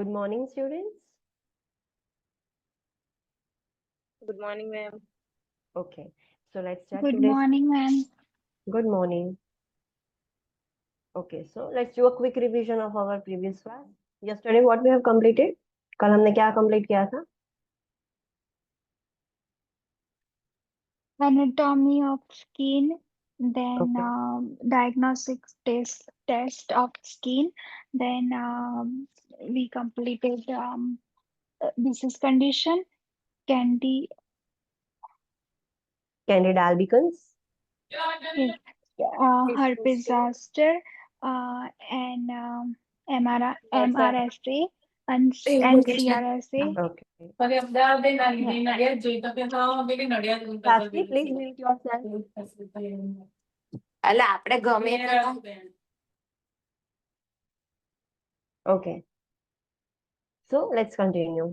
Good morning, students. Good morning, ma'am. Okay, so let's start Good today's. morning, ma'am. Good morning. Okay, so let's do a quick revision of our previous class. Yesterday, what we have completed? कल हमने क्या complete किया था? Anatomy of skin, then Okay. diagnostic test of skin, then we completed disease condition, candy, Candida albicans. herpes zoster, and MRSA and CRSA. Okay. Yeah. Shastri, please mute yourself. અલા આપણે ગમે Okay. So let's continue.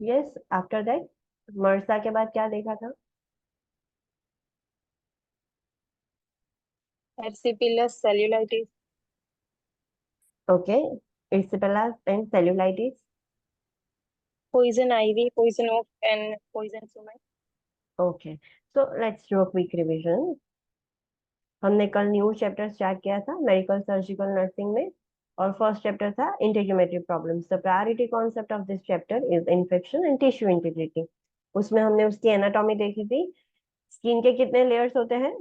Yes, after that, MRSA के बाद क्या देखा था? erysipelas cellulitis, Okay, erysipelas and cellulitis. poison ivy, poison oak, and poison sumac. Okay, so let's do a quick revision. हमने कल न्यू चैप्टर स्टार्ट किया था medical surgical nursing में और फर्स्ट चैप्टर था integrative problems. The priority concept of this chapter is infection and tissue integrity. उसमें हमने उसकी एनाटॉमी देखी थी। स्किन के कितने लेयर्स होते हैं?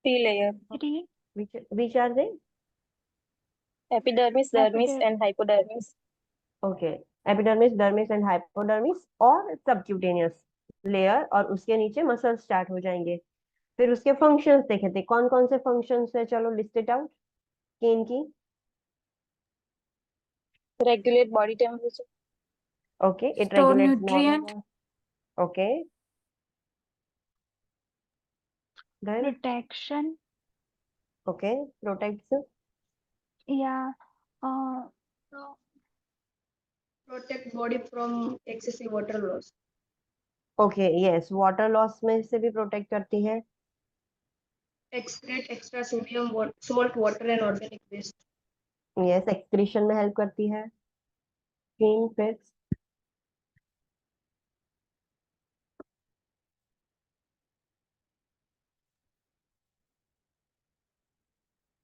3 layer. Which are they? Epidermis, dermis, and hypodermis. Okay, epidermis, dermis and hypodermis और सबक्यूटेनियस लेयर, और उसके नीचे मसल स्टार्ट हो जाएंगे। फिर उसके फंक्शंस देखे थे, कौन कौन से फंक्शंस है? चलो लिस्ट इट आउट स्किन की। Regulate body temperature. Okay, it Store regulates nutrient. normal. Okay. Then Protection. okay, protects. Yeah. Protect body from excessive water loss. Okay, yes, water loss में से भी प्रोटेक्ट करती है। Excrete extra sodium, salt, water and organic waste. Yes, excretion में help करती है। Skin फिर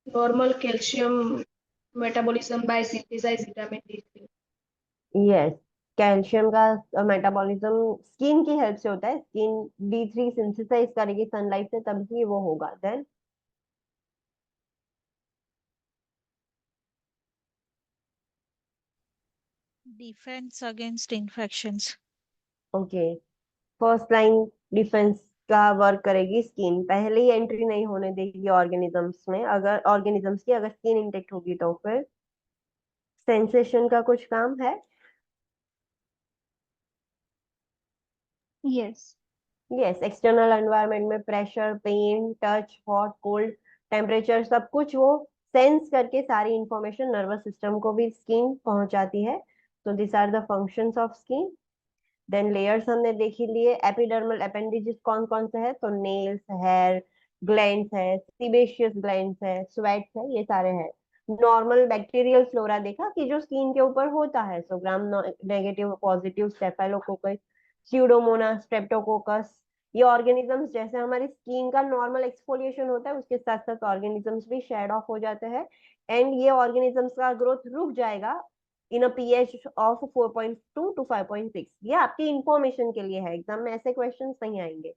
Normal calcium metabolism by synthesized vitamin D3. Yes, calcium का मेटाबॉलिज्म स्किन की हेल्प से होता है। स्किन D3 सिंथेसाइज करेगी सनलाइट से, तभी वो होगा। Then Defense against infections. Okay, first line defence का वर्क करेगी स्किन। पहले ही एंट्री नहीं होने देगी ऑर्गेनिजम्स में। अगर ऑर्गेनिजम्स की अगर स्किन इंटेक्ट होगी तो फिर सेंसेशन का कुछ काम है। Yes. यस, एक्सटर्नल एनवायरनमेंट में pressure, pain, touch, hot, cold, temperature सब कुछ वो सेंस करके सारी इंफॉर्मेशन नर्वस सिस्टम को भी स्किन पहुंचाती है। तो this are the functions of skin. Then layers हमने देखी लिए। एपिडर्मल अपेंडेजेस कौन कौन से है? तो नेल्स, हेयर, ग्लैंड्स है, सीबेशियस ग्लैंड्स है, स्वेट्स है, ये सारे हैं। नॉर्मल बैक्टीरियल फ्लोरा देखा कि जो स्किन के ऊपर होता है। So gram negative, positive, staphylococcus, pseudomonas, streptococcus. ये ऑर्गेनिजम्स जैसे हमारी स्किन का नॉर्मल एक्सफोलिएशन होता है, उसके साथ साथ ऑर्गेनिजम्स भी शेड ऑफ हो जाते हैं। एंड ये ऑर्गेनिजम्स का ग्रोथ रुक जाएगा इन अ पीएच ऑफ 4.2 to 5.6। ये आपकी इंफॉर्मेशन के लिए है, एग्जाम में ऐसे क्वेश्चंस नहीं आएंगे।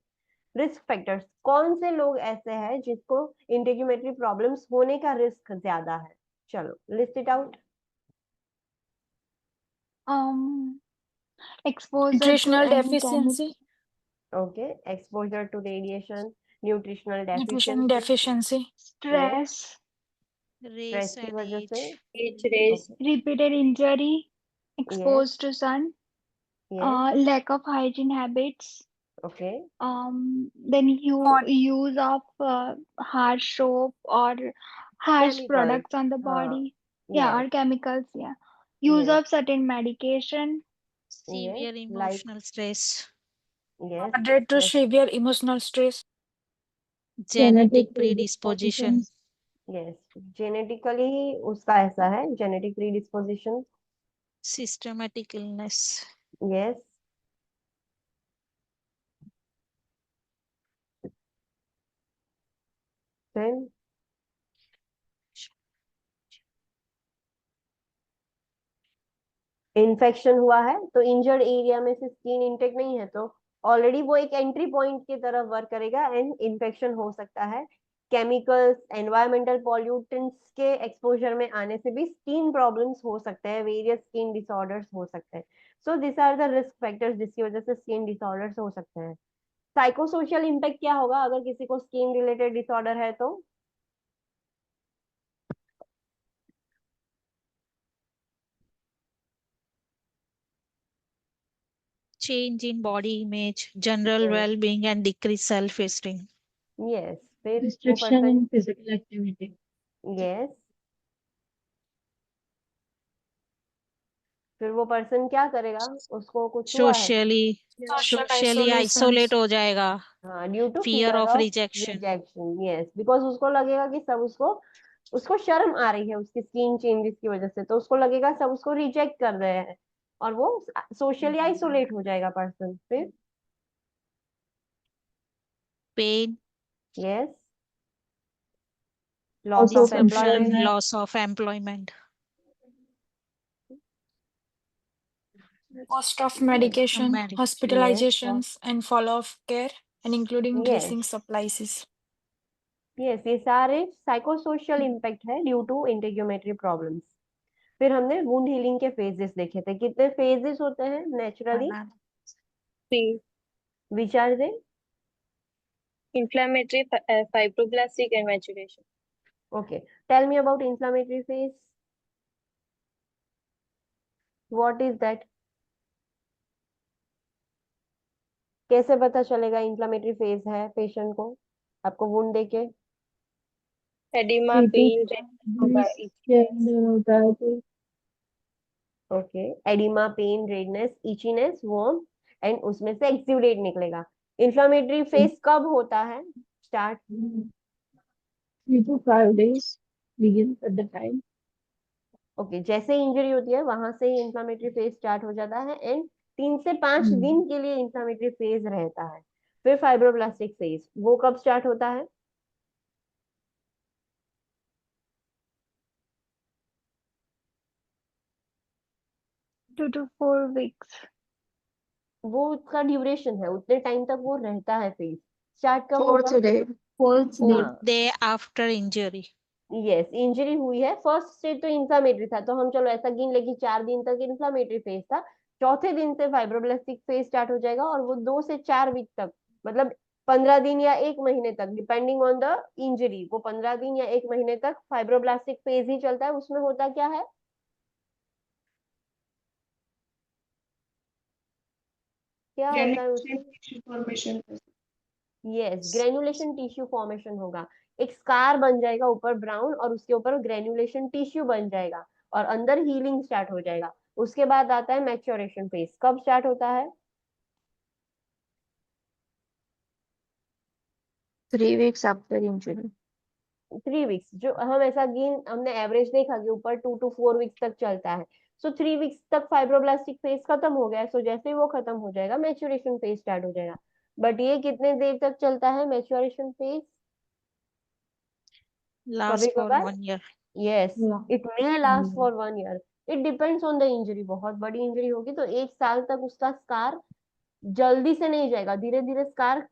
रिस्क फैक्टर्स, कौन से लोग ऐसे हैं जिसको इंटीग्यूमेटरी प्रॉब्लम्स होने का रिस्क ज्यादा है? चलो list it out. Exposure to Nutritional any deficiency. Okay, exposure to radiation, nutritional Nutrition deficiency, deficiency. stress, Race stress की and वजह से, age. Age, race, repeated injury, exposed to sun, yes, lack of hygiene habits, okay, then use of harsh soap or harsh chemical, products on the हाँ, body. Yeah, or yes, chemicals. Yeah, use yes, of certain medication. Severe yes, like, emotional stress. Yes, Moderate to severe emotional stress. genetic predisposition, yes, genetically उसका ऐसा है, genetic predisposition. systematic illness, yes, फिर infection हुआ है तो injured area में से skin intake नहीं है तो ऑलरेडी वो एक एंट्री पॉइंट की तरफ वर्क करेगा एंड इन्फेक्शन हो सकता है। केमिकल्स, एनवायरमेंटल पॉल्यूटेंट्स के एक्सपोजर में आने से भी स्किन प्रॉब्लम्स हो सकते हैं, वेरियस स्किन डिसऑर्डर्स हो सकते हैं। So this are the risk factors जिसकी वजह से स्किन डिसऑर्डर्स हो सकते हैं। साइकोसोशल इम्पैक्ट क्या होगा अगर किसी को स्किन रिलेटेड डिसऑर्डर है तो? change in body image, general well-being, and decreased self-esteem. Yes, फिर वो Restriction person, in physical activity. Yes, फिर वो पर्सन क्या करेगा? उसको कुछ हुआ है? Socially, Social socially isolations. isolate हो जाएगा. हाँ, due to Fear fear of of rejection. Rejection. Yes, because उसको लगेगा कि सब उसको उसको शर्म आ रही है उसकी स्किन चेंजेस की वजह से, तो उसको लगेगा सब उसको रिजेक्ट कर रहे हैं और वो सोशली आइसोलेट हो जाएगा पर्सन। फिर Pain, yes, loss of deception, employment. loss of employment. Cost of medication, Medic. hospitalizations, and follow-up care, and including Yes. dressing supplies. Yes, ये सारे साइकोसोशल इम्पैक्ट है ड्यू टू इंटेग्यूमेटरी प्रॉब्लम्स। फिर हमने wound healing के phases देखे थे। कितने phases होते हैं naturally? 3. Which are they? Inflammatory, fibroblastic, and maturation. Okay, tell me about inflammatory phase. What is that? कैसे पता चलेगा इंफ्लेमेटरी फेज है पेशेंट को आपको वुंड देके? Edema, People pain, होगा होता है तो okay, oedema, pain, redness, itchiness, warm and उसमें से एक्सुडेट निकलेगा। इंफ्लेमेटरी फेज कब होता है start? 3 to 5 days begins at the time. Okay, जैसे इंजरी होती है वहां से ही इंफ्लेमेटरी फेज स्टार्ट हो जाता है एंड 3 से 5 दिन के लिए इंफ्लेमेटरी फेज रहता है। फिर फाइब्रोब्लास्टिक फेज वो कब स्टार्ट होता है? 2 to 4 weeks. वो उसका ड्यूरेशन है, उतने टाइम तक वो रहता है फेज। स्टार्ट कब Fourth होगा? day. Fourth day. Fourth day after injury. Yes, injury हुई है, फर्स्ट स्टेज तो इंफ्लामेटरी था तो हम चलो ऐसा गिन ले कि 4 दिन तक इंफ्लामेटरी फेज था। चौथे दिन से फाइब्रोब्लास्टिक फेज स्टार्ट हो जाएगा और वो 2 से 4 वीक तक, मतलब 15 दिन या 1 महीने तक डिपेंडिंग ऑन द इंजरी, वो 15 दिन या 1 महीने तक फाइब्रोब्लास्टिक फेज ही चलता है। उसमें होता क्या है? क्या होता है उसमें? tissue formation. Yes, granulation tissue formation होगा। एक स्कार बन जाएगा ऊपर ब्राउन और उसके ऊपर ग्रेनुलेशन टिश्यू बन जाएगा और अंदर हीलिंग स्टार्ट हो जाएगा। उसके बाद आता है मैच्योरेशन फेज। कब स्टार्ट होता है? 3 weeks after injury. 3 वीक्स, जो हम ऐसा गिन हमने एवरेज देखा कि ऊपर 2 to 4 वीक्स तक चलता है। सो 3 वीक्स तक फाइब्रोब्लास्टिक फेज खत्म हो गया। सो जैसे ही वो खत्म हो जाएगा मैच्योरेशन फेज स्टार्ट हो जाएगा। बट ये कितने देर तक चलता है मैच्योरेशन फेज? कभी Last for कभार 1 year. Yes, Yeah. It may last for 1 year. It depends on the injury. बहुत बड़ी इंजरी होगी तो 1 साल तक उसका स्कार जल्दी से नहीं जाएगा, धीरे धीरे स्कार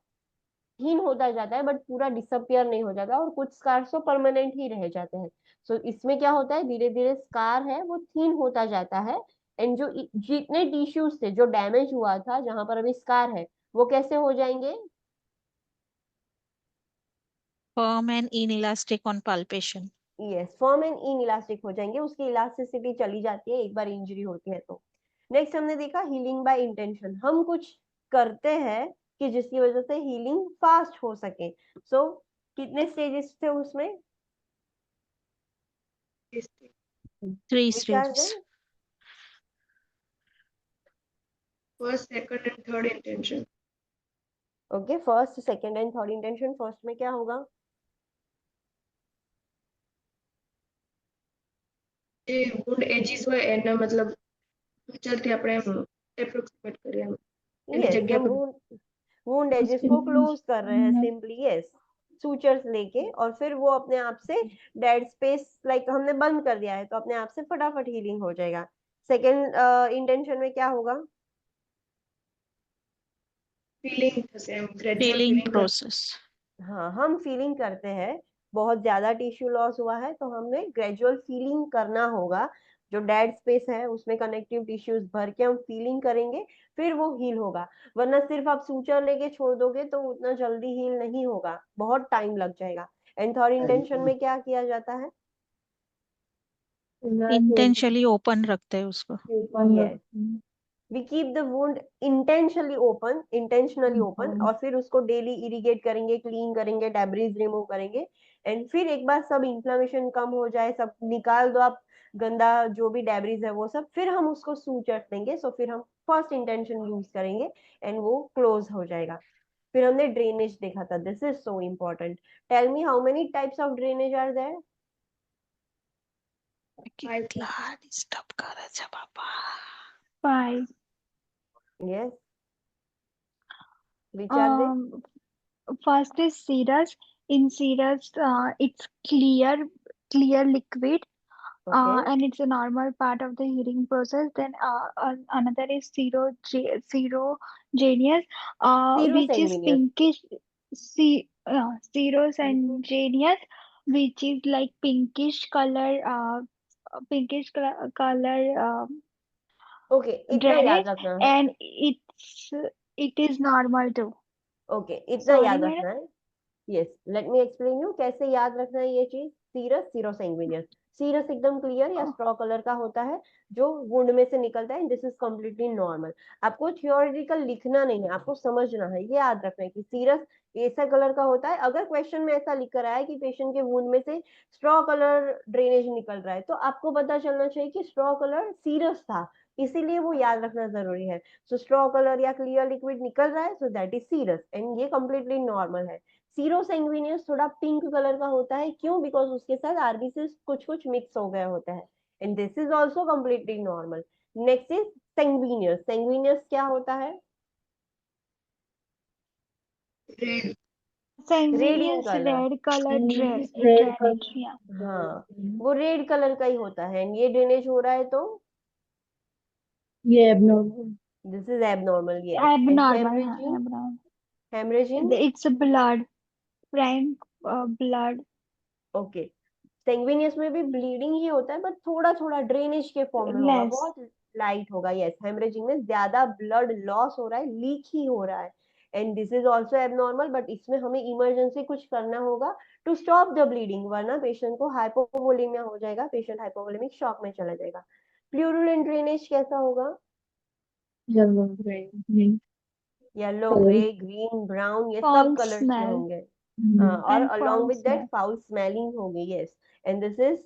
हीन होता जाता है बट पूरा डिसअपियर नहीं हो जाता और कुछ स्कार तो परमानेंट ही रह जाते हैं। सो इसमें क्या होता है, धीरे धीरे स्कार है वो थीन होता जाता है एंड जो जितने टिश्यूज थे जो डैमेज हुआ था जहां पर अभी स्कार है वो कैसे हो जाएंगे? Firm and inelastic on palpation. Yes, firm and inelastic हो जाएंगे, उसकी इलास्टिसिटी चली जाती है एक बार इंजरी होती है तो। नेक्स्ट हमने देखा हीलिंग बाय इंटेंशन। हम कुछ करते हैं कि जिसकी वजह से हीलिंग फास्ट हो सके। सो कितने स्टेजेस थे उसमें? 3 Which are stages. they? First, second, and third intention. Okay, first, second and third intention. First में क्या होगा? જે wound edges હોય એને મતલબ ફ્યુચરથી આપણે એમ એપ્રોક્સિમેટ કરીએ એમ એની यस, જગ્યા हम પર वुंड एजेस को क्लोज कर रहे हैं सिंपली, यस, सूचर्स लेके, और फिर वो अपने आप से डेड स्पेस लाइक हमने बंद कर दिया है तो अपने आप से फटाफट हीलिंग हो जाएगा। सेकंड इंटेंशन में क्या होगा? ફિલિંગ થશે એમ ગ્રેજ્યુઅલ Healing ફિલિંગ process. हाँ, हम फीलिंग करते हैं, बहुत ज्यादा टिश्यू लॉस हुआ है तो हमें ग्रेजुअल फीलिंग करना होगा। जो डेड स्पेस है उसमें कनेक्टिव टिश्यूज भर के हम फीलिंग करेंगे, फिर वो हील होगा। वरना सिर्फ आप सूचर लेके छोड़ दोगे तो उतना जल्दी हील नहीं होगा, बहुत टाइम लग जाएगा। एंड थर्ड इंटेंशन में क्या किया जाता है? Intentionally open रखते हैं उसको. Yes, we keep the wound intentionally open, और फिर उसको डेली इरिगेट करेंगे, क्लीन करेंगे, डेब्रिज रिमूव करेंगे। एंड फिर एक बार सब इन्फ्लेमेशन कम हो जाए, सब निकाल दो आप, गंदा जो भी डेब्रिज है वो सब, फिर हम उसको सूचर देंगे। सो फिर हम फर्स्ट इंटेंशन यूज करेंगे एंड वो क्लोज हो जाएगा। फिर हमने ड्रेनेज देखा था, this is so important. Tell me how many types of drainage are there? કેટલા disturb કરે છે બાપા. 5. Yes, which are they? First is serous. In serous, it's clear liquid, okay, and it's a normal part of the healing process. Then another is serogenous, which is सीरोसैंग्विनियस। pinkish. Serogenous, which is like pinkish color okay, इतना drainage, याद रखना है। and it is normal too. Okay, इतना Sorry, याद madam. रखना है। Yes, let me explain you कैसे याद रखना है ये चीज। सीरस, सीरोसैंग्विनियस। सीरस एकदम क्लियर या स्ट्रॉ कलर का होता है जो वुंड में से निकलता है, दिस इज कम्प्लीटली नॉर्मल। आपको थियोरेटिकल लिखना नहीं है, आपको समझना है, ये याद रखना है कि सीरस ऐसा कलर का होता है। अगर क्वेश्चन में ऐसा लिख कर आया कि पेशेंट के वुंड में से स्ट्रॉ कलर ड्रेनेज निकल रहा है, तो आपको पता चलना चाहिए कि स्ट्रॉ कलर सीरस था, इसीलिए वो याद रखना जरूरी है। सो स्ट्रॉ कलर या क्लियर लिक्विड निकल रहा है, so that is serous and ये कम्प्लीटली नॉर्मल है। सीरोसैंग्विनियस थोड़ा पिंक कलर का होता है, क्यों? बिकॉज उसके साथ आरबीसी कुछ कुछ मिक्स हो गए होते हैं, and this is also completely normal. Next is sanguineous. Sanguineous क्या होता है? Red red in Sanguineous colour. red color drainage. Yeah. हाँ, वो रेड कलर का ही होता है, एंड ये ड्रेनेज हो रहा है तो ये abnormal. This is abnormal, yes. And Abnormal. Haemorrhaging? Abnormal. Haemorrhaging, It's blood. Frank blood. Okay. Sanguineous में भी ब्लीडिंग ही होता है, बट थोड़ा थोड़ा ड्रेनेज के फॉर्म में होगा, Less. बहुत लाइट होगा। यस, हेमरेजिंग में ज्यादा ब्लड लॉस हो रहा है, लीक ही हो रहा है, and this is also abnormal. But इसमें हमें इमरजेंसी कुछ करना होगा टू स्टॉप द ब्लीडिंग, वरना पेशेंट को हाइपोवोलेमिया हो जाएगा, पेशेंट हाइपोवोलेमिक शॉक में चला जाएगा। प्लूरुलेंट ड्रेनेज कैसा होगा? Yellow, gray, green. Yellow, Color. Grey, green, brown, ये सब Foul कलर्स में smell. होंगे। Mm. और And along foul with that smell. foul smelling होगी, yes, and this is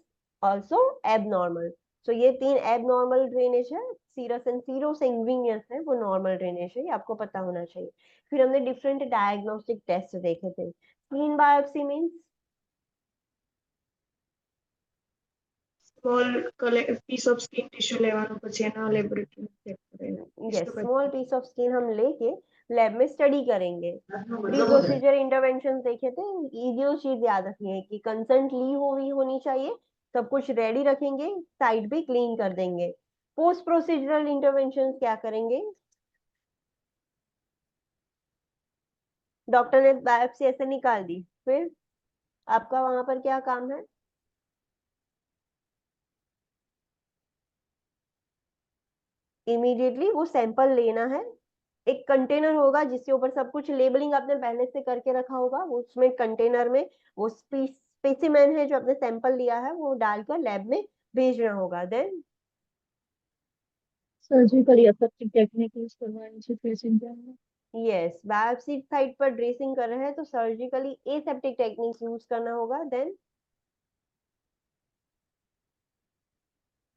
also abnormal। so ये तीन abnormal ड्रेनेज है। सीरस एंड सीरोसैंग्विनियस है वो नॉर्मल ड्रेनेज है, ये आपको पता होना चाहिए। फिर हमने डिफरेंट डायग्नोस्टिक टेस्ट देखे थे। Skin biopsy means small piece of skin tissue લેવાનું પછી એના લેબોરેટરી ચેક કરે yes, small piece of skin हम लेके लैब में स्टडी करेंगे। प्री प्रोसीजर इंटरवेंशन देखे थे। ये चीज याद रखनी है कि कंसेंट ली हुई होनी चाहिए, सब कुछ रेडी रखेंगे, साइड भी क्लीन कर देंगे। पोस्ट प्रोसीजरल इंटरवेंशन क्या करेंगे? डॉक्टर ने बायोप्सी ऐसे निकाल दी, फिर आपका वहां पर क्या काम है? इमीडिएटली वो सैंपल लेना है। एक कंटेनर होगा जिसके ऊपर सब कुछ लेबलिंग आपने पहले से करके रखा होगा, उसमें कंटेनर में वो स्पेसिमेन है जो आपने सैंपल लिया है वो डालकर लैब में भेजना होगा। Then Surgically aseptic technique use करवानी चाहिए patient के. यस, बायोप्सी साइट पर ड्रेसिंग कर रहे हैं तो सर्जिकली एसेप्टिक टेक्निक यूज करना होगा। देन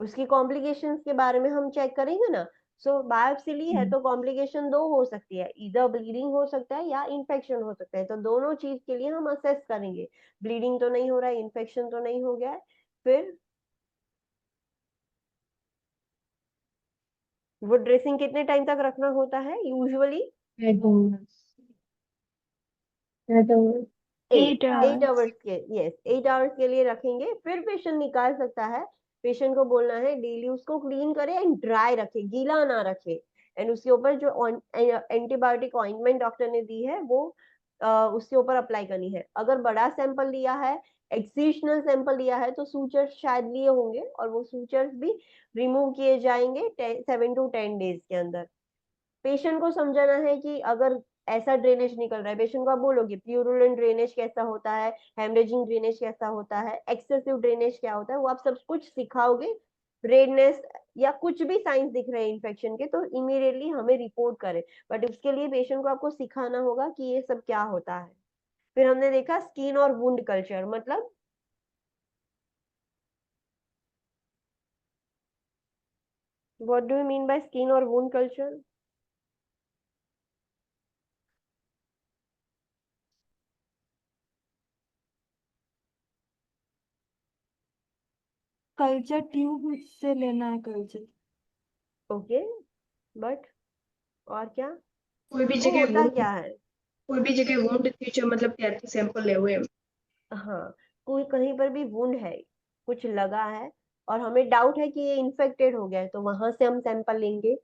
उसकी कॉम्प्लिकेशंस के बारे में हम चेक करेंगे ना, सो बायोप्सी ली है तो कॉम्प्लिकेशन दो हो सकती है, इधर ब्लीडिंग हो सकता है या इन्फेक्शन हो सकता है, तो दोनों चीज के लिए हम असेस करेंगे। ब्लीडिंग तो नहीं हो रहा है, इन्फेक्शन तो नहीं हो गया है, फिर वो ड्रेसिंग कितने टाइम तक रखना होता है usually? 8 hours. 8 hours. 8 8 hours. Hours के, यस 8 आवर्स के लिए रखेंगे, फिर पेशेंट निकाल सकता है। पेशेंट को बोलना है डेली उसको क्लीन करे एंड ड्राई रखे, गीला ना रखे, एंड उसके ऊपर जो एंटीबायोटिक ऑइंटमेंट डॉक्टर ने दी है वो उसके ऊपर अप्लाई करनी है। अगर बड़ा सैंपल लिया है, एक्सिशनल सैंपल लिया है, तो सूचर्स शायद लिए होंगे और वो सूचर्स भी रिमूव किए जाएंगे 7 to 10 डेज के अंदर। पेशेंट को समझाना है कि अगर ऐसा ड्रेनेज निकल रहा है, पेशेंट को आप बोलोगे प्यूरुलेंट ड्रेनेज कैसा होता है, हेमरेजिंग ड्रेनेज कैसा होता है, एक्सेसिव ड्रेनेज क्या होता है, वो आप सब कुछ सिखाओगे। रेडनेस या कुछ भी साइंस दिख रहे हैं इन्फेक्शन के तो इमीडिएटली हमें रिपोर्ट करें, बट उसके लिए पेशेंट को आपको सिखाना होगा कि ये सब क्या होता है। फिर हमने देखा स्किन और वुंड कल्चर, मतलब what do you mean by skin और वुंड कल्चर? कल्चर ट्यूब से लेना है कल्चर। ओके, बट और क्या, कोई भी वो जगह होता वुंड क्या है? कोई भी जगह वुंड थी जो मतलब त्यारથી सैंपल ले हुए हाँ, कोई कहीं पर भी वुंड है, कुछ लगा है और हमें डाउट है कि ये इन्फेक्टेड हो गया है, तो वहां से हम सैंपल लेंगे।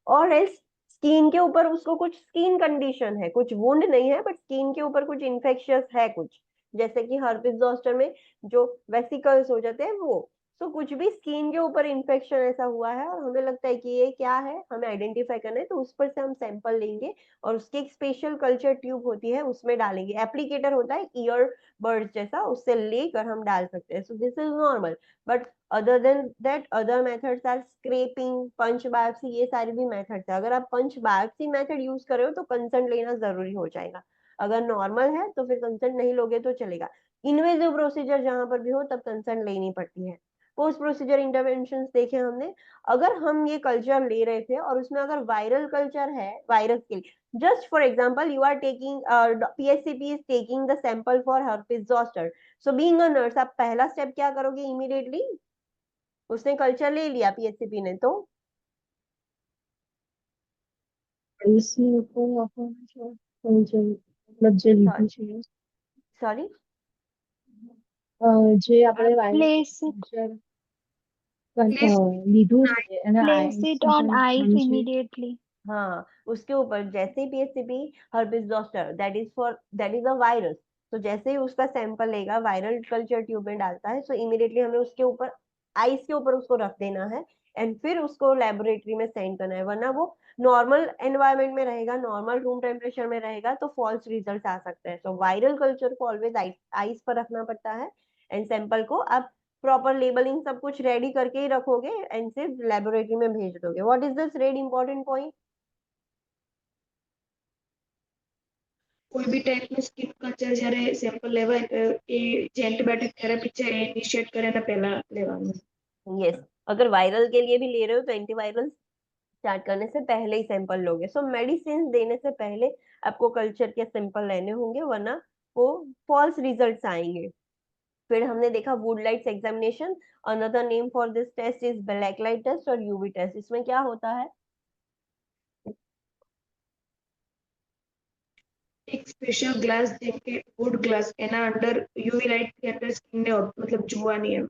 और एल्स स्किन के ऊपर उसको कुछ स्किन कंडीशन है, कुछ वुंड नहीं है बट स्किन के ऊपर कुछ इन्फेक्शियस है कुछ, जैसे कि हर्पिस जोस्टर में जो वेसिकल्स हो जाते हैं वो। तो कुछ भी स्किन के ऊपर इन्फेक्शन ऐसा हुआ है और हमें लगता है कि ये क्या है, हमें आइडेंटिफाई करना है, तो उस पर से हम सैंपल लेंगे और उसकी एक स्पेशल कल्चर ट्यूब होती है उसमें डालेंगे। एप्लीकेटर होता है ईयर बर्ड्स जैसा, उससे लेकर हम डाल सकते हैं। So this is normal, but other than that other methods are scraping, punch biopsy, ये सारी भी मेथड्स है। अगर आप पंच बायोप्सी मेथड यूज कर रहे हो तो कंसर्न लेना जरूरी हो जाएगा। अगर नॉर्मल है तो फिर कंसर्न नहीं लोगे तो चलेगा। इन्वेजिव प्रोसीजर जहां पर भी हो तब कंसर्न लेनी पड़ती है। पोस्ट प्रोसीजर इंटरवेंशन देखे हमने, अगर हम ये कल्चर ले रहे थे और उसमें अगर वायरल कल्चर है, वायरस के लिए, just for example you are taking PSCP is taking the sample for herpes zoster, so being a nurse आप पहला स्टेप क्या करोगे इमीडिएटली? उसने कल्चर ले लिया PSCP ने तो इसी को अपन कल्चर मतलब જે લીધું છે सॉरी જે આપણે virus Place it, culture place લીધું છે અને place it on ice ice immediately. हाँ, उसके ऊपर जैसे ही PSCP herpes zoster that is a virus, तो जैसे ही उसका सैंपल लेगा वायरल कल्चर ट्यूब में डालता है, सो इमीडिएटली हमें उसके ऊपर आइस के ऊपर उसको रख देना है एंड फिर उसको लेबोरेटरी में सेंड करना है, वरना वो नॉर्मल एनवायरनमेंट में रहेगा, नॉर्मल रूम टेम्परेचर में रहेगा तो फॉल्स रिजल्ट आ सकते हैं। तो वायरल कल्चर को ऑलवेज आइस पर रखना पड़ता है एंड सैंपल को आप प्रॉपर लेबलिंग सब कुछ रेडी करके ही रखोगे एंड सिर्फ लेबोरेटरी में भेज दोगे। What is this red important point? કોઈ બી ટાઈપનું સ્કિન કલ્ચર જ્યારે સેમ્પલ લેવાય તો એ જે એન્ટીબાયોટિક થેરાપી છે એ ઇનિશિએટ કરે એના પહેલા લેવાનું। यस, अगर वायरल के लिए भी ले रहे हो तो एंटीवायरल स्टार्ट करने से पहले ही सैंपल लोगे। सो मेडिसिन देने से पहले आपको कल्चर के सैंपल लेने होंगे, वरना वो फॉल्स रिजल्ट्स आएंगे। फिर हमने देखा Wood lights examination, another name for this test is black light test और यूवी टेस्ट। इसमें क्या होता है? એક સ્પેશિયલ ગ્લાસ જેમ કે વુડ ગ્લાસ એના અંડર યુવી લાઇટ થી અંદર સ્કિન ને मतलब જોવાની એમ।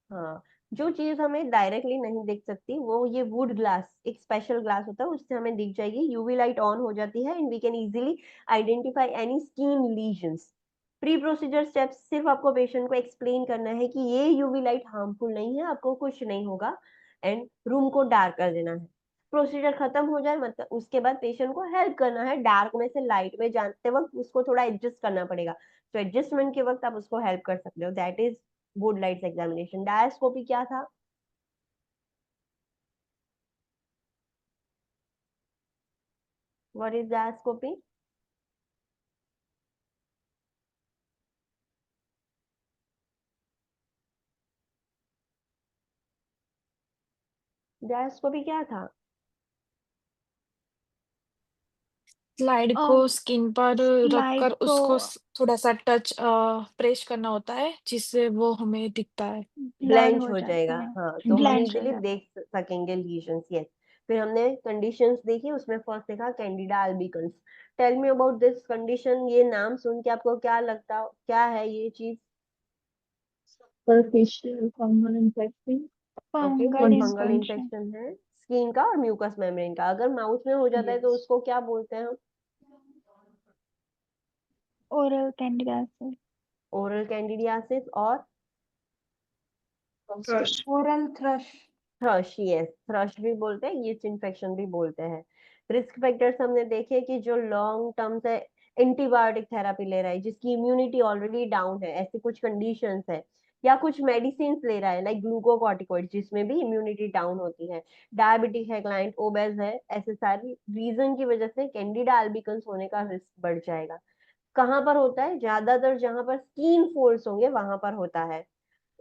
हाँ, जो चीज हमें डायरेक्टली नहीं दिख सकती वो ये वुड ग्लास, एक स्पेशल ग्लास होता है, उससे हमें दिख जाएगी। यूवी लाइट ऑन हो जाती है and we can easily identify any skin lesions. Pre procedure steps सिर्फ आपको पेशेंट को एक्सप्लेन करना है कि ये यूवी लाइट हार्मफुल नहीं है, आपको कुछ नहीं होगा, एंड रूम को डार्क कर देना है। प्रोसीजर खत्म हो जाए मतलब उसके बाद पेशेंट को हेल्प करना है, डार्क में से लाइट में जाते वक्त उसको थोड़ा एडजस्ट करना पड़ेगा, तो एडजस्टमेंट के वक्त आप उसको हेल्प कर सकते हो। That is Wood lights examination. Diascopy क्या था? What is डायस्कोपी? डायस्कोपी क्या था? स्लाइड को स्किन पर स्लाइड रखकर को उसको थोड़ा सा टच प्रेस करना होता है जिससे वो हमें दिखता है। ब्लर ब्लेंच हो हो जाती जाएगा, है, हाँ, तो हम ब्लेंच हो इजीली जाता देख सकेंगे लीजन्स। यस। फिर हमने कंडीशंस देखी, उसमें फर्स्ट देखा candida albicans. Tell me about this condition. ये नाम सुन के आपको क्या लगता, क्या है ये चीज? superficial fungal infection, okay, fungal good. Fungal infection, infection है स्किन का और म्यूकस मेम्ब्रेन का। अगर माउथ में हो जाता है तो yes, उसको क्या बोलते हैं हम? ओरल कैंडिडाइसिस, ओरल कैंडिडियासिस और thrust. Oral thrush. Thrust. Yes, thrust भी बोलते हैं, यीस्ट इन्फेक्शन भी बोलते हैं। रिस्क फैक्टर्स हमने देखे कि जो लॉन्ग टर्म से एंटीबायोटिक थेरापी ले रहा है, जिसकी इम्यूनिटी ऑलरेडी डाउन है, ऐसी कुछ कंडीशंस है, या कुछ मेडिसिन ले रहा है लाइक ग्लूकोकॉर्टिकॉइड जिसमें भी इम्यूनिटी डाउन होती है, डायबिटिक है क्लाइंट, ओबेस है, ऐसे सारी रीजन की वजह से कैंडिडा अल्बिकन्स होने का रिस्क बढ़ जाएगा। कहाँ पर होता है? ज्यादातर जहां पर स्किन फोल्ड्स होंगे वहां पर होता है।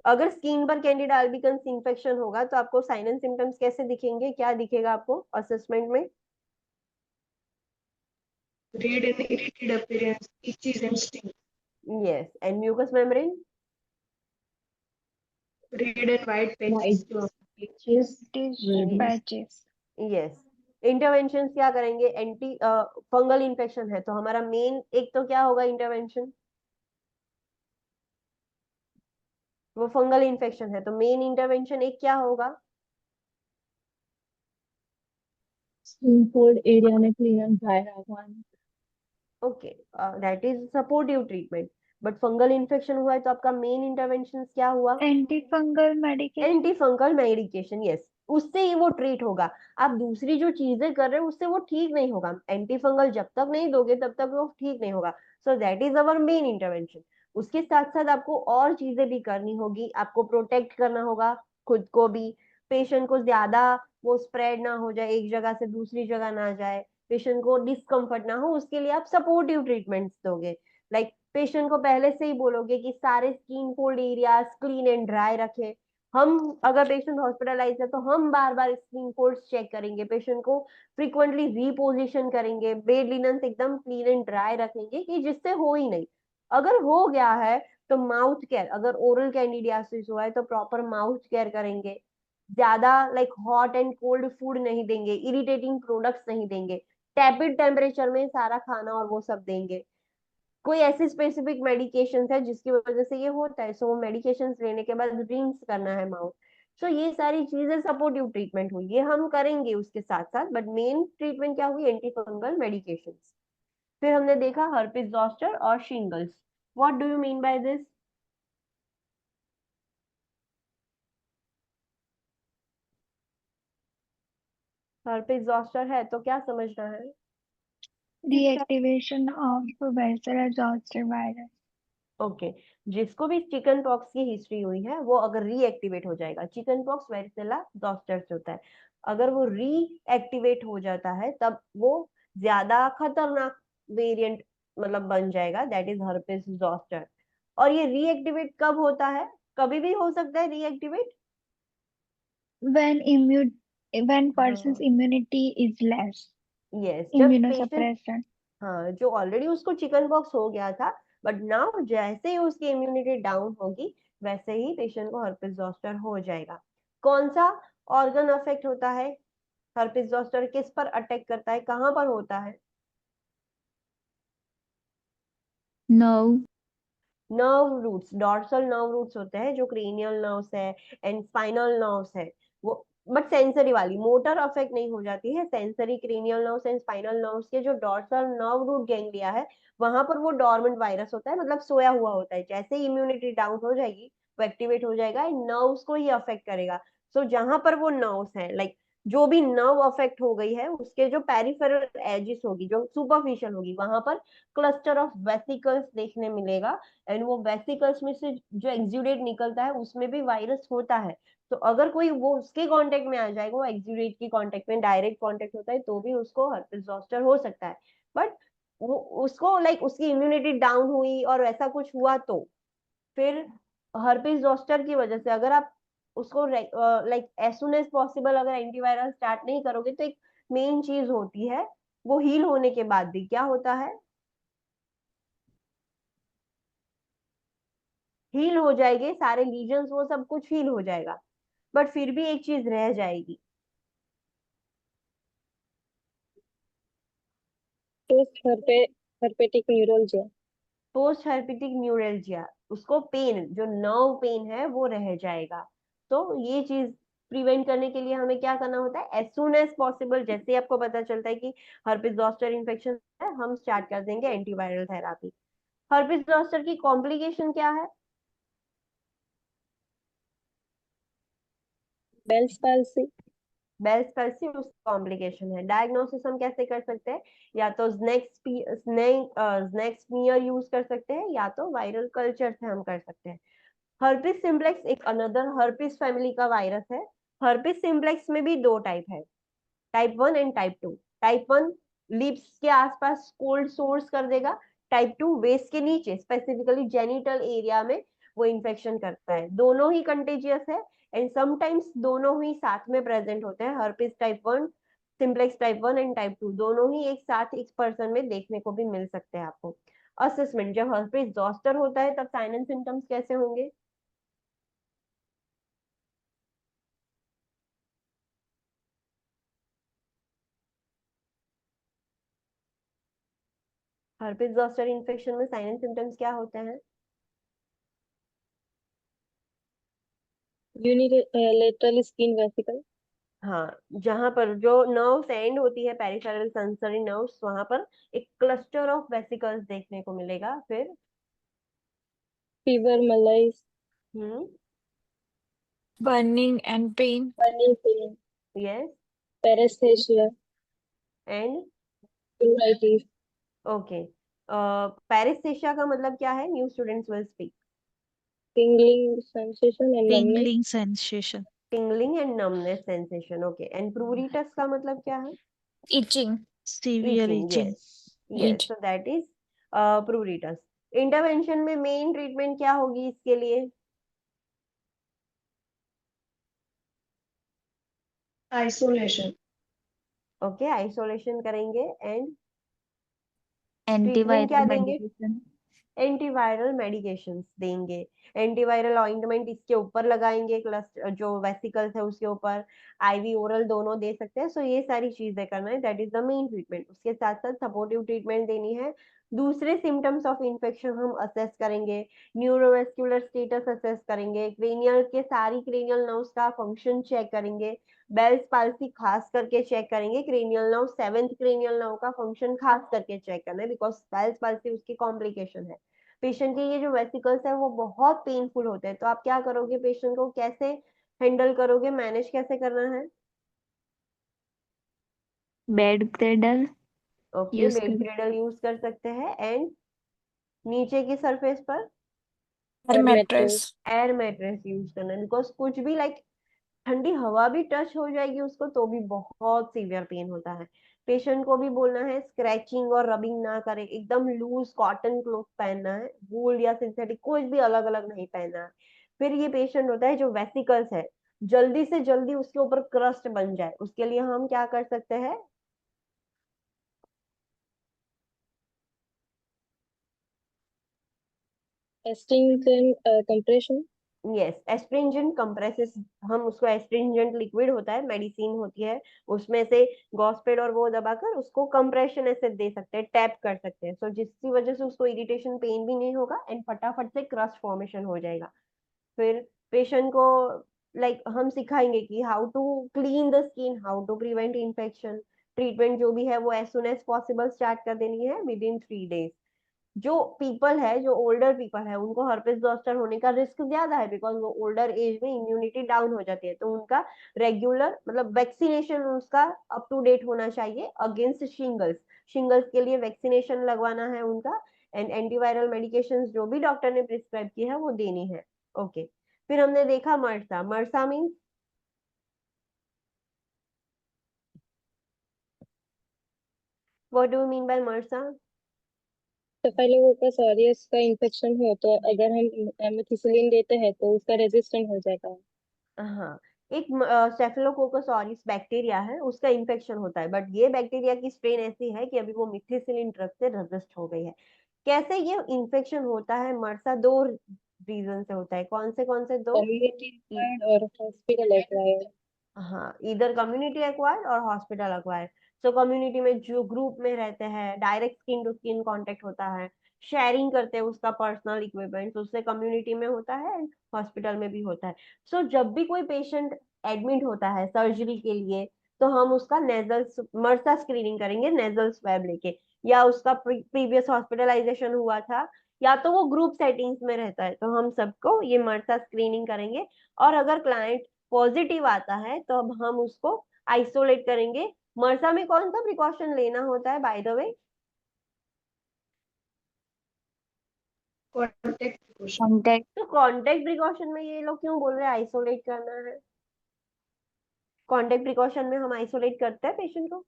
अगर स्किन पर कैंडिडा अल्बिकन्स इंफेक्शन होगा तो आपको साइन एंड सिम्टम्स कैसे दिखेंगे, क्या दिखेगा आपको असेसमेंट में? Red and irritated appearance, itches and sting. Yes, and mucous membrane? Red and white patches. white patches, tissue redness, patches, yes. Intervention क्या करेंगे? एंटी फंगल इन्फेक्शन है तो हमारा मेन एक तो क्या होगा इंटरवेंशन? वो फंगल इन्फेक्शन है तो मेन इंटरवेंशन एक क्या होगा? skin fold area में clean and dry रखवाना, okay, that is supportive treatment. But fungal infection हुआ है तो आपका मेन इंटरवेंशन क्या हुआ? Anti fungal medication, anti fungal medication. Yes, उससे ही वो ट्रीट होगा। आप दूसरी जो चीजें कर रहे हो उससे वो ठीक नहीं होगा। एंटी फंगल जब तक नहीं दोगे तब तक वो ठीक नहीं होगा। सो that is our main intervention. उसके साथ साथ आपको और चीजें भी करनी होगी, आपको प्रोटेक्ट करना होगा खुद को भी। पेशेंट को ज्यादा वो स्प्रेड ना हो जाए, एक जगह से दूसरी जगह ना जाए, पेशेंट को डिस्कम्फर्ट ना हो, उसके लिए आप सपोर्टिव ट्रीटमेंट्स दोगे। लाइक पेशेंट को पहले से ही बोलोगे कि सारे skin fold areas clean and dry रखे। हम अगर पेशेंट हॉस्पिटलाइज है तो हम बार बार स्किन फोल्ड्स चेक करेंगे, पेशेंट को फ्रीक्वेंटली रीपोजिशन करेंगे, बेड लिनन एकदम क्लीन एंड ड्राई रखेंगे कि जिससे हो ही नहीं। अगर हो गया है तो माउथ केयर, अगर ओरल कैंडिडियासिस हुआ है तो प्रॉपर माउथ केयर करेंगे। ज्यादा like hot and cold food नहीं देंगे, इरिटेटिंग प्रोडक्ट्स नहीं देंगे, टैपिड टेम्परेचर में सारा खाना और वो सब देंगे। कोई ऐसी स्पेसिफिक मेडिकेशन है जिसकी वजह से ये होता है, सो वो मेडिकेशन लेने के बाद रिंस करना है माउथ। सो ये सारी चीजें सपोर्टिव ट्रीटमेंट हुई, ये हम करेंगे उसके साथ साथ, बट मेन ट्रीटमेंट क्या हुई? Anti fungal medication. फिर हमने देखा हर्पिस जोस्टर और shingles. What do you mean by this? Herpes zoster है तो क्या समझना है? Reactivation of bacillar zoster virus, okay, जिसको भी चिकन पॉक्स की हिस्ट्री हुई है वो अगर रीएक्टिवेट हो जाएगा, चिकन पॉक्स वेरिसेला जोस्टर होता है, अगर वो रीएक्टिवेट हो जाता है तब वो ज्यादा खतरनाक वेरिएंट मतलब बन जाएगा, दैट इज हर्पिस जोस्टर। और ये रीएक्टिवेट कब होता है? कभी भी हो सकता है reactivate. when immune when person's हाँ, immunity is less, यस, जब पेशेंट, immunosuppressant, हाँ, जो ऑलरेडी उसको चिकन पॉक्स हो गया था बट नाउ जैसे ही उसकी इम्यूनिटी डाउन होगी वैसे ही पेशेंट को हर्पिस जोस्टर हो जाएगा। कौन सा ऑर्गन अफेक्ट होता है? हर्पिस जोस्टर किस पर अटैक करता है, कहाँ पर होता है? nerve, nerve roots, dorsal nerve roots होते हैं जो क्रेनियल नर्व्स है एंड स्पाइनल नर्व्स है वो, बट सेंसरी वाली, मोटर अफेक्ट नहीं हो जाती है। Sensory cranial nerves and spinal nerves के जो डॉर्सल नर्व रूट गैंग्लिया है वहां पर वो डॉर्मेंट वायरस होता है, मतलब सोया हुआ होता है। जैसे ही इम्यूनिटी डाउन हो जाएगी वो एक्टिवेट हो जाएगा एंड नर्व्स को ही अफेक्ट करेगा। सो जहां पर वो नर्व्स है, लाइक जो भी नर्व अफेक्ट हो गई है उसके जो पेरिफेरल एजिस होगी, जो सुपरफिशियल होगी, वहां पर क्लस्टर ऑफ वेसिकल्स देखने मिलेगा एंड वो वेसिकल्स में से जो एक्सुडेट निकलता है उसमें भी वायरस होता है। तो अगर कोई वो उसके कांटेक्ट में आ जाएगा, वो एक्सुडेट की कांटेक्ट में डायरेक्ट कांटेक्ट होता है तो भी उसको हर्पिस जोस्टर हो सकता है। बट वो उसको लाइक उसकी इम्यूनिटी डाउन हुई और ऐसा कुछ हुआ तो फिर हर्पिस जोस्टर की वजह से अगर आप उसको like as soon as possible अगर एंटीवायरल स्टार्ट नहीं करोगे तो एक मेन चीज होती है वो हील होने के बाद भी क्या होता है, हील हो जाएंगे सारे लीजन्स, वो सब कुछ हील हो जाएगा, बट फिर भी एक चीज रह जाएगी। Post herpetic neuralgia. Post herpetic neuralgia, उसको पेन जो नर्व पेन है वो रह जाएगा। तो ये चीज प्रिवेंट करने के लिए हमें क्या करना होता है, एज सुन एज पॉसिबल जैसे ही आपको पता चलता है कि हर्पिस जोस्टर इन्फेक्शन है, हम स्टार्ट कर देंगे एंटीवायरल थेरापी। हर्पिस जोस्टर की कॉम्प्लिकेशन क्या है, बेल्स पाल्सी। बेल्स पल्सी उसकी कॉम्प्लिकेशन है। डायग्नोसिस हम कैसे कर सकते हैं, या तो स्नेक स्मीयर यूज कर सकते हैं या तो वायरल कल्चर से हम कर सकते हैं। हर्पिस सिम्प्लेक्स एक अनदर हर्पिस फैमिली का वायरस है। हर्पिस सिम्प्लेक्स में भी दो टाइप है, type 1 and type 2। Type 1 lips के आसपास कोल्ड सोर्स कर देगा, टाइप 2 वेस्ट के नीचे स्पेसिफिकली जेनिटल एरिया में वो इन्फेक्शन करता है। दोनों ही कंटेजियस है एंड समटाइम्स दोनों ही साथ में प्रेजेंट होते हैं। Herpes type 1, simplex type 1 and type 2 दोनों ही एक साथ एक पर्सन में देखने को भी मिल सकते हैं आपको। असेसमेंट, जब हर्पिस जोस्टर होता है तब साइन एंड सिम्टम्स कैसे होंगे, हर्पिस जोस्टर इन्फेक्शन में साइन एंड सिम्टम्स क्या होते हैं, यूनिलेटरल स्किन वेसिकल। हाँ, जहां पर जो नर्व एंड होती है पेरिफेरल सेंसरी नर्व्स, वहां पर एक क्लस्टर ऑफ वेसिकल्स देखने को मिलेगा। फिर fever, malaise, hmm, burning and pain. Burning pain, yes, paraesthesia, and pleuritis, okay. Paraesthesia का मतलब क्या है, new students will speak. tingling sensation and numbness, tingling sensation, tingling and numbness sensation, okay. And pruritus का मतलब क्या है, itching. severe itching, itching. Yes yes, itch so that is pruritus. Intervention में main treatment क्या होगी इसके लिए, isolation. Okay, isolation करेंगे एंड ट्रीटमेंट क्या एंटीवायरल देंगे, मेडिकेशन। एंटीवायरल मेडिकेशंस देंगे। एंटीवायरल ऑइंटमेंट इसके ऊपर लगाएंगे, क्लस्टर जो वेसिकल्स है उसके ऊपर, आईवी ओरल दोनों दे सकते हैं। सो ये सारी चीजें करना है, that is the main treatment. उसके साथ साथ सपोर्टिव ट्रीटमेंट देनी है। दूसरे सिम्टम्स ऑफ इन्फेक्शन हम असेस करेंगे, न्यूरोवेस्कुलर स्टेटस असेस करेंगे, क्रेनियल के सारी क्रेनियल नर्व्स का फंक्शन चेक करेंगे, बेल्स पाल्सी खास करके चेक करेंगे, cranial nerve, seventh cranial nerve का फंक्शन खास करके चेक करना है बिकॉज बेल्स पाल्सी उसकी कॉम्प्लिकेशन है। पेशेंट के ये जो वेसिकल्स है वो बहुत पेनफुल होते हैं, तो आप क्या करोगे, पेशेंट को कैसे हैंडल करोगे, मैनेज कैसे करना है, bed cradle okay, use bed कर। क्रेडल यूज कर सकते हैं। एंड नीचे की सरफेस पर और और mattress. mattress, air mattress use करना है बिकॉज कुछ भी लाइक ठंडी हवा भी टच हो जाएगी उसको तो भी बहुत सीवियर पेन होता है। पेशेंट को भी बोलना है स्क्रैचिंग और रबिंग ना करे, एकदम लूज कॉटन क्लोथ पहनना है, वूल या सिंथेटिक कुछ भी अलग अलग नहीं पहनना है। फिर ये पेशेंट होता है जो वेसिकल्स है, जल्दी से जल्दी उसके ऊपर क्रस्ट बन जाए उसके लिए हम क्या कर सकते हैं, astringent compression, yes, astringent compresses, हम उसको एस्ट्रिंजेंट लिक्विड होता है, मेडिसिन होती है, उसमें से गॉस्पेड और वो दबाकर उसको कंप्रेशन ऐसे दे सकते हैं, टैप कर सकते हैं, सो जिसकी वजह से उसको इरिटेशन पेन भी नहीं होगा एंड फटाफट से क्रस्ट फॉर्मेशन हो जाएगा। फिर पेशेंट को लाइक हम सिखाएंगे कि how to clean the skin, how to prevent infection. Treatment जो भी है वो as soon as possible start कर देनी है विद इन 3 days। जो पीपल है, जो ओल्डर पीपल है, उनको हर्पिस जोस्टर होने का रिस्क ज्यादा है बिकॉज वो ओल्डर एज में इम्यूनिटी डाउन हो जाती है, तो उनका रेगुलर मतलब वैक्सीनेशन उसका अप टू डेट होना चाहिए अगेंस्ट शिंगल्स। शिंगल्स के लिए वैक्सीनेशन लगवाना है उनका एंड एंटीवायरल मेडिकेशंस जो भी डॉक्टर ने प्रिस्क्राइब की है वो देनी है, ओके। फिर हमने देखा MRSA, MRSA means what do you mean by MRSA, staphylococcus aureus का इन्फेक्शन हो तो अगर हम एमिथिसिलिन देते हैं तो उसका रेजिस्टेंट हो जाएगा। हाँ, एक स्टेफिलोकोकस ऑरिस बैक्टीरिया है, उसका इन्फेक्शन होता है, बट ये बैक्टीरिया की स्ट्रेन ऐसी है कि अभी वो मिथिसिलिन ड्रग से रेजिस्ट हो गई है। कैसे ये इन्फेक्शन होता है मरसा? दो रीजन से होता है। कौन से दो? कम्युनिटी एक्वायर्ड और हॉस्पिटल एक्वायर्ड। हाँ, इधर कम्युनिटी एक्वायर्ड और हॉस्पिटल एक्वायर्ड। सो कम्युनिटी में जो ग्रुप में रहते हैं, direct skin to skin contact होता है, शेयरिंग करते हैं उसका पर्सनल इक्विपमेंट, उससे कम्युनिटी में होता है, हॉस्पिटल में भी होता है। सो जब भी कोई पेशेंट एडमिट होता है सर्जरी के लिए, तो हम उसका नेजल मर्सा स्क्रीनिंग करेंगे नेजल स्वैब लेके, या उसका प्रीवियस हॉस्पिटलाइजेशन हुआ था, या तो वो ग्रुप सेटिंग्स में रहता है, तो हम सबको ये मर्सा स्क्रीनिंग करेंगे। और अगर क्लाइंट पॉजिटिव आता है तो अब हम उसको आइसोलेट करेंगे। मरसा में कौन सा प्रिकॉशन लेना होता है by the way? Contact precaution. Contact. तो कांटेक्ट प्रिकॉशन में ये लोग क्यों बोल रहे हैं आइसोलेट करना है? कांटेक्ट प्रिकॉशन में हम आइसोलेट करते हैं पेशेंट को,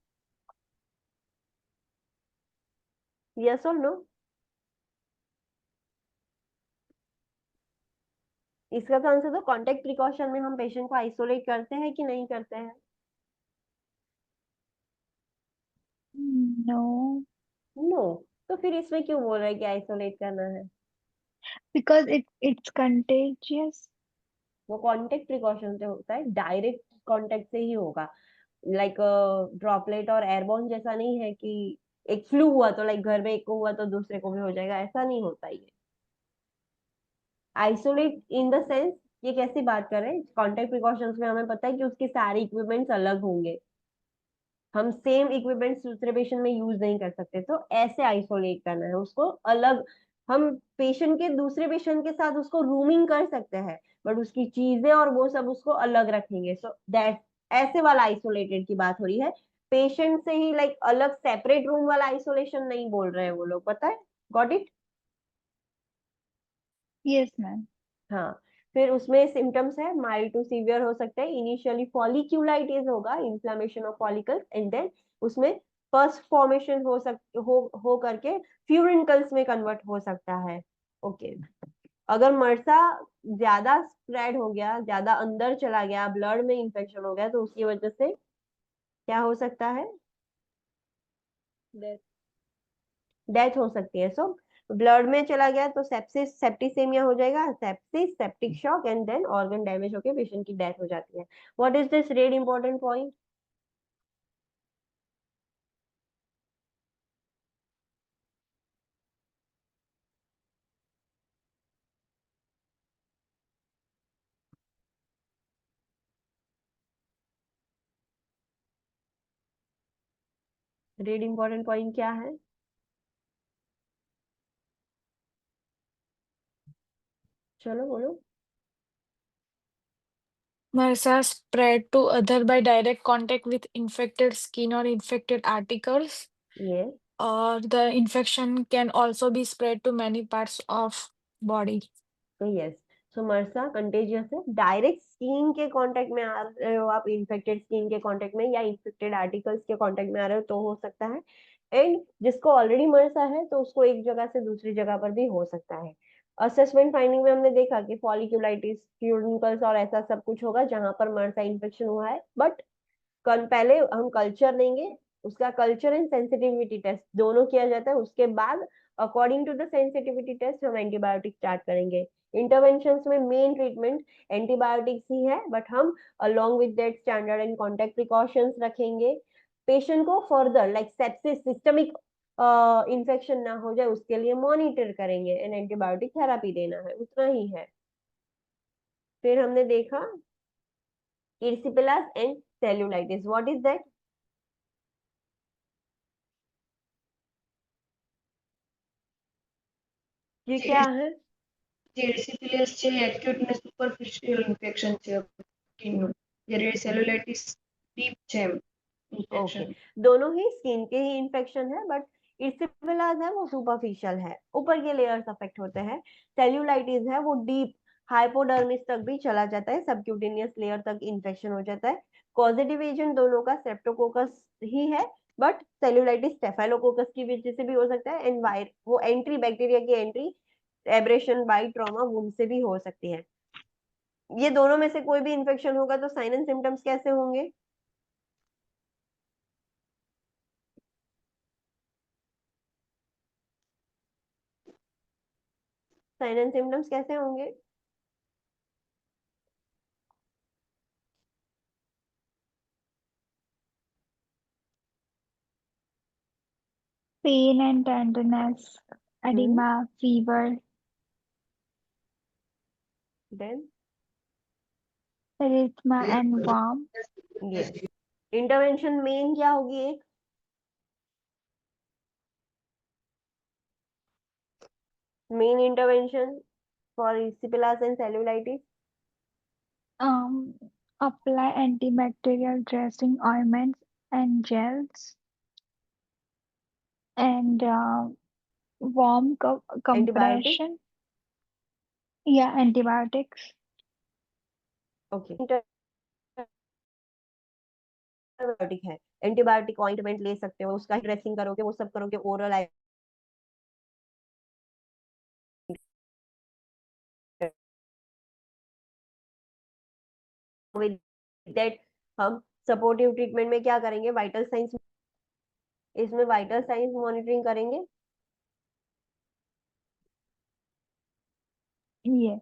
यस और नो? इसका तो आंसर दो, कांटेक्ट प्रिकॉशन में हम पेशेंट को आइसोलेट करते हैं कि नहीं करते हैं? No, no. तो फिर इसमें क्यों बोल रहे हैं कि आइसोलेट करना है? Because it's contagious. वो कांटेक्ट प्रिकॉशन से होता है, डायरेक्ट कांटेक्ट से ही होगा। लाइक ड्रॉपलेट और एयरबॉर्न जैसा नहीं है कि एक फ्लू हुआ तो लाइक घर में एक को हुआ तो दूसरे को भी हो जाएगा, ऐसा नहीं होता ये। आइसोलेट इन द सेंस, ये कैसी बात कर रहे हैं? कॉन्टेक्ट प्रिकॉशंस में हमें पता है कि उसके सारे इक्विपमेंट्स अलग होंगे, हम सेम इक्विपमेंट्स दूसरे पेशेंट में यूज नहीं कर सकते, तो ऐसे आइसोलेट करना है उसको अलग। हम पेशेंट के दूसरे पेशेंट के साथ उसको रूमिंग कर सकते हैं, बट उसकी चीजें और वो सब उसको अलग रखेंगे। सो दैट ऐसे वाला आइसोलेटेड की बात हो रही है, पेशेंट से ही लाइक अलग सेपरेट रूम वाला आइसोलेशन नहीं बोल रहे हैं वो लोग, पता है? Got it? Yes ma'am. हाँ। फिर उसमें सिम्टम्स है, माइल्ड टू सीवियर हो सकते हैं। इनिशियली फॉलिक्यूलाइटिस होगा, inflammation of follicles, and then उसमें पस फॉर्मेशन हो करके फ्यूरिनकल्स में कन्वर्ट हो सकता है। ओके। अगर मरसा ज्यादा स्प्रेड हो गया, ज्यादा अंदर चला गया, ब्लड में इंफेक्शन हो गया, तो उसकी वजह से क्या हो सकता है? डेथ हो सकती है। सो ब्लड में चला गया तो सेप्सिस सेप्टिसेमिया हो जाएगा, sepsis septic shock, and then organ damage होकर पेशेंट की डेथ हो जाती है। What is this red important point? Red important point क्या है? चलो बोलो। MRSA spread to other by direct contact with infected skin or infected articles, ये or the infection can also be spread to many parts of body. तो yes. सो मरसा contagious है, direct skin के contact में आ रहे हो आप, इन्फेक्टेड स्किन के contact में या इन्फेक्टेड आर्टिकल्स के कांटेक्ट में आ रहे हो तो हो सकता है। एंड जिसको ऑलरेडी मरसा है तो उसको एक जगह से दूसरी जगह पर भी हो सकता है। असेसमेंट फाइंडिंग में हमने देखा कि फॉलिक्यूलाइटिस, फ्यूरिनकल्स और ऐसा सब कुछ होगा जहां पर मरसा इन्फेक्शन हुआ है, बट पहले हम कल्चर लेंगे, उसका कल्चर एंड सेंसिटिविटी टेस्ट दोनों किया जाता है, उसके बाद according to the sensitivity test हम एंटीबायोटिक स्टार्ट करेंगे। इंटरवेंशंस में मेन ट्रीटमेंट एंटीबायोटिक्स ही है, बट हम along with that standard and contact precautions रखेंगे। पेशेंट को further like sepsis, systemic infection ना हो जाए उसके लिए मॉनिटर करेंगे एंड एंटीबायोटिक थेरापी देना है, उतना ही है। फिर हमने देखा erysipelas and cellulitis. What is that? ये क्या है? જે એરિસિપિલિયસ છે એ એક્યુટ ને સુપરફિશિયલ ઇન્ફેક્શન છે સ્કિનનું, જ્યારે સેલ્યુલાઇટિસ ડીપ છે ओके, ઇન્ફેક્શન। दोनों ही स्किन के ही इन्फेक्शन है, बट इर्सिपिलास है वो सुपरफिशियल है, ऊपर के लेयर्स अफेक्ट होते हैं। सेल्यूलाइटिस है वो डीप हाइपोडर्मिस तक भी चला जाता है, सबक्यूटेनियस लेयर तक इन्फेक्शन हो जाता है। पॉजिटिव एजेंट दोनों का स्ट्रेप्टोकोकस ही है, बट सेल्यूलाइटिस स्टेफाइलोकोकस की वजह से भी हो सकता है, एंड वायर वो एंट्री बैक्टीरिया की entry abrasion by trauma wound से भी हो सकती है। ये दोनों में से कोई भी इन्फेक्शन होगा तो साइन एंड सिम्टम्स कैसे होंगे? साइन एंड सिम्टम्स कैसे होंगे? Pain and tenderness, edema, fever, then erythema and warm. ये इंटरवेंशन मेन क्या होगी? एक main intervention for erysipelas and cellulitis. Apply antibacterial dressing, ointments and gels, and warm Antibiotic. compression. Yeah, antibiotics. Okay, antibiotic है, antibiotic ointment ले सकते हो, उसका dressing करोगे, वो सब करोगे, ओरल दैट हम सपोर्टिव ट्रीटमेंट में क्या करेंगे? वाइटल साइंस, इसमें वाइटल साइंस मॉनिटरिंग करेंगे। Yes.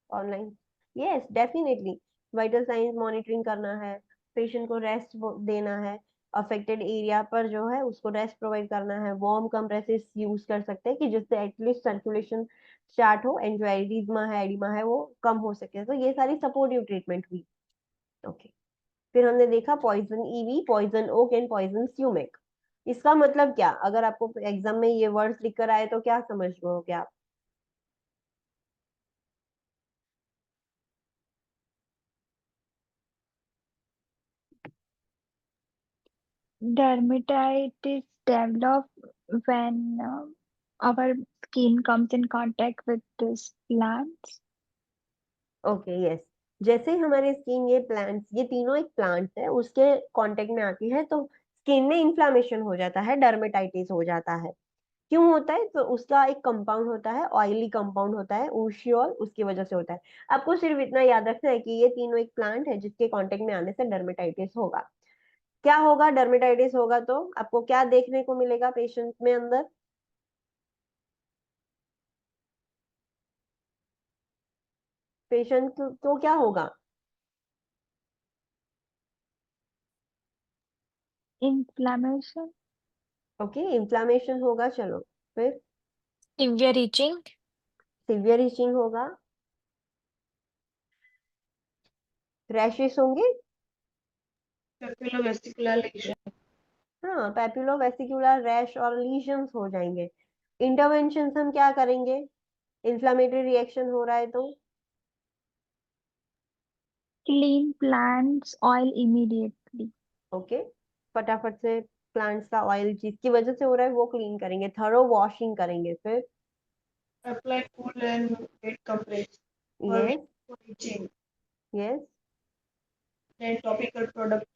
Online, yes definitely vital science monitoring करना है, पेशेंट को रेस्ट देना है, अफेक्टेड एरिया पर जो है उसको रेस्ट प्रोवाइड करना है, वार्म कंप्रेसेस यूज कर सकते हैं कि जिससे एटलीस्ट सर्कुलेशन स्टार्ट हो, एंड जो एडिमा है वो कम हो सके। तो ये सारी सपोर्टिव ट्रीटमेंट हुई। ओके, फिर हमने देखा poison ivy, poison oak and poison sumac. इसका मतलब क्या? अगर आपको एग्जाम में ये वर्ड्स लिख कर आए तो क्या समझ गए आप? Dermatitis develop when our skin comes in contact with these plants. Okay yes, जैसे ही हमारी स्किन ये प्लांट्स, ये तीनों एक प्लांट है, उसके कांटेक्ट में आती है तो स्किन में इन्फ्लामेशन हो जाता है, डर्मेटाइटिस हो जाता है। क्यों होता है? तो उसका एक कंपाउंड होता है, ऑयली कंपाउंड होता है ऊशियोल, उसकी वजह से होता है। आपको सिर्फ इतना याद रखना है कि ये तीनों एक प्लांट है जिसके कांटेक्ट में आने से डर्मेटाइटिस होगा। क्या होगा? डर्मेटाइटिस होगा तो आपको क्या देखने को मिलेगा पेशेंट में अंदर? पेशेंट को क्या होगा? Inflammation, ओके, इन्फ्लामेशन होगा। चलो फिर Severe itching, सीवियर इचिंग होगा, रैशेस होंगे। पेपिलोवेस्टिकुलर लेशन, हाँ, पैपुलोवेसिकुलर रैश और लीजन्स हो जाएंगे। इंटरवेंशन हम क्या करेंगे? इन्फ्लामेटरी रिएक्शन हो रहा है तो clean plants oil immediately. Okay, फटाफट से प्लांट्स का ऑयल जिसकी वजह से हो रहा है वो क्लीन करेंगे, थरो वॉशिंग करेंगे। फिर apply cool and wet compress for yes itching, yes, then topical product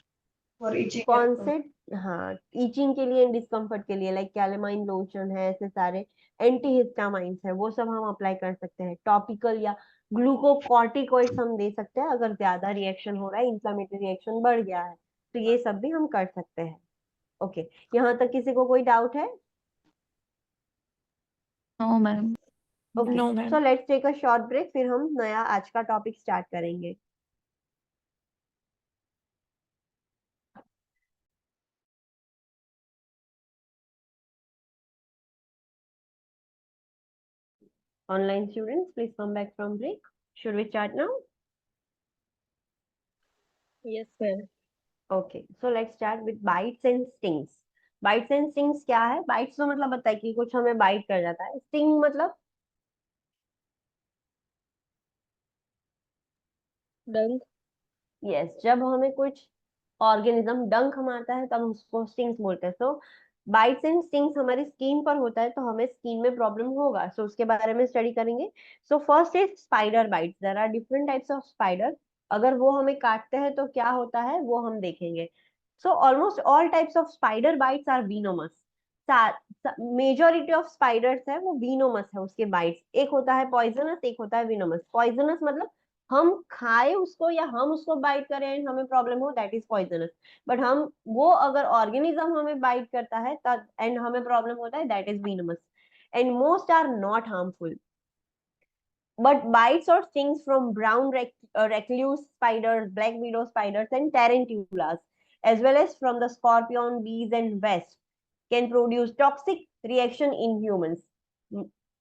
for itching कौन and से? हाँ, ईचिंग के लिए, डिस्कम्फर्ट के लिए, लाइक कैलेमाइन लोशन है, ऐसे सारे एंटीहिस्टामाइंस है, वो सब हम अप्लाई कर सकते हैं। टॉपिकल या ग्लूकोकॉर्टिकॉइड्स हम दे सकते हैं अगर ज्यादा रिएक्शन हो रहा है, इन्फ्लामेटरी रिएक्शन बढ़ गया है, तो ये सब भी हम कर सकते हैं। ओके, यहाँ तक किसी को कोई डाउट है? No, ma'am. Okay, No, ma'am. So let's take a short break, फिर हम नया आज का टॉपिक स्टार्ट करेंगे। Online students, please come back from break. Should we start now? Yes, ma'am. Okay, so let's start with bites and stings. Bites and stings क्या है? Bites तो मतलब बताए कि कुछ हमें बाइट कर जाता है, स्टिंग मतलब Dunk. यस, जब हमें कुछ ऑर्गेनिज्म डंक मारता है तब हम उसको स्टिंग्स बोलते हैं। सो बाइट्स एंड स्टिंग्स हमारी स्किन पर होता है तो हमें स्किन में प्रॉब्लम होगा, सो उसके बारे में स्टडी करेंगे। So first is spider bites, there are different types of spider. अगर वो हमें काटते हैं तो क्या होता है वो हम देखेंगे। So almost all types of spider bites are venomous. Majority of spiders है वो वीनोमस है, उसके बाइट्स। एक होता है पॉइजनस, एक होता है विनोमस। पॉइजनस मतलब हम खाए उसको या हम उसको बाइट करें एंड हमें प्रॉब्लम हो, दैट इज पॉइजनस। बट हम वो अगर ऑर्गेनिज्म हमें बाइट करता है तब एंड हमें प्रॉब्लम होता है, that is venomous। And most are not harmful, but bites or stings from brown recluse spiders, black widow spiders, and tarantulas, as well as from the scorpion, bees, and wasps, can produce toxic reaction in humans।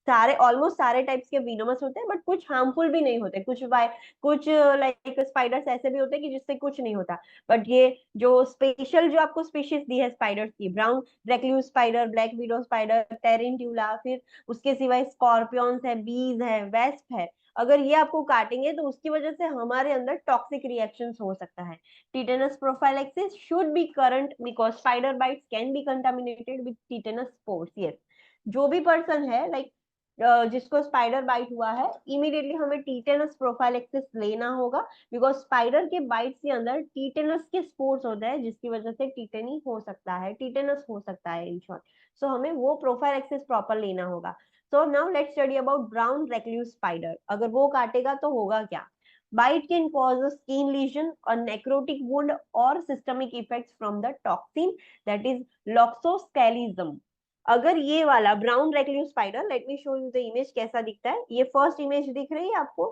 सारे almost सारे types के विनोमस होते हैं, but कुछ harmful भी नहीं होते, कुछ लाइक स्पाइडर्स ऐसे भी होते हैं कि जिससे कुछ नहीं होता। बट ये जो स्पेशल जो आपको स्पीशीज दी है स्पाइडर्स की, brown recluse spider, black widow spider, tarantula, फिर उसके सिवाय स्कॉर्पियंस है, बीज है, वेस्प है, अगर ये आपको काटेंगे तो उसकी वजह से हमारे अंदर टॉक्सिक रिएक्शंस हो सकता है। Tetanus prophylaxis should be current because spider bites can be contaminated with tetanus spores. Yes, जो भी पर्सन है लाइक जिसको स्पाइडर बाइट हुआ है, इमीडिएटली हमें टीटेनस प्रोफाइलैक्सिस लेना होगा, बिकॉज स्पाइडर के बाइट्स के अंदर टीटेनस के स्पोर्स होते हैं, जिसकी वजह से टीटेनी हो सकता है, टीटेनस हो सकता है इन शॉर्ट। सो हमें वो प्रोफाइलैक्सिस प्रॉपर लेना होगा। So now let's study about brown recluse spider. अगर वो काटेगा तो होगा क्या? Bite can cause a skin lesion, a necrotic wound, or systemic effects from the toxin that is loxoscelism। अगर ये वाला brown recluse spider, let me show you the image कैसा दिखता है। ये फर्स्ट इमेज दिख रही है आपको,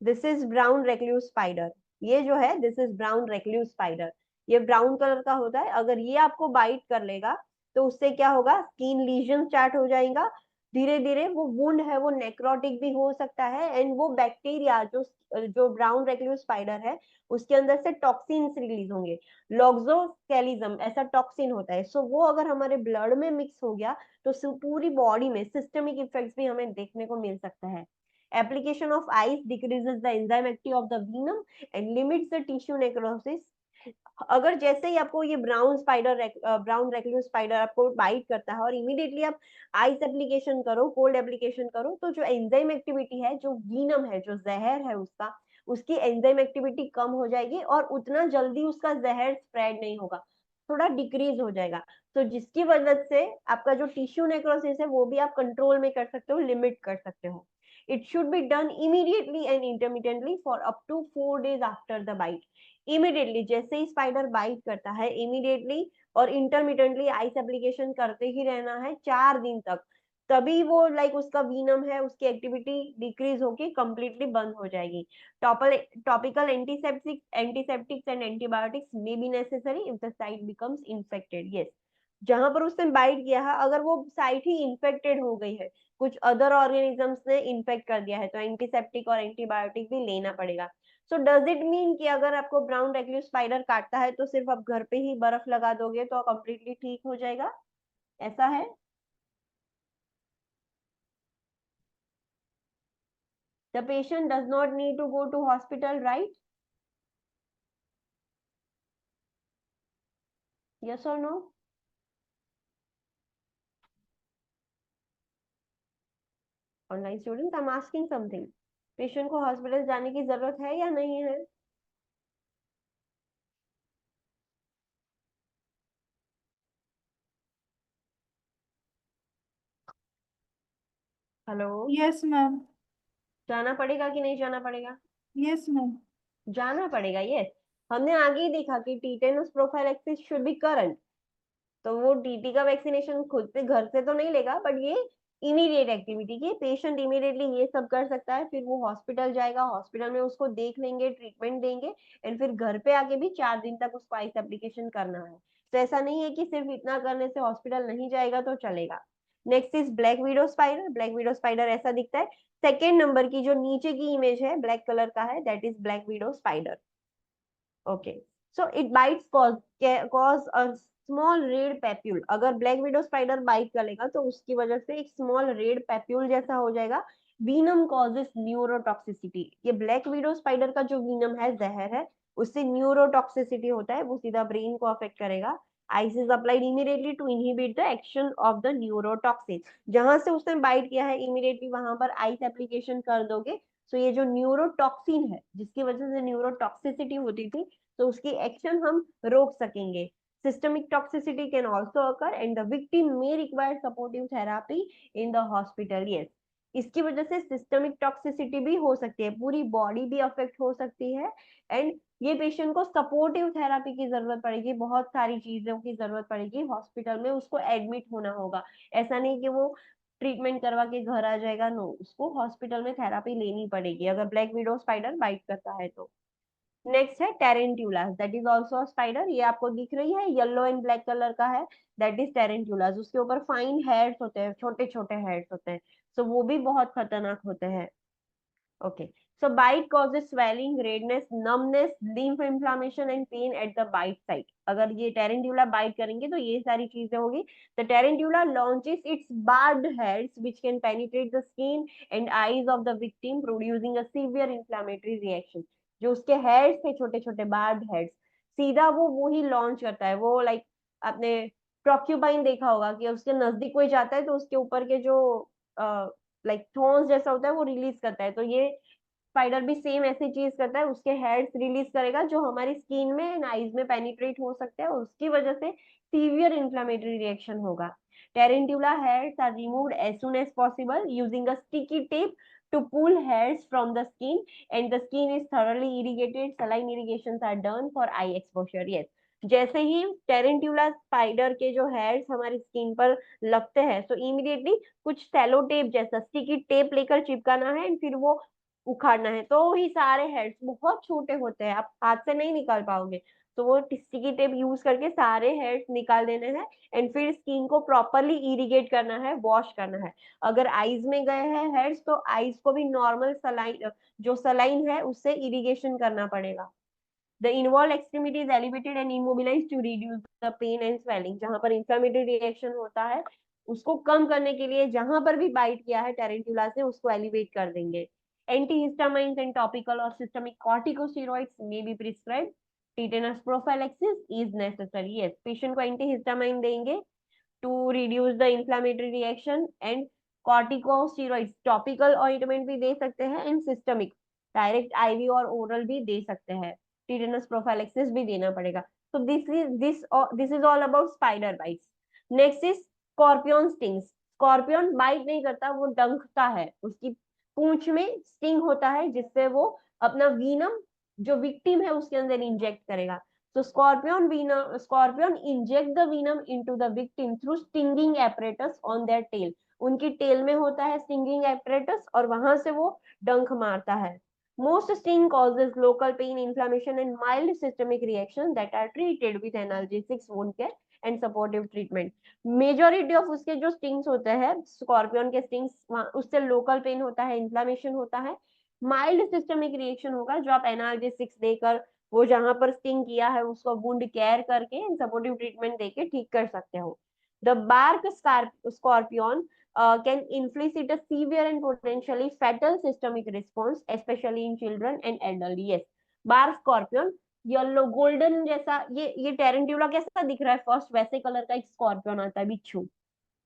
this is brown recluse spider. ये जो है this is brown recluse spider, ये ब्राउन कलर का होता है। अगर ये आपको बाइट कर लेगा तो उससे क्या होगा, स्किन लीजन स्टार्ट हो जाएगा, धीरे धीरे वो वुंड है वो नेक्रोटिक भी हो सकता है, एंड वो बैक्टीरिया जो ब्राउन रेक्ल्यूज स्पाइडर है उसके अंदर से टॉक्सिन्स रिलीज होंगे, लॉक्सोस्केलिज्म ऐसा टॉक्सिन होता है। सो वो अगर हमारे ब्लड में मिक्स हो गया तो पूरी बॉडी में सिस्टमिक इफेक्ट्स भी हमें देखने को मिल सकता है। Application of ice decreases the enzyme activity of the venom and limits the tissue necrosis। अगर जैसे ही आपको ये ब्राउन रेक्ल्यूज स्पाइडर आपको बाइट करता है और इमीडिएटली आप आइस एप्लीकेशन करो, कोल्ड एप्लीकेशन करो, तो जो एंजाइम एक्टिविटी है, जो वीनम है, जो जहर है उसकी एंजाइम एक्टिविटी कम हो जाएगी और उतना जल्दी उसका जहर स्प्रेड नहीं होगा, थोड़ा डिक्रीज हो जाएगा। तो जिसकी वजह से आपका जो टिश्यू नेक्रोसिस है वो भी आप कंट्रोल में कर सकते हो, लिमिट कर सकते हो। It should be done immediately and intermittently for up to 4 days after the bite। Immediately जैसे ही स्पाइडर बाइट करता है, इमीडिएटली और इंटरमिटेंटली आइस एप्लीकेशन करते ही रहना है 4 दिन तक, तभी वो लाइक उसका वीनम है उसकी एक्टिविटी डिक्रीज होके कंप्लीटली बंद हो जाएगी। Topical antiseptics and antibiotics may be necessary if the site becomes infected. Yes, जहां पर उसने बाइट किया है अगर वो साइट ही इन्फेक्टेड हो गई है, कुछ अदर ऑर्गेनिजम्स ने इन्फेक्ट कर दिया है, तो एंटीसेप्टिक और एंटीबायोटिक भी लेना पड़ेगा। सो डज इट मीन कि अगर आपको ब्राउन रेक्ल्यूज स्पाइडर काटता है तो सिर्फ आप घर पे ही बर्फ लगा दोगे तो कंप्लीटली ठीक हो जाएगा, ऐसा है? The patient does not need to go to hospital, right? Yes or no? Online students, I'm asking something. Patient को हॉस्पिटल जाने की जरूरत है या नहीं है? Hello, yes ma'am. जाना पड़ेगा कि नहीं जाना पड़ेगा? Yes ma'am. जाना पड़ेगा। यस, हमने आगे ही देखा कि टीटेनस प्रोफाइलैक्सिस शुड बी करंट, तो वो टीटी का वैक्सीनेशन खुद से घर से तो नहीं लेगा, बट ये इमीडिएट एक्टिविटी की पेशेंट इमीडिएटली ये सब कर सकता है, फिर वो हॉस्पिटल जाएगा, हॉस्पिटल में उसको देख लेंगे, ट्रीटमेंट देंगे, एंड फिर घर पे आके भी 4 दिन तक उसको आइस एप्लीकेशन करना है। तो ऐसा नहीं है कि सिर्फ इतना करने से हॉस्पिटल नहीं जाएगा तो चलेगा। Next is black widow spider. Black widow spider ऐसा दिखता है, सेकेंड नंबर की जो नीचे की इमेज है ब्लैक कलर का है, that is black widow spider. Okay, so it bytes cause a small red papule. अगर ब्लैक विडो स्पाइडर बाइट करेगा तो उसकी वजह से एक स्मॉल रेड पैप्यूल जैसा हो जाएगा। Venom causes neurotoxicity. ये ब्लैक विडो स्पाइडर का जो वीनम है, जहर है, उससे न्यूरोटॉक्सिसिटी होता है, वो सीधा ब्रेन को अफेक्ट करेगा। Ice is applied immediately to inhibit the action of the neurotoxin. जहां से उसने बाइट किया है इमीडिएटली वहां पर आइस एप्लीकेशन कर दोगे, तो ये जो न्यूरोटॉक्सिन है जिसकी वजह से न्यूरोटॉक्सिसिटी होती थी, तो उसकी एक्शन हम रोक सकेंगे। Systemic toxicity can also occur and the victim may require supportive therapy in the hospital. Yes, इसकी वजह से सिस्टमिक टॉक्सिसिटी भी हो सकती है, पूरी बॉडी भी अफेक्ट हो सकती है। एंड ये पेशेंट को सपोर्टिव थेरापी की जरूरत पड़ेगी, बहुत सारी चीजों की जरूरत पड़ेगी, हॉस्पिटल में उसको एडमिट होना होगा। ऐसा नहीं कि वो ट्रीटमेंट करवा के घर आ जाएगा, नो, उसको हॉस्पिटल में थेरापी लेनी पड़ेगी अगर ब्लैक विडो स्पाइडर बाइट करता है तो। नेक्स्ट है टेरेंट्यूलास, दैट इज ऑल्सो स्पाइडर। ये आपको दिख रही है, येलो एंड ब्लैक कलर का है, दैट इज टेरेंट्यूलास। उसके ऊपर फाइन हेयर्स होते हैं, छोटे छोटे हेयर्स होते हैं, सो वो भी बहुत खतरनाक होते हैं। Okay, so bite causes swelling, redness, numbness, lymph inflammation and pain at the bite site. अगर ये टेरेंट्यूला बाइट करेंगे तो ये सारी चीजें होगी। The tarantula launches its barbed heads which can penetrate the skin and eyes of the victim, producing a severe inflammatory reaction. जो उसके हेड्स थे, छोटे छोटे बार्ब्ड हेड्स, सीधा वो ही लॉन्च करता है। वो लाइक आपने प्रोक्यूपाइन देखा होगा कि उसके नजदीक कोई जाता है तो उसके ऊपर के जो लाइक थॉर्न्स जैसा होता है वो रिलीज करता है, तो ये स्पाइडर भी सेम ऐसी चीज करता है, उसके हेड्स रिलीज करेगा जो हमारी स्किन में एंड आईज में पेनिट्रेट हो सकते हैं, और उसकी वजह से सीवियर इन्फ्लेमेटरी रिएक्शन होगा। Tarantula hairs are removed as soon as possible using a sticky tape to pull hairs from the skin, and the skin is thoroughly irrigated. Saline irrigations are done for eye exposure. Yes, जैसे ही tarantula spider के जो hairs हमारी skin पर लगते हैं तो immediately कुछ cello tape जैसा स्टिकी टेप लेकर चिपकाना है एंड फिर वो उखाड़ना है, तो ही सारे हेड्स बहुत छोटे होते हैं, आप हाथ से नहीं निकाल पाओगे, तो वो स्टिकी टेप यूज करके सारे हेड्स निकाल देने हैं एंड फिर स्किन को प्रॉपरली इरिगेट करना है, वॉश करना है। अगर आईज में गए हैं हेड्स तो आईज को भी नॉर्मल सलाइन, जो सलाइन है उससे इरिगेशन करना पड़ेगा। The involved extremity is elevated and immobilized to reduce the pain and swelling. जहां पर inflammatory reaction होता है उसको कम करने के लिए जहां पर भी बाइट किया है टेरेंट्यूला से उसको एलिवेट कर देंगे। Antihistamines and topical or systemic corticosteroids may be prescribed. Tetanus prophylaxis is necessary. Yes, patient को antihistamine देंगे to reduce the inflammatory reaction, and corticosteroids topical ointment भी दे सकते हैं, and systemic डायरेक्ट आईवी और ओरल भी दे सकते हैं, टीटेनस प्रोफाइलेक्सिस भी देना पड़ेगा। तो this is all about spider bites. Next is scorpion stings. Scorpion bite नहीं करता, वो डंकता है, उसकी पूंछ में स्टिंग होता है जिससे वो अपना वीनम जो विक्टिम है उसके अंदर इंजेक्ट करेगा। So scorpion inject the venom into the victim through stinging apparatus on their tail. उनकी टेल में होता है स्टिंगिंग apparatus और वहां से वो डंक मारता है। Most sting causes local pain, inflammation and mild systemic reactions that are treated with analgesics, wound care and supportive treatment. Majority of उसके जो stings होते हैं, स्कॉर्पियन के stings, उससे लोकल पेन होता है, इन्फ्लामेशन होता है, माइल्ड सिस्टमिक रिएक्शन होगा जो आप एनाल्जेसिक्स देकर वो जहां पर स्टिंग किया है उसको वुंड केयर करके सपोर्टिव ट्रीटमेंट देके ठीक कर सकते हो। The bark scorpion can inflict a severe and potentially fatal systemic response, especially in children and elderly. Yes, bark scorpion yellow golden जैसा, ये टेरेंट्यूला कैसा दिख रहा है फर्स्ट, वैसे कलर का एक स्कॉर्पियन आता है बिच्छू,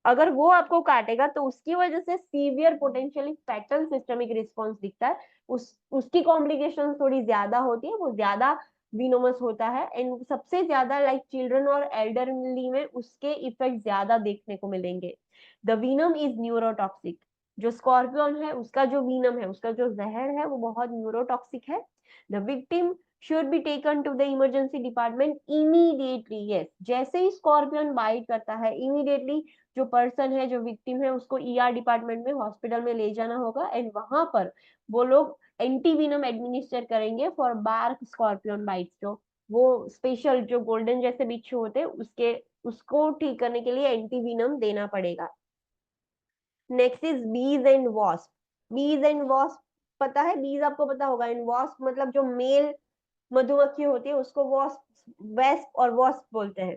अगर वो आपको काटेगा तो उसकी वजह से severe potentially fatal systemic response दिखता है, उसकी कॉम्प्लिकेशन थोड़ी ज्यादा होती है, वो ज्यादा विनोमस होता है एंड सबसे ज्यादा लाइक चिल्ड्रन और एल्डरली में उसके इफेक्ट ज्यादा देखने को मिलेंगे। The venom is neurotoxic. जो स्कॉर्पियन है उसका जो वीनम है, उसका जो जहर है वो बहुत न्यूरोटॉक्सिक है। The victim should be taken to the emergency department immediately. Yes, जैसे ही स्कॉर्पियन बाइट करता है इमीडिएटली जो पर्सन है, जो विक्टिम है, उसको ईआर डिपार्टमेंट में हॉस्पिटल में ले जाना होगा एंड वहां पर वो लोग एंटीवीनम एडमिनिस्टर करेंगे फॉर बार्क स्कॉर्पियन बाइट्स। जो वो स्पेशल जो गोल्डन जैसे बिच्छू होते हैं उसको ठीक करने के लिए एंटीवीनम देना पड़ेगा। नेक्स्ट इज बीज एंड वॉस्प। बीज एंड वॉस्प पता है, बीज आपको पता होगा, एंड वॉस्प मतलब जो मेल मधुमक्खी होती है उसको वेस्प और वॉस्प बोलते हैं।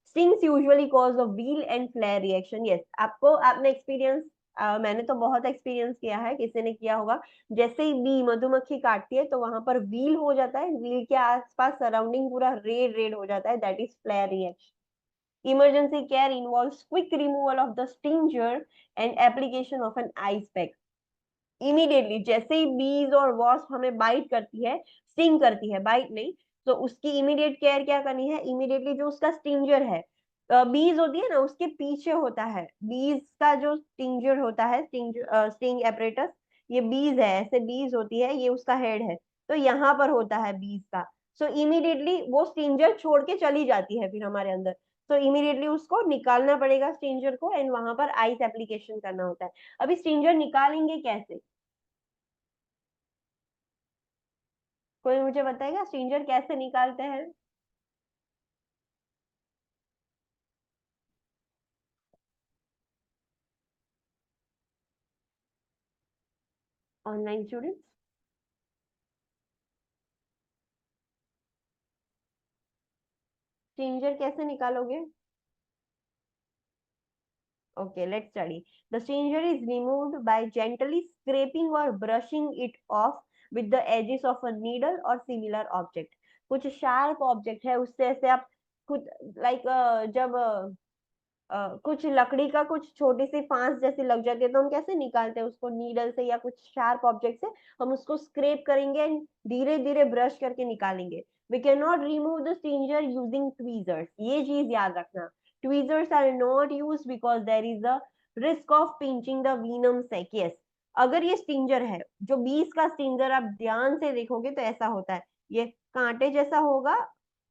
Stings usually cause of wheal and flare reaction. Yes, आपने एक्सपीरियंस, मैंने तो बहुत एक्सपीरियंस किया है, किसी ने किया होगा, जैसे ही बी मधुमक्खी काटती है तो वहां पर व्हील हो जाता है, व्हील के आसपास सराउंडिंग पूरा रेड रेड हो जाता है, that is flare reaction. Emergency care involves quick removal of the stinger and application of an ice pack. Immediately जैसे ही बीज और वॉस्प हमें बाइट करती है, स्टिंग करती है, बाइट नहीं, तो उसकी इमीडिएट केयर क्या करनी है, इमीडिएटली जो उसका स्टिंजर है बीज होती है ना, उसके पीछे होता है बीज का जो स्टिंजर होता है, स्टिंग एपरेटस, ये बीज है, ऐसे बीज होती है, ये उसका हेड है, तो यहाँ पर होता है बीज का। सो इमीडिएटली वो स्टिंजर छोड़ के चली जाती है फिर हमारे अंदर, तो इमीडिएटली उसको निकालना पड़ेगा स्टिंजर को, एंड वहां पर आइस एप्लीकेशन करना होता है। अभी स्टिंजर निकालेंगे कैसे, कोई मुझे बताएगा स्टिंजर कैसे निकालते हैं? ऑनलाइन स्टूडेंट्स, स्टिंजर कैसे निकालोगे? Okay, let's study. The stinger is removed by gently scraping or brushing it off with the edges of a needle or similar object. कुछ शार्प ऑब्जेक्ट है, उससे ऐसे आप कुछ लाइक जब कुछ लकड़ी का कुछ छोटी सी फांस जैसी लग जाती है तो हम कैसे निकालते हैं उसको, नीडल से या कुछ शार्प ऑब्जेक्ट से हम उसको स्क्रैप करेंगे एंड धीरे धीरे ब्रश करके निकालेंगे। We can not remove the stinger using tweezers, ये चीज याद रखना। Tweezers are not used because there is a risk of pinching the venom sac. Yes, अगर ये स्टिंजर है, जो 20 का स्टिंजर आप ध्यान से देखोगे तो ऐसा होता है, ये कांटे जैसा होगा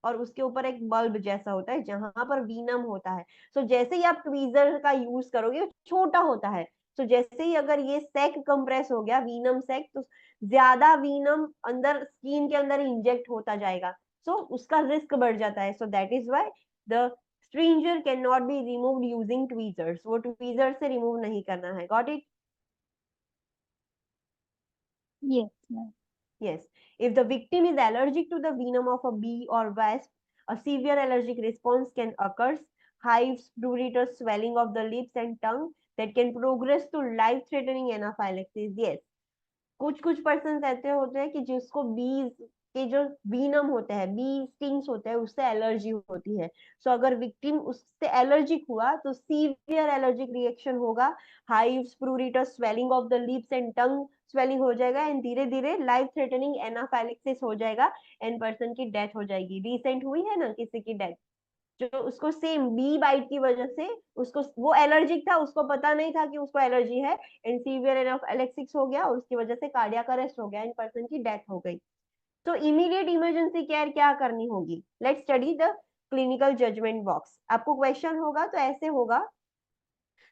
और उसके ऊपर एक बल्ब जैसा होता है जहां पर वीनम होता है। सो जैसे ही आप ट्वीजर का यूज करोगे छोटा होता है, तो जैसे ही अगर ये सेक कंप्रेस हो गया, वीनम सेक, तो ज्यादा वीनम अंदर स्किन के अंदर इंजेक्ट होता जाएगा, सो उसका रिस्क बढ़ जाता है। So that is why the stringer can not be removed using tweezers, वो ट्वीजर से रिमूव नहीं करना है। Got it? Yes, ma'am. Yes. If the victim is allergic to the venom of a bee or wasp, a severe allergic response can occur. Hives, pruritus, swelling of the lips and tongue that can progress to life-threatening anaphylaxis. Yes. कुछ कुछ person ऐसे होते हैं कि जिसको बीज के जो वीनम होते हैं, बी स्टिंग्स होते हैं, उससे एलर्जी होती है। सो अगर विक्टिम उससे एलर्जिक हुआ तो सीवियर एलर्जिक रिएक्शन होगा, hives, pruritus, swelling of the lips and tongue swelling हो जाएगा एंड धीरे धीरे लाइफ थ्रेटनिंग एनाफाइलेक्सिस हो जाएगा एंड पर्सन की डेथ हो जाएगी। रिसेंट हुई है ना किसी की डेथ, जो उसको सेम बी बाइट की वजह से, उसको वो एलर्जिक था, उसको पता नहीं था कि उसको एलर्जी है एंड सीवियर एनाफाइलेक्सिस हो गया और उसकी वजह से कार्डियक अरेस्ट हो गया एंड पर्सन की डेथ हो गई। तो इमीडिएट इमरजेंसी केयर क्या करनी होगी? Let's study the clinical judgment box. आपको क्वेश्चन होगा तो ऐसे होगा,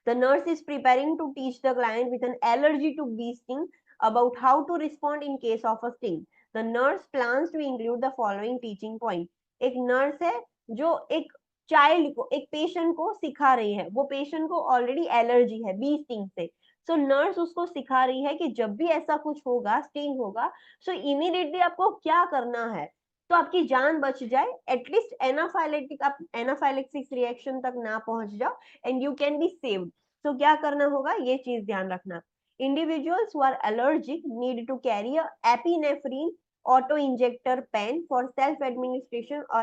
the nurse is preparing to teach the client with an allergy to bee sting about how to respond in case of a sting. The nurse plans to include the following teaching point. एक nurse है जो एक child को, एक patient को सिखा रही है, वो पेशेंट को ऑलरेडी एलर्जी है बी स्टिंग से। सो नर्स उसको सिखा रही है कि जब भी ऐसा कुछ होगा, स्टिंग होगा, सो इमीडिएटली आपको क्या करना है तो आपकी जान बच जाए, एटलीस्ट एनाफाइलेटिक, आप एनाफाइलेक्सिस रिएक्शन तक ना पहुंच जाओ and you can be saved. तो क्या करना होगा, ये चीज ध्यान रखना। Individuals who are allergic need to carry a epinephrine auto injector pen for self administration or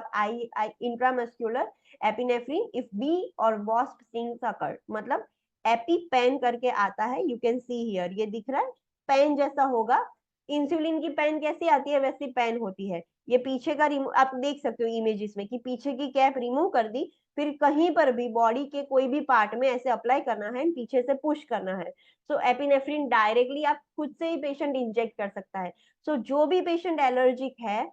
intramuscular epinephrine if bee or wasp stings occur। मतलब एपी पेन करके आता है, यू कैन सी हियर, ये दिख रहा है पेन जैसा होगा, इंसुलिन की पेन कैसी आती है वैसी पेन होती है। ये पीछे का आप देख सकते हो इमेजेस में कि पीछे की कैप रिमूव कर दी, फिर कहीं पर भी बॉडी के कोई भी पार्ट में ऐसे अप्लाई करना है, पीछे से पुश करना है। सो एपिनेफ्रिन डायरेक्टली आप खुद से ही पेशेंट इंजेक्ट कर सकता है। सो जो भी पेशेंट एलर्जिक है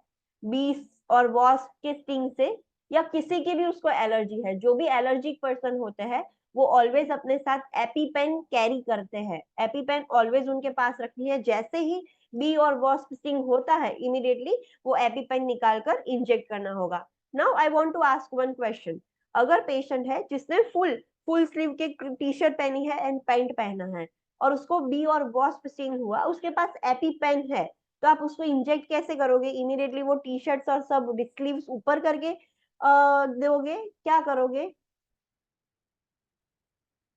बीस और वॉस्प के स्टिंग से, या किसी की भी उसको एलर्जी है, जो भी एलर्जिक पर्सन होते हैं वो ऑलवेज अपने साथ एपीपेन कैरी करते हैं। एपीपेन ऑलवेज उनके पास रखनी है, जैसे ही बी और वॉस्प स्टिंग होता है इमीडिएटली वो एपीपेन निकालकर इंजेक्ट करना होगा। Now I want to ask one question. अगर पेशेंट है जिसने फुल स्लीव के टी शर्ट पहनी है एंड पैंट पहना है और उसको बी और वॉस्प स्टिंग हुआ, उसके पास एपीपेन है, तो आप उसको इंजेक्ट कैसे करोगे? इमीडिएटली वो टी शर्ट्स और सब स्लीव्स ऊपर करके दोगे, क्या करोगे?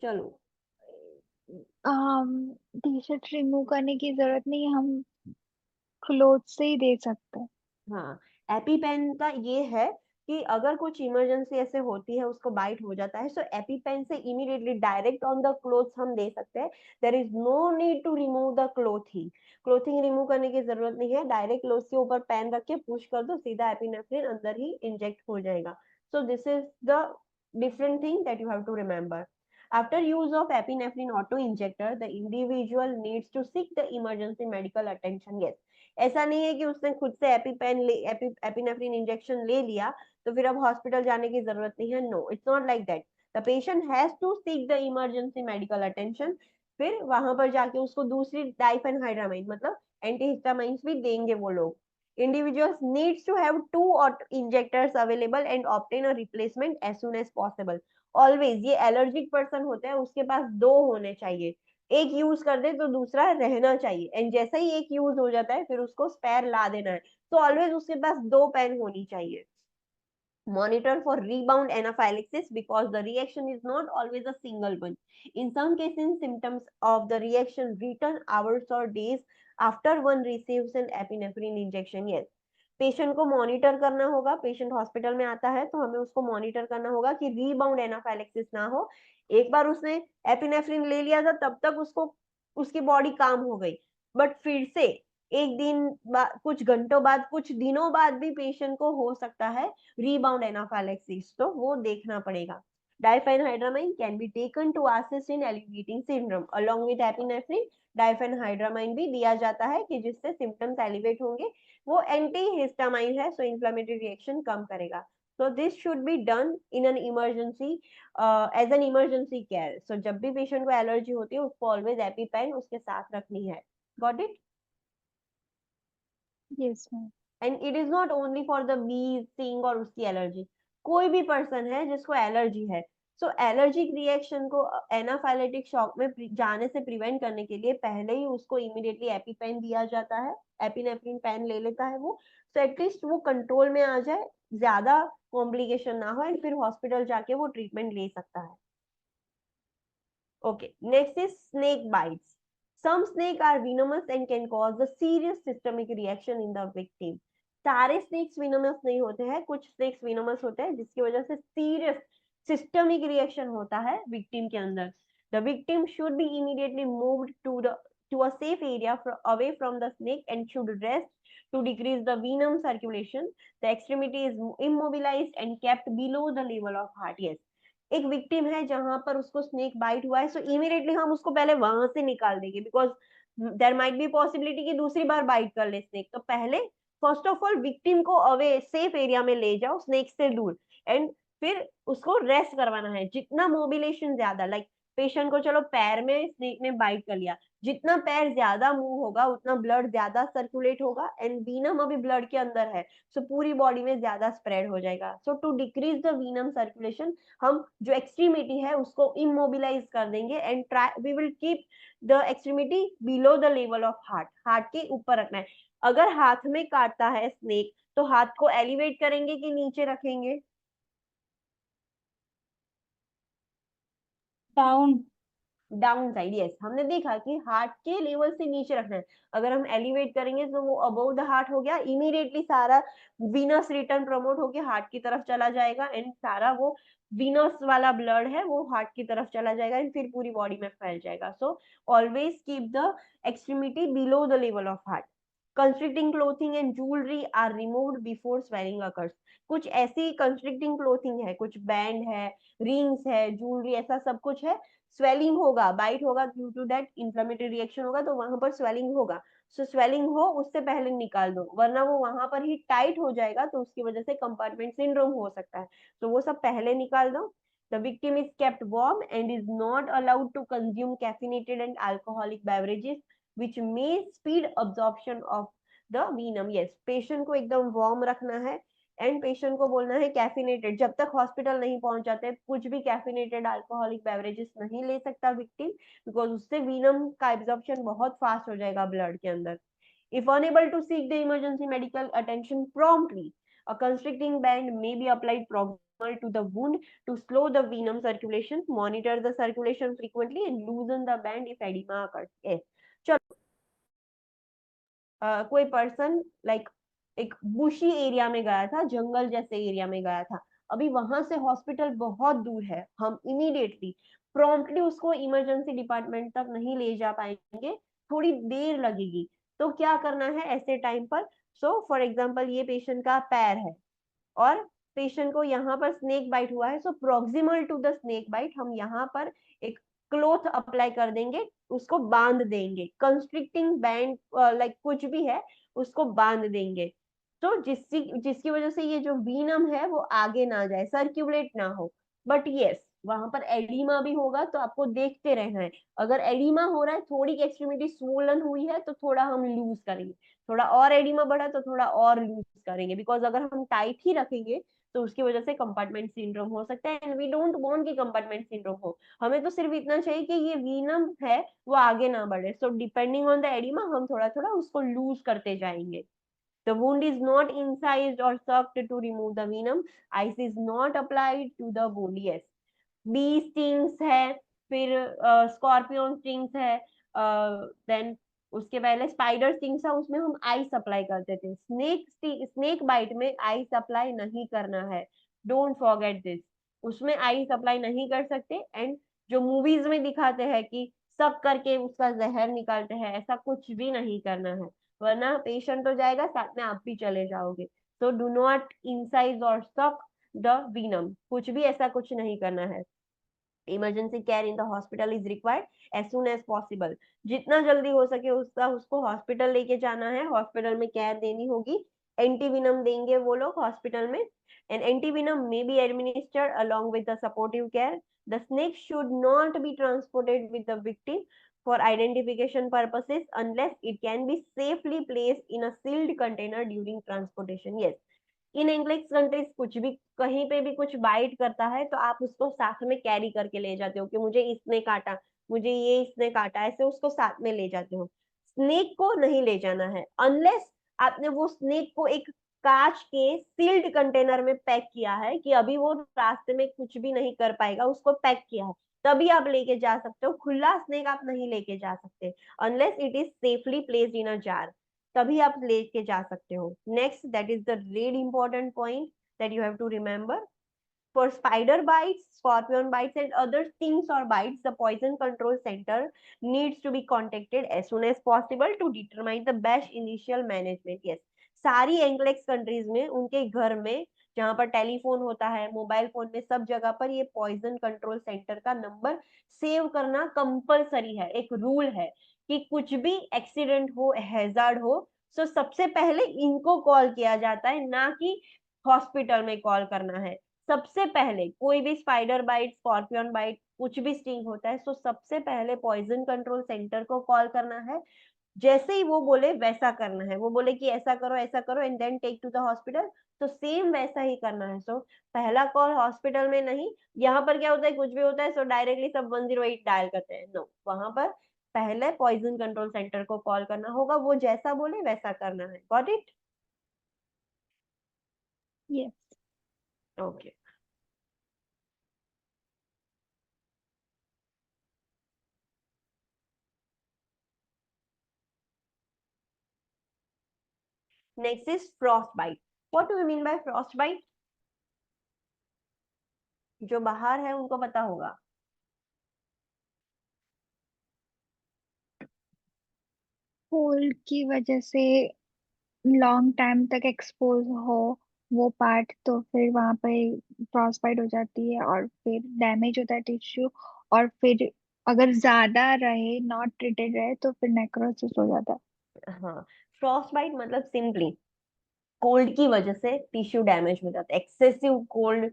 चलो टी शर्ट रिमूव करने की जरूरत नहीं है, हम क्लोथ से ही दे सकते हैं। हाँ, एपीपेन का ये है कि अगर कुछ इमरजेंसी ऐसे होती है, उसको बाइट हो जाता है, सो एपीपेन से immediately direct on the clothes हम दे सकते हैं। There is no need to remove the clothing, clothing remove करने की जरूरत नहीं है, डायरेक्ट क्लोथ के ऊपर पेन रख के पुश कर दो, सीधा एपिनेफ्रिन अंदर ही इंजेक्ट हो जाएगा। सो this is the different thing that you have to remember. After use of epinephrine auto injector, the individual needs to seek the emergency medical attention. Yes, ऐसा नहीं है कि उसने खुद से एपिनेफ्रिन इंजेक्शन ले लिया तो फिर अब हॉस्पिटल जाने की जरूरत नहीं है. No, it's not like that. The patient has to seek the emergency medical attention. फिर वहां पर जाके उसको दूसरी डाइफेनहाइड्रामाइन मतलब एंटीहिस्टामाइंस भी देंगे वो लोग. Individuals needs to have 2 injectors available and obtain a replacement as soon as possible. Always ये allergic person होता है उसके पास 2 होने चाहिए. एक यूज कर दे तो दूसरा रहना चाहिए. एंड जैसा ही एक यूज हो जाता है फिर उसको स्पेयर ला देना है. तो ऑलवेज उसके पास 2 पेन होनी चाहिए. Monitor for rebound anaphylaxis because the reaction is not always a single one. In some cases, symptoms of the reaction return hours or days after one receives an epinephrine injection. Yes, patient को monitor करना होगा. Patient hospital में आता है तो हमें उसको monitor करना होगा कि रीबाउंड एनाफाइलेक्सिस ना हो. एक बार उसने एपिनेफ्रिन ले लिया था तब तक उसको उसकी बॉडी काम हो गई, बट फिर से एक दिन कुछ घंटों बाद कुछ दिनों बाद भी पेशेंट को हो सकता है रीबाउंड एनाफाइलेक्सिस. तो वो देखना पड़ेगा. Diphenhydramine can be taken to assist in elevating syndrome along with epinephrine. Diphenhydramine भी दिया जाता है कि जिससे सिम्टम्स एलिवेट होंगे. वो एंटीहिस्टामाइन है, सो इन्फ्लेमेटरी रिएक्शन कम करेगा. So this should be done in an emergency as an emergency care. So जब भी पेशेंट को एलर्जी होती है उसको ऑलवेज एपीपेन उसके साथ रखनी है. Got it? Yes, ma'am. And it is not only for the bees, sting और उसकी एलर्जी. कोई भी पर्सन है जिसको एलर्जी है, सो एलर्जिक रिएक्शन को एनाफाइलेटिक शॉक में जाने से प्रिवेंट करने के लिए पहले ही उसको इमीडिएटली एपीपेन दिया जाता है. एपिनेफ्रिन पेन ले लेता है वो, सो एटलीस्ट वो कंट्रोल में आ जाए, ज्यादा कॉम्प्लिकेशन ना हो एंड फिर हॉस्पिटल जाके वो ट्रीटमेंट ले सकता है. Okay, next is snake bites. Some snakes are venomous and can cause a serious systemic reaction in the victim. सारे snakes venomous नहीं होते हैं, कुछ snakes venomous होते हैं जिसकी वजह से serious systemic reaction होता है victim के अंदर. The victim should be immediately moved to a safe area away from the snake and should rest to decrease the venom circulation. The extremity is immobilized and kept below the level of heart. Yes, एक victim है जहां पर उसको snake bite हुआ है, सो immediately हम उसको पहले वहां से निकाल देंगे because there might be possibility कि दूसरी बार बाइट कर ले स्नेक. तो पहले फर्स्ट ऑफ ऑल विक्टिम को अवे सेफ एरिया में ले जाओ स्नेक से दूर एंड फिर उसको रेस्ट करवाना है. जितना मोबिलेशन ज्यादा, लाइक पेशेंट को चलो पैर में स्नेक ने बाइट कर लिया, जितना पैर ज्यादा मूव होगा उतना ब्लड ज्यादा सर्कुलेट होगा एंड वीनम अभी ब्लड के अंदर है, सो पूरी बॉडी में ज्यादा स्प्रेड हो जाएगा. So to decrease the venom circulation हम जो एक्सट्रीमिटी है उसको इमोबिलाइज कर देंगे and we will keep the extremity below the level of heart. Heart के ऊपर रखना है. अगर हाथ में काटता है स्नेक तो हाथ को एलिवेट करेंगे कि नीचे रखेंगे? Down side. यस, हमने देखा कि हार्ट के लेवल से नीचे रखना है. अगर हम एलिवेट करेंगे तो वो अबव द हार्ट हो गया, इमीडिएटली सारा वीनस रिटर्न प्रमोट होके हार्ट की तरफ चला जाएगा एंड सारा वो वीनस वाला ब्लड है वो हार्ट की तरफ चला जाएगा एंड फिर पूरी बॉडी में फैल जाएगा. So always keep the extremity below the level of heart. Constricting clothing and jewellery are removed before swelling occurs. कुछ ऐसी कंस्ट्रिक्टिंग क्लोथिंग है, कुछ बैंड है, रिंग्स है, ज्वेलरी, ऐसा सब कुछ है. स्वेलिंग होगा, बाइट होगा, due to that inflammatory reaction होगा तो वहां पर स्वेलिंग होगा. सो स्वेलिंग हो उससे पहले निकाल दो वरना वो वहां पर ही टाइट हो जाएगा तो उसकी वजह से कंपार्टमेंट सिंड्रोम हो सकता है. तो वो सब पहले निकाल दो. The victim is kept warm and is not allowed to consume caffeinated and alcoholic beverages which may speed absorption of the venom. Yes, patient को एकदम वार्म रखना है एंड पेशेंट को बोलना है कैफिनेटेड. जब तक हॉस्पिटल नहीं पहुंच जाते कुछ भी कैफिनेटेड अल्कोहलिक बेवरेजेस नहीं ले सकता विक्टिम बिकॉज उससे वीनम का एब्जॉर्प्शन बहुत फास्ट हो जाएगा ब्लड के अंदर. If unable to seek the emergency medical attention promptly, a constricting band may be applied proximal to the wound to slow the venom circulation. Monitor the circulation frequently and loosen the band if edema occurs. Yes, चलो कोई person like एक बुशी area में गया था, जंगल जैसे area में गया था, अभी वहां से हॉस्पिटल बहुत दूर है, हम इमीडिएटली प्रॉम्प्टली उसको इमरजेंसी डिपार्टमेंट तक नहीं ले जा पाएंगे, थोड़ी देर लगेगी. तो क्या करना है ऐसे टाइम पर? सो फॉर एग्जांपल ये पेशेंट का पैर है और पेशेंट को यहाँ पर स्नेक बाइट हुआ है, so proximal to the snake bite हम यहाँ पर एक क्लोथ अप्लाई कर देंगे, उसको बांध देंगे, कंस्ट्रिक्टिंग बैंड लाइक कुछ भी है उसको बांध देंगे, तो जिसकी वजह से ये जो वीनम है वो आगे ना जाए, सर्क्यूलेट ना हो। बट यस, वहां पर एडिमा भी होगा, तो आपको देखते रहना है। अगर एडिमा हो रहा है, थोड़ी एक्सट्रीमिटी स्वोलन हुई है, तो थोड़ा हम लूज करेंगे, थोड़ा और एडिमा बढ़ा तो थोड़ा और लूज करेंगे, बिकॉज अगर हम टाइट ही रखेंगे तो उसकी वजह से कंपार्टमेंट सिंड्रोम हो सकता है, एंड वी डोंट वांट कि कंपार्टमेंट सिंड्रोम हो। हमें तो सिर्फ इतना चाहिए कि ये वीनम है वो आगे ना बढ़े, so depending on the oedema हम थोड़ा थोड़ा उसको लूज करते जाएंगे। The wound is not incised or sucked to remove the venom. Ice is not applied to the wound. Yes. Bee stings है, फिर स्कॉर्पियन स्टिंग्स है, देन उसके पहले स्पाइडर स्टिंग्स है, उसमें हम आइस अप्लाई करते थे। स्नेक बाइट में आइस अप्लाई नहीं करना है, डोंट फॉरगेट दिस। उसमें आइस अप्लाई नहीं कर सकते, एंड जो मूवीज में दिखाते हैं कि सब करके उसका जहर निकालते हैं, ऐसा कुछ भी नहीं करना है, वरना पेशेंट तो जाएगा साथ में आप भी चले जाओगे। सो डू नॉट इंसाइज और सक द वीनम, कुछ भी ऐसा कुछ नहीं करना है। Emergency care in the hospital is required as soon as possible, जितना जल्दी हो सके उसको हॉस्पिटल लेके जाना है, हॉस्पिटल में केयर देनी होगी। एंटीविनम देंगे वो लोग हॉस्पिटल में, and antivenom may be administered along with the supportive care. The snake should not be transported with the victim for identification purposes unless it can be safely placed in a sealed container during transportation. Yes, in एंग्लिश countries कुछ भी कहीं पे भी कुछ bite करता है तो आप उसको साथ में कैरी करके ले जाते हो कि मुझे इसने काटा, मुझे ये इसने काटा, ऐसे उसको साथ में ले जाते हो। स्नेक को नहीं ले जाना है अनलेस आपने वो स्नेक को एक कांच के सील्ड कंटेनर में पैक किया है कि अभी वो रास्ते में कुछ भी नहीं कर पाएगा, उसको पैक किया है, तभी आप लेके जा सकते हो। खुला स्नेक आप नहीं लेके जा सकते unless it is safely placed in a jar, तभी आप लेके जा सकते हो। Next, that is the red important point that you have to remember. For spider bites, scorpion bites, and other stings or bites, the poison control center needs to be contacted as soon as possible to determine the best initial management. Yes, सारी एंग्लेक्स countries में उनके घर में जहां पर telephone होता है, mobile phone में, सब जगह पर ये पॉइजन कंट्रोल सेंटर का नंबर सेव करना कंपलसरी है, एक रूल है कि कुछ भी एक्सीडेंट हो, हैजार्ड हो, तो सबसे पहले इनको कॉल किया जाता है, ना कि हॉस्पिटल में कॉल करना है। सबसे पहले कोई भी स्पाइडर बाइट, स्कॉर्पियन बाइट, कुछ भी स्टिंग होता है, तो सबसे पहले पॉइजन कंट्रोल सेंटर को कॉल करना है। जैसे ही वो बोले वैसा करना है, वो बोले कि ऐसा करो and then take to the hospital, तो सेम वैसा ही करना है। सो पहला कॉल हॉस्पिटल में नहीं, यहाँ पर क्या होता है कुछ भी होता है सो डायरेक्टली सब 108 डायल करते हैं, नो, वहां पर पहले पॉइजन कंट्रोल सेंटर को कॉल करना होगा, वो जैसा बोले वैसा करना है। Got it? Yes. Okay. Next is frostbite. What do you mean by frostbite? जो बाहर है उनको पता होगा। कोल्ड की वजह से लॉन्ग टाइम तक एक्सपोज हो वो पार्ट, तो फिर वहां पे फ्रॉस्टबाइट हो जाती है और फिर डैमेज होता है टिश्यू, और फिर अगर ज्यादा रहे, नॉट ट्रीटेड रहे, तो फिर नेक्रोसिस हो जाता है। हाँ, फ्रॉस्टबाइट मतलब सिंपली कोल्ड की वजह से टिश्यू डैमेज हो जाता है। एक्सेसिव कोल्ड,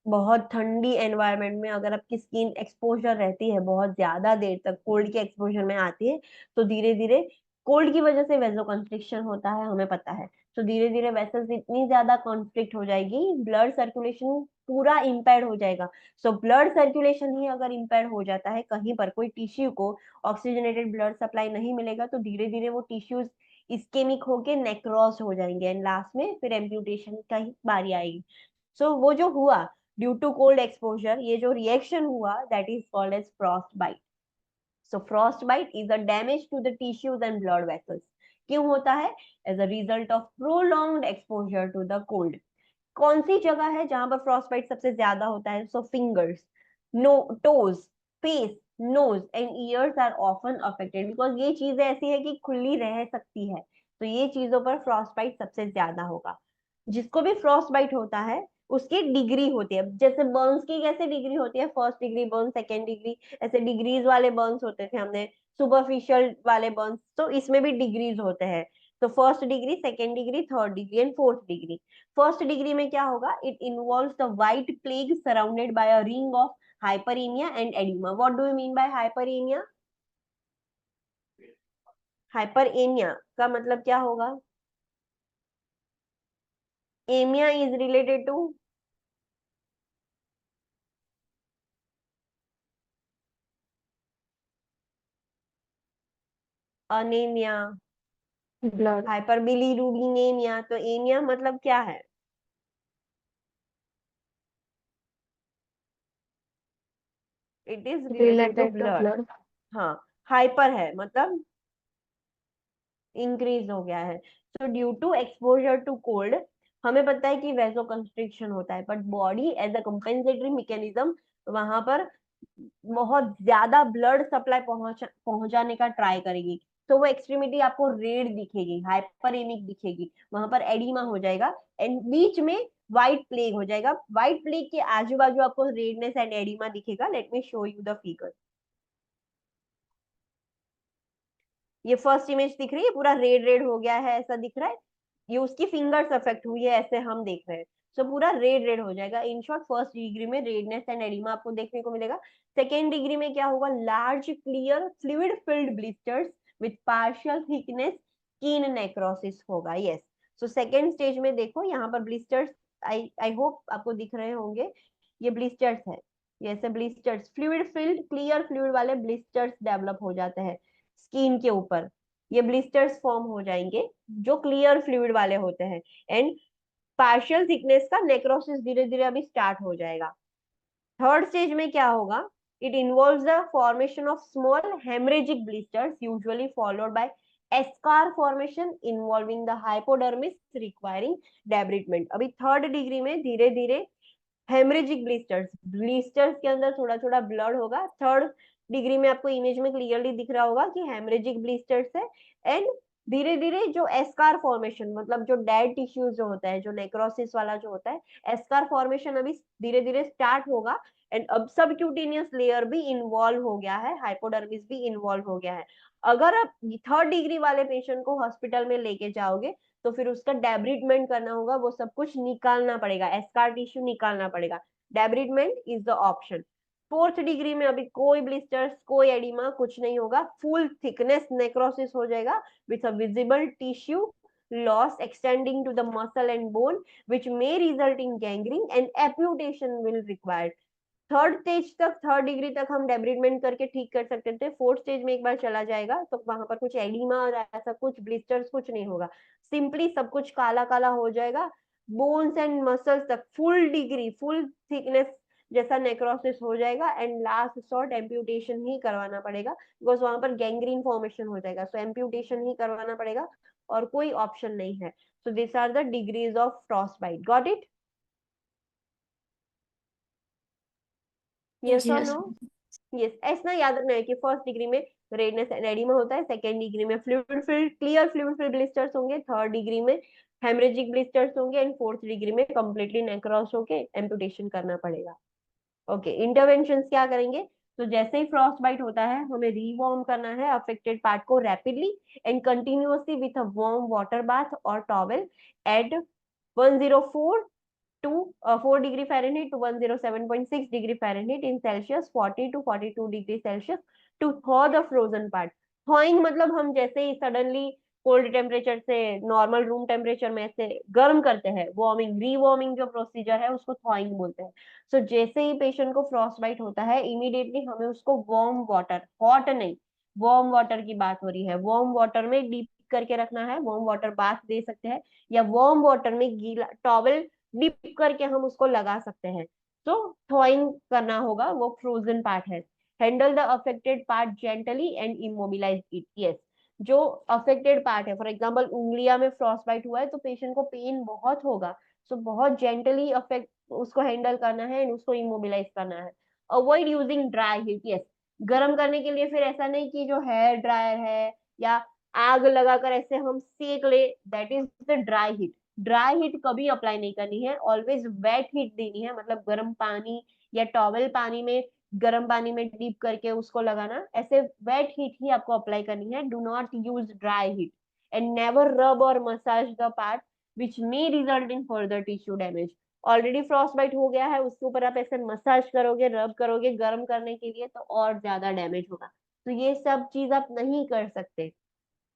बहुत ठंडी एनवायरनमेंट में अगर आपकी स्किन एक्सपोजर रहती है, बहुत ज्यादा देर तक कोल्ड के एक्सपोजर में आती है, तो धीरे धीरे कोल्ड की वजह से वेसोकंस्ट्रिक्शन होता है, हमें पता है। तो धीरे धीरे वेसल्स इतनी ज्यादा कॉन्स्ट्रिक्ट हो जाएगी, ब्लड सर्कुलेशन पूरा इम्पेयर हो जाएगा। सो ब्लड सर्कुलेशन ही अगर इम्पेयर हो जाता है, कहीं पर कोई टिश्यू को ऑक्सीजनेटेड ब्लड सप्लाई नहीं मिलेगा, तो धीरे धीरे वो टिश्यूज इस्केमिक होके नेक्रोस हो जाएंगे, एंड लास्ट में फिर एम्प्यूटेशन का ही बारी आएगी। सो वो जो हुआ ड्यू टू कोल्ड एक्सपोजर, ये जो रिएक्शन हुआ, that is called as frostbite. So frostbite is a damage to the tissues and blood vessels. क्यों होता है? As a result of prolonged exposure to the cold. कौन सी जगह है जहां पर फ्रॉस्टबाइट सबसे ज्यादा होता है? So fingers, no, toes, face, nose and ears are often affected, because ये चीजें ऐसी है कि खुली रह सकती है, तो ये चीजों पर फ्रॉस्टबाइट सबसे ज्यादा होगा। जिसको भी फ्रॉस्टबाइट होता है उसकी डिग्री होती है। जैसे बर्न्स की कैसे डिग्री होती है, first degree burn, second degree, ऐसे डिग्रीज वाले बर्न्स होते थे हमने, सुपरफिशियल वाले बर्न्स, तो इसमें भी डिग्रीज होते हैं। तो first degree, second degree, third degree and fourth degree. First degree में क्या होगा, it involves the white plague surrounded by a ring of hyperaemia and oedema. What do you mean by hyperaemia? Hyperaemia का मतलब क्या होगा? Aemia is related to anaemia, blood. Hyperbilirubinaemia. तो aemia मतलब क्या है? It is related to related to blood. Blood. हाँ, hyper है मतलब इंक्रीज हो गया है। सो due to exposure to cold, हमें पता है कि वेसो कंस्ट्रिक्शन होता है, but body as a compensatory mechanism वहां पर बहुत ज्यादा ब्लड सप्लाई पहुंचाने का ट्राई करेगी। तो वो एक्सट्रीमिटी आपको रेड दिखेगी, हाइपरेमिक दिखेगी, वहां पर एडिमा हो जाएगा एंड बीच में व्हाइट प्लेग हो जाएगा। व्हाइट प्लेग के आजू बाजू आपको रेडनेस एंड एडिमा दिखेगा। Let me show you the figure. ये फर्स्ट इमेज दिख रही है, पूरा रेड रेड हो गया है, ऐसा दिख रहा है। ये उसकी फिंगर्स अफेक्ट हुई है, ऐसे हम देख रहे हैं। सो पूरा रेड रेड हो जाएगा। इन शॉर्ट, फर्स्ट डिग्री में रेडनेस एंड एडिमा आपको देखने को मिलेगा। सेकेंड डिग्री में क्या होगा, large clear fluid filled blisters with partial thickness, कीन नेक्रोसिस होगा। यस, सो सेकेंड स्टेज में देखो यहाँ पर ब्लिस्टर्स, आई होप आपको दिख रहे होंगे, ये ब्लिस्टर्स है। ये ऐसे blisters, fluid filled clear fluid वाले ब्लिस्टर्स डेवलप हो जाते हैं स्किन के ऊपर। ये ब्लिस्टर्स फॉर्म हो जाएंगे जो क्लियर फ्लूइड वाले होते हैं एंड पार्शियल थिकनेस का नेक्रोसिस धीरे धीरे अभी स्टार्ट हो जाएगा। थर्ड स्टेज में क्या होगा, it involves the formation of small haemorrhagic blisters usually followed by eschar formation involving the hypodermis requiring debridement. अभी थर्ड डिग्री में धीरे धीरे हेमरेजिक ब्लिस्टर्स, ब्लिस्टर्स के अंदर थोड़ा थोड़ा ब्लड होगा। थर्ड डिग्री में आपको इमेज में क्लियरली दिख रहा होगा कि हेमरेजिक ब्लिस्टर्स है एंड धीरे धीरे जो एस्कार फॉर्मेशन, मतलब जो डेड टिश्यूज जो होता है, जो नेक्रोसिस वाला जो होता है, एस्कार फॉर्मेशन अभी धीरे धीरे स्टार्ट होगा एंड अब सबक्यूटेनियस लेयर भी इन्वॉल्व हो गया है, हाइपोडर्मिस भी इन्वॉल्व हो गया है। अगर आप थर्ड डिग्री वाले पेशेंट को हॉस्पिटल में लेके जाओगे तो फिर उसका डेब्रिटमेंट करना होगा, वो सब कुछ निकालना पड़ेगा, एस्कार टिश्यू निकालना पड़ेगा। Debridement is the option. Fourth degree में अभी कोई ब्लिस्टर्स, कोई एडिमा, कुछ नहीं होगा। फुल थिकनेस नेक्रोसिस हो जाएगा with a visible tissue loss extending to the muscle and bone which may result in gangrene and amputation will required। Third stage तक, थर्ड डिग्री तक हम डेब्रिटमेंट करके ठीक कर सकते थे। फोर्थ स्टेज में एक बार चला जाएगा तो वहां पर कुछ एडिमा और ऐसा कुछ ब्लिस्टर्स कुछ नहीं होगा, सिंपली सब कुछ काला काला हो जाएगा। बोन्स एंड मसल्स तक फुल डिग्री, फुल थिकनेस जैसा नेक्रोसिस हो जाएगा एंड लास्ट शॉर्ट एम्प्यूटेशन ही करवाना पड़ेगा बिकॉज वहां पर गैंग्रीन फॉर्मेशन हो जाएगा। सो एम्प्यूटेशन ही करवाना पड़ेगा और कोई ऑप्शन नहीं है। So this are the degrees of frostbite. Got it? Yes और Yes. नो? यस, ऐसा याद रखना है कि फर्स्ट डिग्री में रेडनेस एंड एडिमा होता है, सेकेंड डिग्री में fluid filled clear fluid filled blisters होंगे, थर्ड डिग्री में हेमरेजिक ब्लिस्टर्स होंगे एंड फोर्थ डिग्री में कंप्लीटली नेक्रोस होके एम्पुटेशन करना पड़ेगा। ओके, इंटरवेंशंस क्या करेंगे? तो जैसे ही फ्रॉस्ट बाइट होता है हमें रीवॉर्म करना है अफेक्टेड पार्ट को rapidly and continuously with a warm water bath और towel eight 104 to 4 degree Fahrenheit to 107.6 degree Fahrenheit in Celsius, 40 to 42 degree Celsius to thaw the frozen part। thawing मतलब हम जैसे ही सडनली कोल्ड टेम्परेचर से normal room temperature में ऐसे गर्म करते हैं, वार्मिंग, रीवार्मिंग जो प्रोसीजर है उसको थॉइंग बोलते हैं। सो जैसे ही पेशेंट को फ्रॉस्ट बाइट होता है इमीडिएटली हमें उसको वार्म वाटर, हॉट नहीं, वार्म वाटर की बात हो रही है, वार्म वाटर में डीप करके रखना है, वार्म वाटर बाथ दे सकते हैं या वार्म वाटर में गीला टॉवल डिप करके हम उसको लगा सकते हैं। तो थॉइंग करना होगा, वो फ्रोजन पार्ट है। Handle the affected part gently and immobilise it. Yes, जो अफेक्टेड पार्ट है, फॉर एग्जांपल उंगलियां में फ्रॉस्ट बाइट हुआ है तो पेशेंट को पेन बहुत होगा। सो बहुत जेंटली अफेक्ट उसको हैंडल करना है एंड उसको इमोबिलाइज करना है। Avoid using dry heat. Yes, गर्म करने के लिए फिर ऐसा नहीं कि जो हेयर ड्रायर है या आग लगाकर ऐसे हम सेक ले, that is the dry heat. Dry heat कभी अप्लाई नहीं करनी है, ऑलवेज वेट हीट देनी है, मतलब गर्म पानी या टॉवेल पानी में, गर्म पानी में डीप करके उसको लगाना, ऐसे वेट हीट ही आपको अप्लाई करनी है। Do not use dry heat and never rub और massage the part which may result in further tissue damage. Already frostbite हो गया है, उसके ऊपर आप ऐसे मसाज करोगे, रब करोगे गर्म करने के लिए, तो और ज्यादा डैमेज होगा। तो ये सब चीज आप नहीं कर सकते।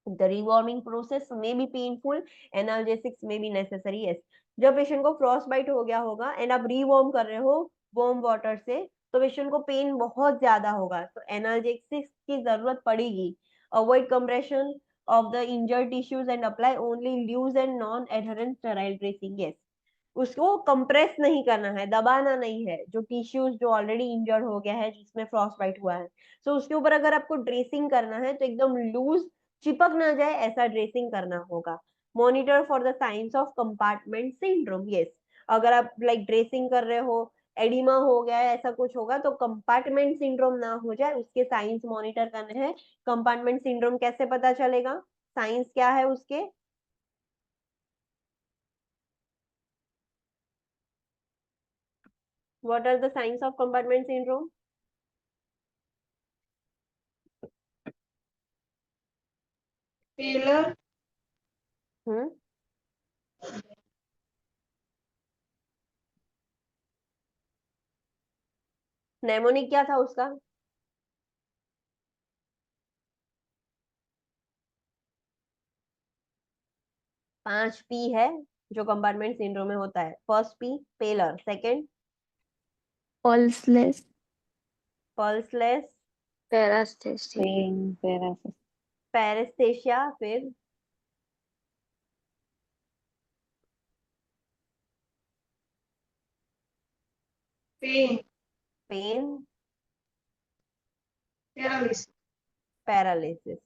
The rewarming process may be painful, analgesics may be necessary, yes। जब पेशेंट को फ्रॉस्ट बाइट हो गया होगा एंड आप रीवॉर्म कर रहे हो वार्म वाटर से, तो पेशेंट को पेन बहुत ज्यादा होगा, तो एनाल्जेसिक्स की जरूरत पड़ेगी। Avoid compression of the injured tissues and apply only loose and non adherent sterile dressing, yes. उसको कंप्रेस नहीं करना है, दबाना नहीं है, जो टिश्यूज जो ऑलरेडी इंजर्ड हो गया है, जिसमें फ्रॉस्ट बाइट हुआ है, तो उसके ऊपर अगर आपको ड्रेसिंग करना है तो एकदम लूज, चिपक ना जाए ऐसा ड्रेसिंग करना होगा। Monitor for the science of compartment syndrome, yes. अगर आप लाइक ड्रेसिंग कर रहे हो, एडिमा हो गया है, ऐसा कुछ होगा, तो कंपार्टमेंट सिंड्रोम ना हो जाए उसके साइंस मॉनिटर करने हैं। कंपार्टमेंट सिंड्रोम कैसे पता चलेगा, साइंस क्या है उसके? What are the signs of compartment syndrome? pallor, hmm, mnemonic क्या था उसका? 5 P है जो कंपार्टमेंट सिंड्रोम में होता है। First P pallor, second pulseless, pulseless, paraesthesia, paraesthesia, फिर pain, pain, paralysis, paralysis.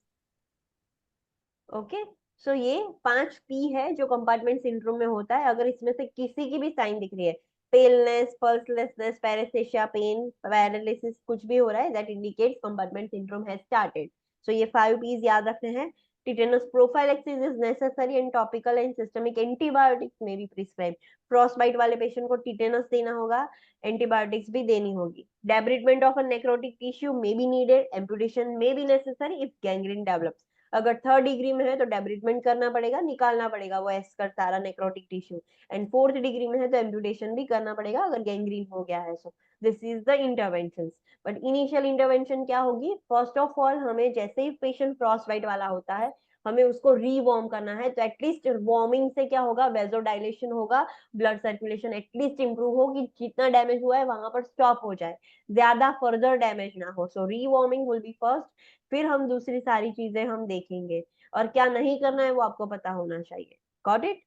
Okay, so ये 5 P है जो कंपार्टमेंट सिंड्रोम में होता है। अगर इसमें से किसी की भी साइन दिख रही है, paleness, pulselessness, paraesthesia, pain, paralysis, कुछ भी हो रहा है, that indicates compartment syndrome has started. So ये 5 Ps याद रखने हैं। Tetanus prophylaxis is necessary and topical and systemic antibiotics may be prescribe. Frostbite वाले पेशेंट को टिटेनस देना होगा, एंटीबायोटिक्स भी देनी होगी। Debridement of a necrotic tissue may be needed, amputation may be necessary if gangrene develops. अगर 3rd degree में है तो डेब्रिटमेंट करना पड़ेगा, निकालना पड़ेगा वो एस्कर सारा necrotic tissue, and 4th degree में है तो एम्पुटेशन भी करना पड़ेगा अगर गैंग्रीन हो गया है। So this is the intervention. But initial intervention क्या होगी? फर्स्ट ऑफ ऑल हमें जैसे ही पेशेंट फ्रॉस्टबाइट वाला होता है, हमें उसको रीवॉर्म करना है। तो एटलीस्ट वार्मिंग से क्या होगा, वेजोडाइलेशन होगा, ब्लड सर्कुलेशन एटलीस्ट इंप्रूव हो कि जितना डैमेज हुआ है वहां पर स्टॉप हो जाए, ज्यादा फर्दर डैमेज ना हो। सो रीवॉर्मिंग विल बी फर्स्ट, फिर हम दूसरी सारी चीजें हम देखेंगे। और क्या नहीं करना है वो आपको पता होना चाहिए। Got it?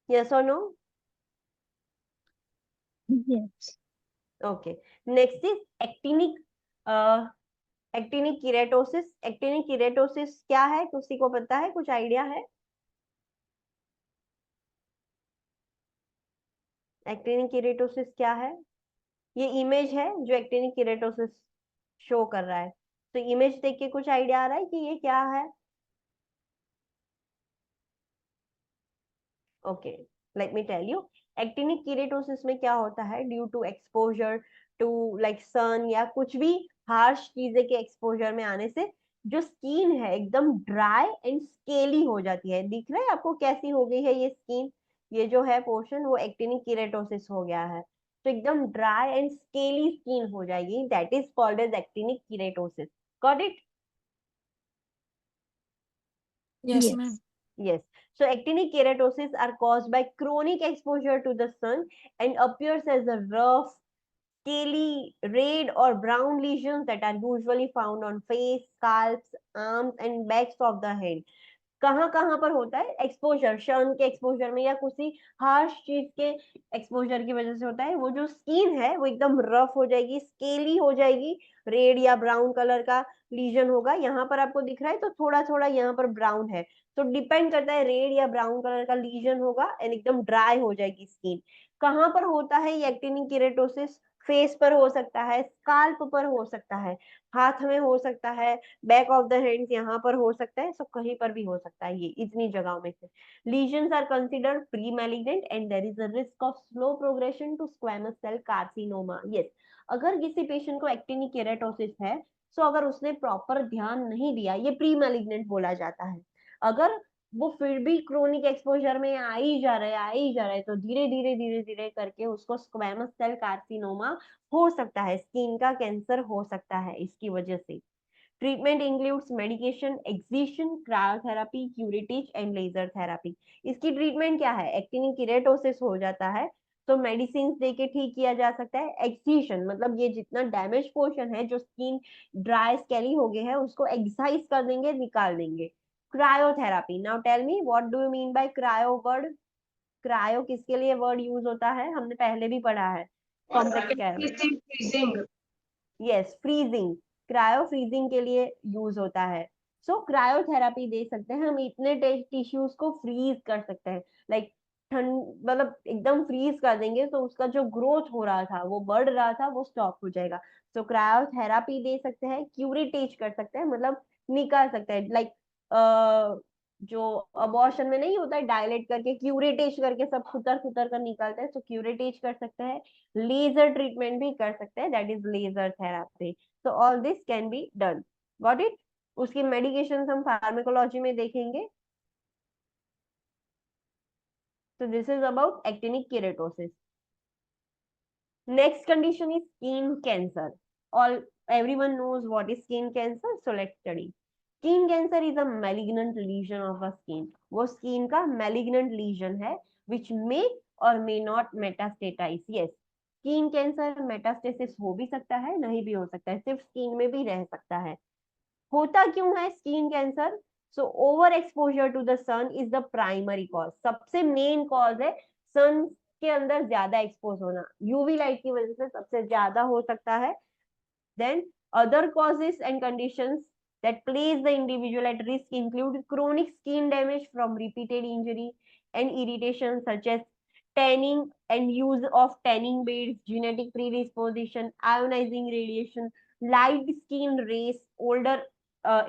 Yes or no? yes, okay, next is actinic, actinic keratosis. Actinic keratosis क्या है, किसी को पता है, कुछ आइडिया है? एक्टिनिक कीरेटोसिस क्या है? ये इमेज है जो एक्टिनिक कीरेटोसिस शो कर रहा है। तो इमेज देख के कुछ आइडिया आ रहा है कि ये क्या है? Okay, let me tell you. Actinic keratosis में क्या होता है, due to exposure to like sun या कुछ भी हार्श चीजें के एक्सपोजर में आने से जो स्किन है एकदम ड्राई एंड स्केली हो जाती है। दिख रहा है आपको कैसी हो गई है ये स्किन? ये जो है पोर्शन वो एक्टिनिक कीरेटोसिस हो गया है, तो एकदम ड्राई एंड स्केली स्किन हो जाएगी, that is called as actinic keratosis. Got it? Yes, yes, ma'am. Yes. So actinic keratosis are caused by chronic exposure to the sun and appears as a rough, scaly, red or brown lesions that are usually found on face, scalps, arms and backs of the head. कहाँ कहाँ पर होता है exposure? सन के exposure में या किसी harsh चीज के एक्सपोजर की वजह से होता है। वो जो स्किन है वो एकदम रफ हो जाएगी, स्केली हो जाएगी, रेड या ब्राउन कलर का लीजन होगा। यहाँ पर आपको दिख रहा है तो थोड़ा थोड़ा यहाँ पर ब्राउन है, तो डिपेंड करता है, रेड या ब्राउन कलर का लीजन होगा एंड एकदम ड्राई हो जाएगी स्किन। कहाँ पर होता है ये एक्टिनिक कीरेटोसिस? फेस पर हो सकता है, स्काल्प पर हो सकता है, हाथ में हो सकता है, बैक ऑफ द हैंड्स यहाँ पर हो सकता है, सो कहीं पर भी हो सकता है, ये इतनी जगहों में से। Lesions are considered pre malignant and there is a risk of slow progression to squamous cell carcinoma. Yes, अगर किसी पेशेंट को एक्टिनिक केराटोसिस है, सो अगर उसने प्रॉपर ध्यान नहीं दिया, ये प्री मैलिग्नेंट बोला जाता है। अगर वो फिर भी क्रोनिक एक्सपोजर में आ ही जा रहा है, तो धीरे धीरे धीरे धीरे करके उसको स्क्वैमस सेल कार्सिनोमा हो सकता है, स्किन का कैंसर हो सकता है इसकी वजह से। Treatment includes medication, excision, cryotherapy, curative and laser therapy. इसकी ट्रीटमेंट क्या है? एक्टिनिक केराटोसिस हो जाता है तो मेडिसिन देके ठीक किया जा सकता है। एक्सिशन मतलब ये जितना डैमेज पोर्शन है, जो स्किन ड्राई स्केली हो गए है, उसको एक्साइज कर देंगे, निकाल देंगे। Cryotherapy, now tell me what do you mean by cryo word? Cryo किसके लिए वर्ड यूज होता है? हमने पहले भी पढ़ा है कॉम्प्लेक्स केयर में। Freezing. Yes, freezing, cryo freezing के लिए यूज होता है। सो क्रायोथेरेपी दे सकते हैं हम, इतने टिश्यूज को फ्रीज कर सकते हैं, लाइक ठंड मतलब एकदम फ्रीज कर देंगे तो उसका जो ग्रोथ हो रहा था, वो बढ़ रहा था, वो स्टॉप हो जाएगा। तो क्रायोथेरेपी दे सकते हैं, क्यूरेटेज कर सकते हैं, मतलब निकाल सकते हैं, लाइक जो अबॉर्शन में नहीं होता है, डायलेट करके क्यूरेटेज करके सब खुतर खुतर कर निकालते हैं, तो क्यूरेटेज कर सकते हैं। लेजर ट्रीटमेंट भी कर सकते हैं, दैट इज लेजर थेरेपी। तो all this can be done, got it. उसकी मेडिकेशन हम फार्माकोलॉजी में देखेंगे। तो this is about actinic keratosis. Next condition is skin cancer. All everyone knows what is skin cancer, so let's study. Skin cancer is a malignant lesion of a skin. वो skin का malignant lesion है which may or may not metastatize. Yes, skin cancer metastasis हो भी सकता है, नहीं भी हो सकता है, सिर्फ स्किन में भी रह सकता है। होता क्यों है skin cancer? So over exposure to the sun is the primary cause, सबसे मेन कॉज है सन के अंदर ज्यादा एक्सपोज होना, यूवी लाइट की वजह से सबसे ज्यादा हो सकता है। Then other causes and conditions that place the individual at risk include chronic skin damage from repeated injury and irritation such as tanning and use of tanning beds, genetic predisposition, ionizing radiation, light skin rays,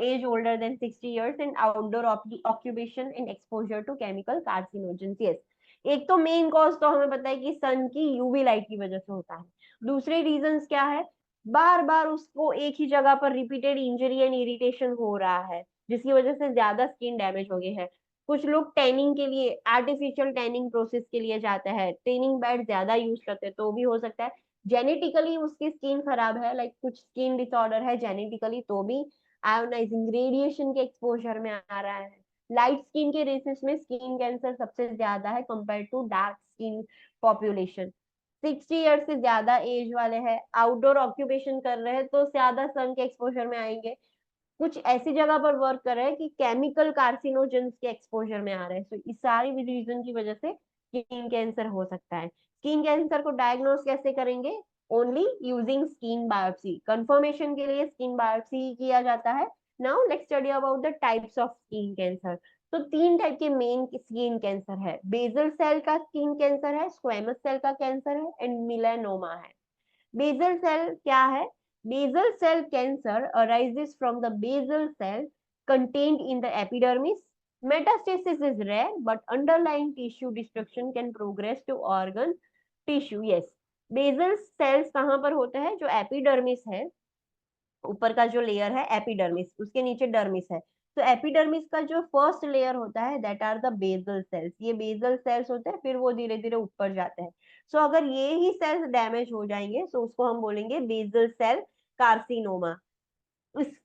age older than 60 years and outdoor occupation and exposure to chemical carcinogens. Yes, एक तो main cause तो हमें पता है कि सन की UV light की वजह से होता है। दूसरे रीजंस क्या है? बार बार उसको एक ही जगह पर रिपीटेड इंजरी एंड इरिटेशन हो रहा है, जिसकी वजह से ज्यादा स्किन डैमेज हो गई है। कुछ लोग टैनिंग के लिए, आर्टिफिशियल टैनिंग प्रोसेस के लिए जाते हैं, टैनिंग बेड ज्यादा यूज करते हैं, तो भी हो सकता है। जेनेटिकली उसकी स्किन खराब है, लाइक कुछ स्किन डिसऑर्डर है जेनेटिकली, तो भी आयोनाइजिंग रेडिएशन के एक्सपोजर में आ रहा है। लाइट स्किन के रेसेस में स्किन कैंसर सबसे ज्यादा है compare to dark skin population. 60 years से ज्यादा एज वाले हैं, आउटडोर ऑक्यूपेशन कर रहे हैं, तो ज्यादा सन के एक्सपोजर में आएंगे। कुछ ऐसी जगह पर वर्क कर रहे हैं कि केमिकल कार्सिनोजेंस के एक्सपोजर में आ रहे हैं, तो इस सारी रीजन की वजह से स्किन कैंसर हो सकता है। स्किन कैंसर को डायग्नोस कैसे करेंगे? Only using skin biopsy, confirmation के लिए स्किन बायोप्सी ही किया जाता है। Now let's study about the types of skin cancer. तो तीन टाइप के मेन स्किन कैंसर है, बेजल सेल का स्किन कैंसर है, स्क्वेमस सेल का कैंसर है एंड मिलेनोमा है। बेजल सेल क्या है? Basal cell cancer arises from the basal cell contained in the epidermis. Metastasis is rare, but underlying tissue destruction can progress to organ tissue. Yes, basal cells कहाँ पर होता है? जो epidermis है, ऊपर का जो लेयर है एपिडर्मिस, उसके नीचे डर्मिस है, तो एपिडर्मिस का जो फर्स्ट लेयर होता है that are the basal cells. ये बेजल सेल्स होते हैं, फिर वो धीरे धीरे ऊपर जाते हैं। सो अगर ये ही सेल्स डैमेज हो जाएंगे तो उसको हम बोलेंगे बेजल सेल कार्सिनोमा।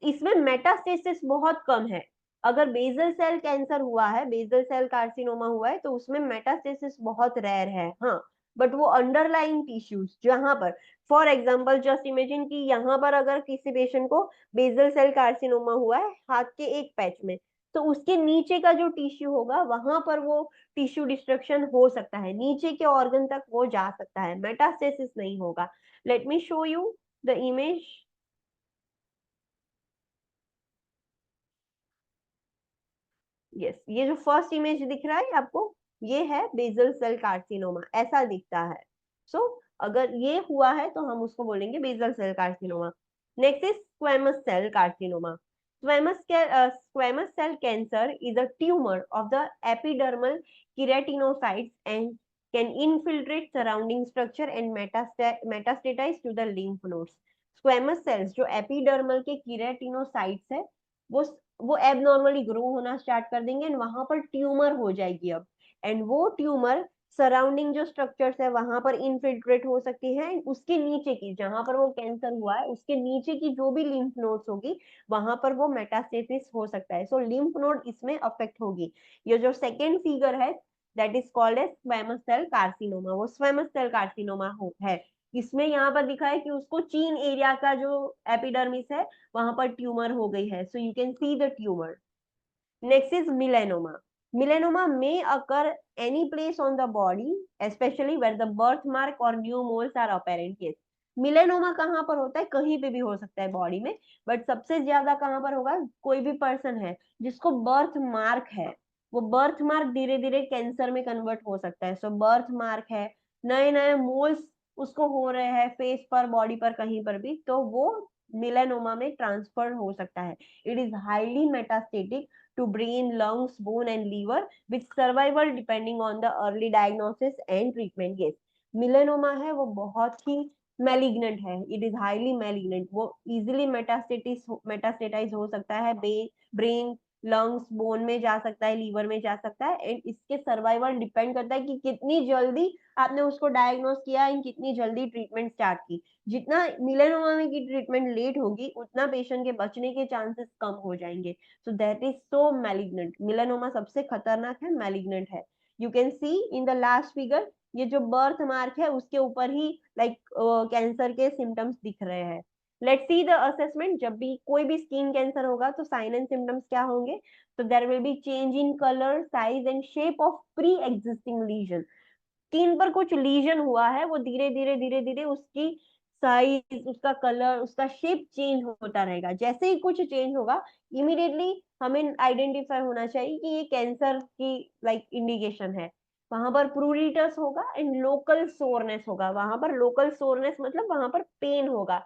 इसमें मेटास्टेसिस बहुत कम है। अगर बेजल सेल कैंसर हुआ है, बेजल सेल कार्सिनोमा हुआ है, तो उसमें मेटास्टेसिस बहुत रेयर है, हाँ, बट वो अंडरलाइंग टिश्यूज जहां पर, फॉर एग्जांपल जस्ट इमेजिन कि यहाँ पर अगर किसी पेशेंट को बेजल सेल कार्सिनोमा हुआ है हाथ के एक पैच में, तो उसके नीचे का जो टिश्यू होगा वहां पर वो टिश्यू डिस्ट्रक्शन हो सकता है, नीचे के ऑर्गन तक वो जा सकता है, मेटास्टेसिस नहीं होगा। Let me show you the image. Yes, ये जो फर्स्ट इमेज दिख रहा है आपको, ये है बेजल सेल कार्सिनोमा, ऐसा दिखता है। सो अगर ये हुआ है तो हम उसको बोलेंगे basal cell carcinoma. Next is squamous cell carcinoma. Squamous cell cancer is a tumor of the epidermal keratinocytes and can infiltrate surrounding structure and metastatize to the lymph nodes. Squamous cells जो epidermal के keratinocytes है वो abnormally grow होना start कर देंगे and वहां पर tumour हो जाएगी अब, एंड वो ट्यूमर सराउंडिंग जो स्ट्रक्चर्स है वहां पर इनफिल्ट्रेट हो सकती है, उसके नीचे की जहां पर वो कैंसर हुआ है उसके नीचे की जो भी लिम्फ नोड्स होगी वहां पर वो मेटास्टेसिस हो सकता है। सो लिम्फ नोड इसमें अफेक्ट होगी। ये जो सेकेंड फिगर है that is called as squamous cell carcinoma, वो स्क्वेमस सेल कार्सिनोमा है। इसमें यहाँ पर दिखा है कि उसको चीन एरिया का जो एपिडर्मिस है वहां पर ट्यूमर हो गई है, so you can see the tumour. Next is मिलेनोमा। Melanoma may occur any place on the body, especially where the birthmark or new moles are apparent. Yes, मिलेनोमा कहाँ पर होता है, कहीं पे भी हो सकता है बॉडी में, बट सबसे ज्यादा कहाँ पर होगा, कोई भी पर्सन है जिसको बर्थ मार्क है, वो बर्थ मार्क धीरे धीरे कैंसर में कन्वर्ट हो सकता है। सो बर्थ मार्क है, नए नए मोल्स उसको हो रहे हैं फेस पर, बॉडी पर, कहीं पर भी, तो वो मिलेनोमा में ट्रांसफर हो सकता है। It is highly metastatic to brain, lungs, bone and liver with survival depending on the early diagnosis and treatment. Yes, melanoma है वो बहुत ही malignant है, it is highly malignant, वो easily metastatize हो सकता है, brain, lungs, bone में जा सकता है, liver में जा सकता है, एंड इसके सर्वाइवल डिपेंड करता है कि कितनी जल्दी आपने उसको डायग्नोस किया एंड कितनी जल्दी ट्रीटमेंट स्टार्ट की। जितना मिलेनोमा में की ट्रीटमेंट लेट होगी उतना पेशेंट के बचने के चांसेस कम हो जाएंगे। सो दैट इज सो मैलिग्नेंट, मिलेनोमा सबसे खतरनाक है, मैलिग्नेंट है। You can see in the last figure, ये जो बर्थ मार्क है उसके ऊपर ही लाइक कैंसर के सिम्टम्स दिख रहे हैं। Let's see the assessment. जब भी कोई भी स्किन कैंसर होगा तो साइन एंड सिम्टम्स क्या होंगे, तो there will be change in colour, size and shape of pre existing lesion. Skin पर कुछ लीजन हुआ है, वो धीरे धीरे उसकी साइज, उसका कलर, उसका शेप चेंज होता रहेगा। जैसे ही कुछ चेंज होगा इमीडिएटली हमें आइडेंटिफाई होना चाहिए कि ये कैंसर की लाइक इंडिकेशन है। वहां पर प्रूरिटस होगा एंड लोकल सोरनेस होगा। वहां पर लोकल सोरनेस मतलब वहां पर पेन होगा,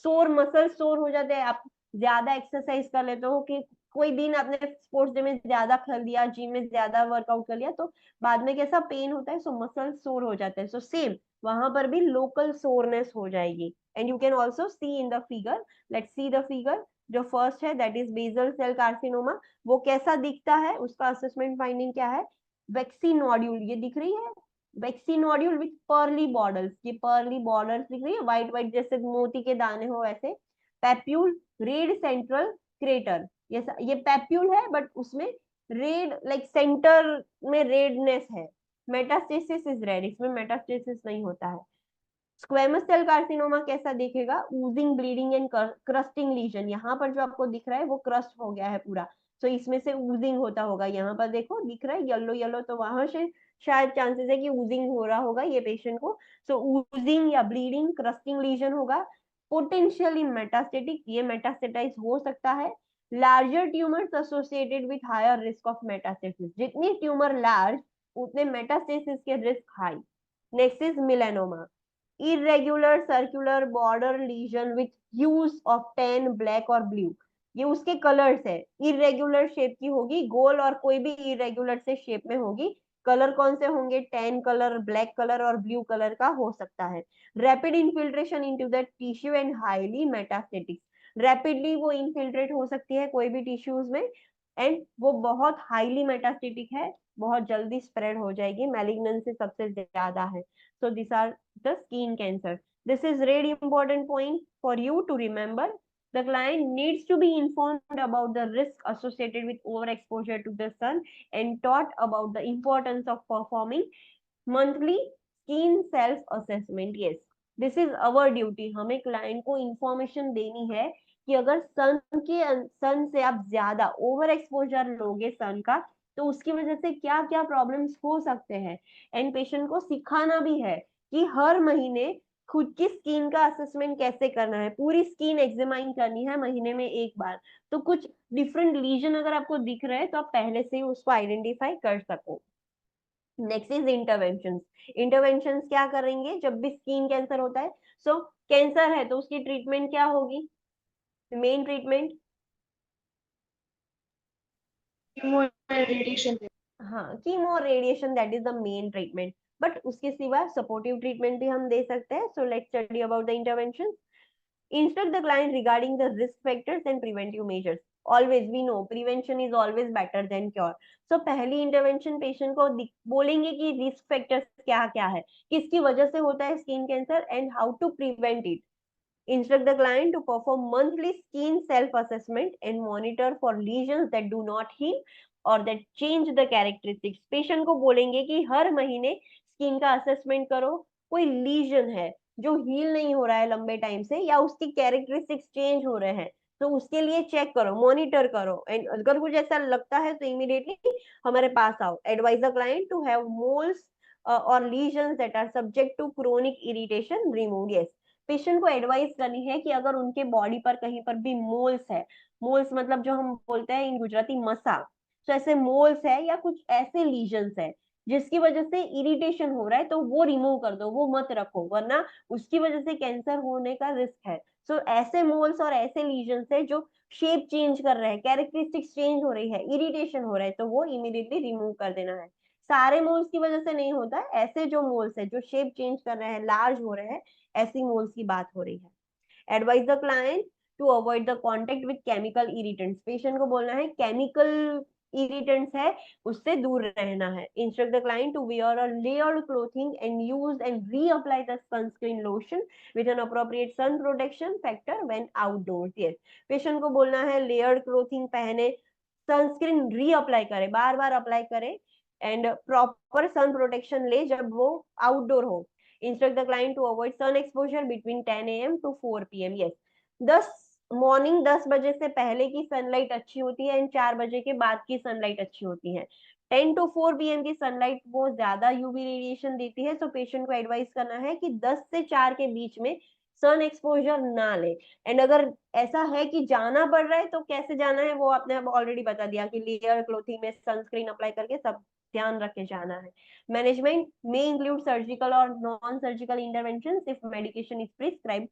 सोर मसल सोर हो जाते हैं। आप ज्यादा एक्सरसाइज कर लेते हो कि कोई दिन आपने स्पोर्ट्स डे में ज्यादा खेल लिया, जिम में ज्यादा वर्कआउट कर लिया, तो बाद में कैसा पेन होता है, सो मसल सोर हो जाता है। सो सेम वहां पर भी लोकल सोरनेस हो जाएगी। And you can also see in the figure, let's see the figure. जो फर्स्ट है that is basal cell carcinoma, वो कैसा दिखता है, उसका असेसमेंट फाइंडिंग क्या है, वैक्सी नोड्यूल ये दिख रही है, वैक्सी नोड्यूल विथ पर्ली बॉर्डर्स, ये पर्ली बॉर्डर्स दिख रही है, व्हाइट व्हाइट जैसे मोती के दाने हो वैसे। पैप्यूल, रेड सेंट्रल क्रेटर, ये पैप्यूल है बट उसमें रेड लाइक सेंटर में रेडनेस है। मेटास्टेसिस इज रेड, इसमें मेटास्टेसिस नहीं होता है। स्क्वेमस सेल कार्सिनोमा कैसा दिखेगा, oozing, bleeding and crusting lesion. यहाँ पर जो आपको दिख रहा है वो क्रस्ट हो गया है पूरा, तो इसमें से ऊजिंग होता होगा। यहाँ पर देखो दिख रहा है येलो येलो, तो वहां से शायद चांसेस है कि ऊजिंग हो रहा होगा ये पेशेंट को। सो ऊजिंग या ब्लीडिंग, क्रस्टिंग लीजन होगा। पोटेंशियली मेटास्टेटिक, ये मेटास्टेटाइज हो सकता है। Larger tumours associated with higher risk of metastasis, जितनी ट्यूमर लार्ज उतने मेटास्टेसिस के risk high. Next is melanoma, irregular circular border lesion with hues of tan, black और blue। ये उसके कलर्स है, irregular शेप की होगी, गोल और कोई भी irregular से शेप में होगी। कलर कौन से होंगे, टैन कलर, ब्लैक कलर और ब्लू कलर का हो सकता है। Rapid infiltration into the tissue and highly metastatic, rapidly वो इन्फिल्ट्रेट हो सकती है कोई भी टिश्यूज में, एंड वो बहुत हाईली मेटास्टेटिक है, बहुत जल्दी स्प्रेड हो जाएगी, मैलिग्नेंसी सबसे ज्यादा है। So this are the skin cancer. This is really important point for you to remember. The client needs to be informed about the risk associated with overexposure to the sun and taught about the importance of performing monthly skin self assessment. Yes, this is our duty. हमें client को information देनी है कि अगर सन से आप ज्यादा over exposure लोगे सन का, तो उसकी वजह से क्या क्या प्रॉब्लम्स हो सकते हैं। एंड पेशेंट को सिखाना भी है कि हर महीने खुद की स्किन का असेसमेंट कैसे करना है, पूरी स्किन एग्जामाइन करनी है महीने में एक बार। तो कुछ डिफरेंट लीजन अगर आपको दिख रहे हैं तो आप पहले से ही उसको आइडेंटिफाई कर सको। Next is intervention. इंटरवेंशन क्या करेंगे जब भी स्किन कैंसर होता है? सो कैंसर है तो उसकी ट्रीटमेंट क्या होगी? Main treatment, radiation. हाँ, कीमो और radiation, that is the main treatment. But उसके सिवा सपोर्टिव ट्रीटमेंट भी हम दे सकते हैं। So let's study about the intervention. Instruct the client regarding the risk factors and preventive measures. Always we know prevention is always better than cure. So पहली intervention patient को बोलेंगे कि रिस्क फैक्टर्स क्या क्या है, किसकी वजह से होता है skin cancer, and how to prevent it. Instruct the client to perform monthly skin self-assessment and monitor for lesions that do not heal or that change the characteristics. Patient को बोलेंगे कि हर महीने स्किन का असेसमेंट करो, कोई legion है जो heal नहीं हो रहा है लंबे टाइम से या उसकी कैरेक्टरिस्टिक्स चेंज हो रहे हैं तो उसके लिए चेक करो, मॉनिटर करो, एंड अगर कुछ ऐसा लगता है तो इमीडिएटली हमारे पास आओ. Advise the client to have moles or lesions that are subject to chronic irritation remove. Yes, patient को एडवाइस करनी है कि अगर उनके बॉडी पर कहीं पर भी मोल्स है, मोल्स मतलब जो हम बोलते हैं इन गुजराती मसा, तो ऐसे मोल्स है या कुछ ऐसे लीजन्स है जिसकी वजह से इरिटेशन हो रहा है तो वो रिमूव कर दो, वो मत रखो, वरना उसकी वजह से कैंसर होने का रिस्क है. सो ऐसे मोल्स और ऐसे लीजन्स है जो शेप चेंज कर रहे हैं, कैरेक्टरिस्टिक्स चेंज हो रही है, इरिटेशन हो रहा है, तो वो इमीडिएटली रिमूव कर देना है. सारे मोल्स की वजह से नहीं होता है, ऐसे जो मोल्स है जो शेप चेंज कर रहे हैं, लार्ज हो रहे हैं, ऐसी मोल्स की बात हो रही है. Advise the client to avoid the contact with chemical irritants. Patient को बोलना है केमिकल इरिटेंट्स है उससे दूर रहना है. Instruct the client to wear a layered clothing and use and reapply the sunscreen lotion with an appropriate sun protection factor when outdoors. Yes, patient को बोलना है लेयर्ड क्लोथिंग पहने, सनस्क्रीन रीअप्लाई करे, बार बार अप्लाई करे, एंड प्रॉपर सन प्रोटेक्शन ले जब वो आउटडोर हो. Instruct the client to avoid sun exposure between 10 a.m. to 4 p.m. Yes, 10 बजे से पहले की सनलाइट अच्छी होती है एंड 4 बजे के बाद की सनलाइट अच्छी होती है. 10 to 4 p.m. की सनलाइट वो ज्यादा यूवी रेडिएशन देती है, तो पेशेंट को एडवाइस करना है कि 10 से 4 के बीच में सन एक्सपोजर ना ले. एंड अगर ऐसा है कि जाना पड़ रहा है तो कैसे जाना है वो आपने ऑलरेडी बता दिया कि लेयर क्लोथिंग में सनस्क्रीन अप्लाई करके सब ध्यान रख के जाना है. Management may include surgical or non-surgical interventions if medication is prescribed.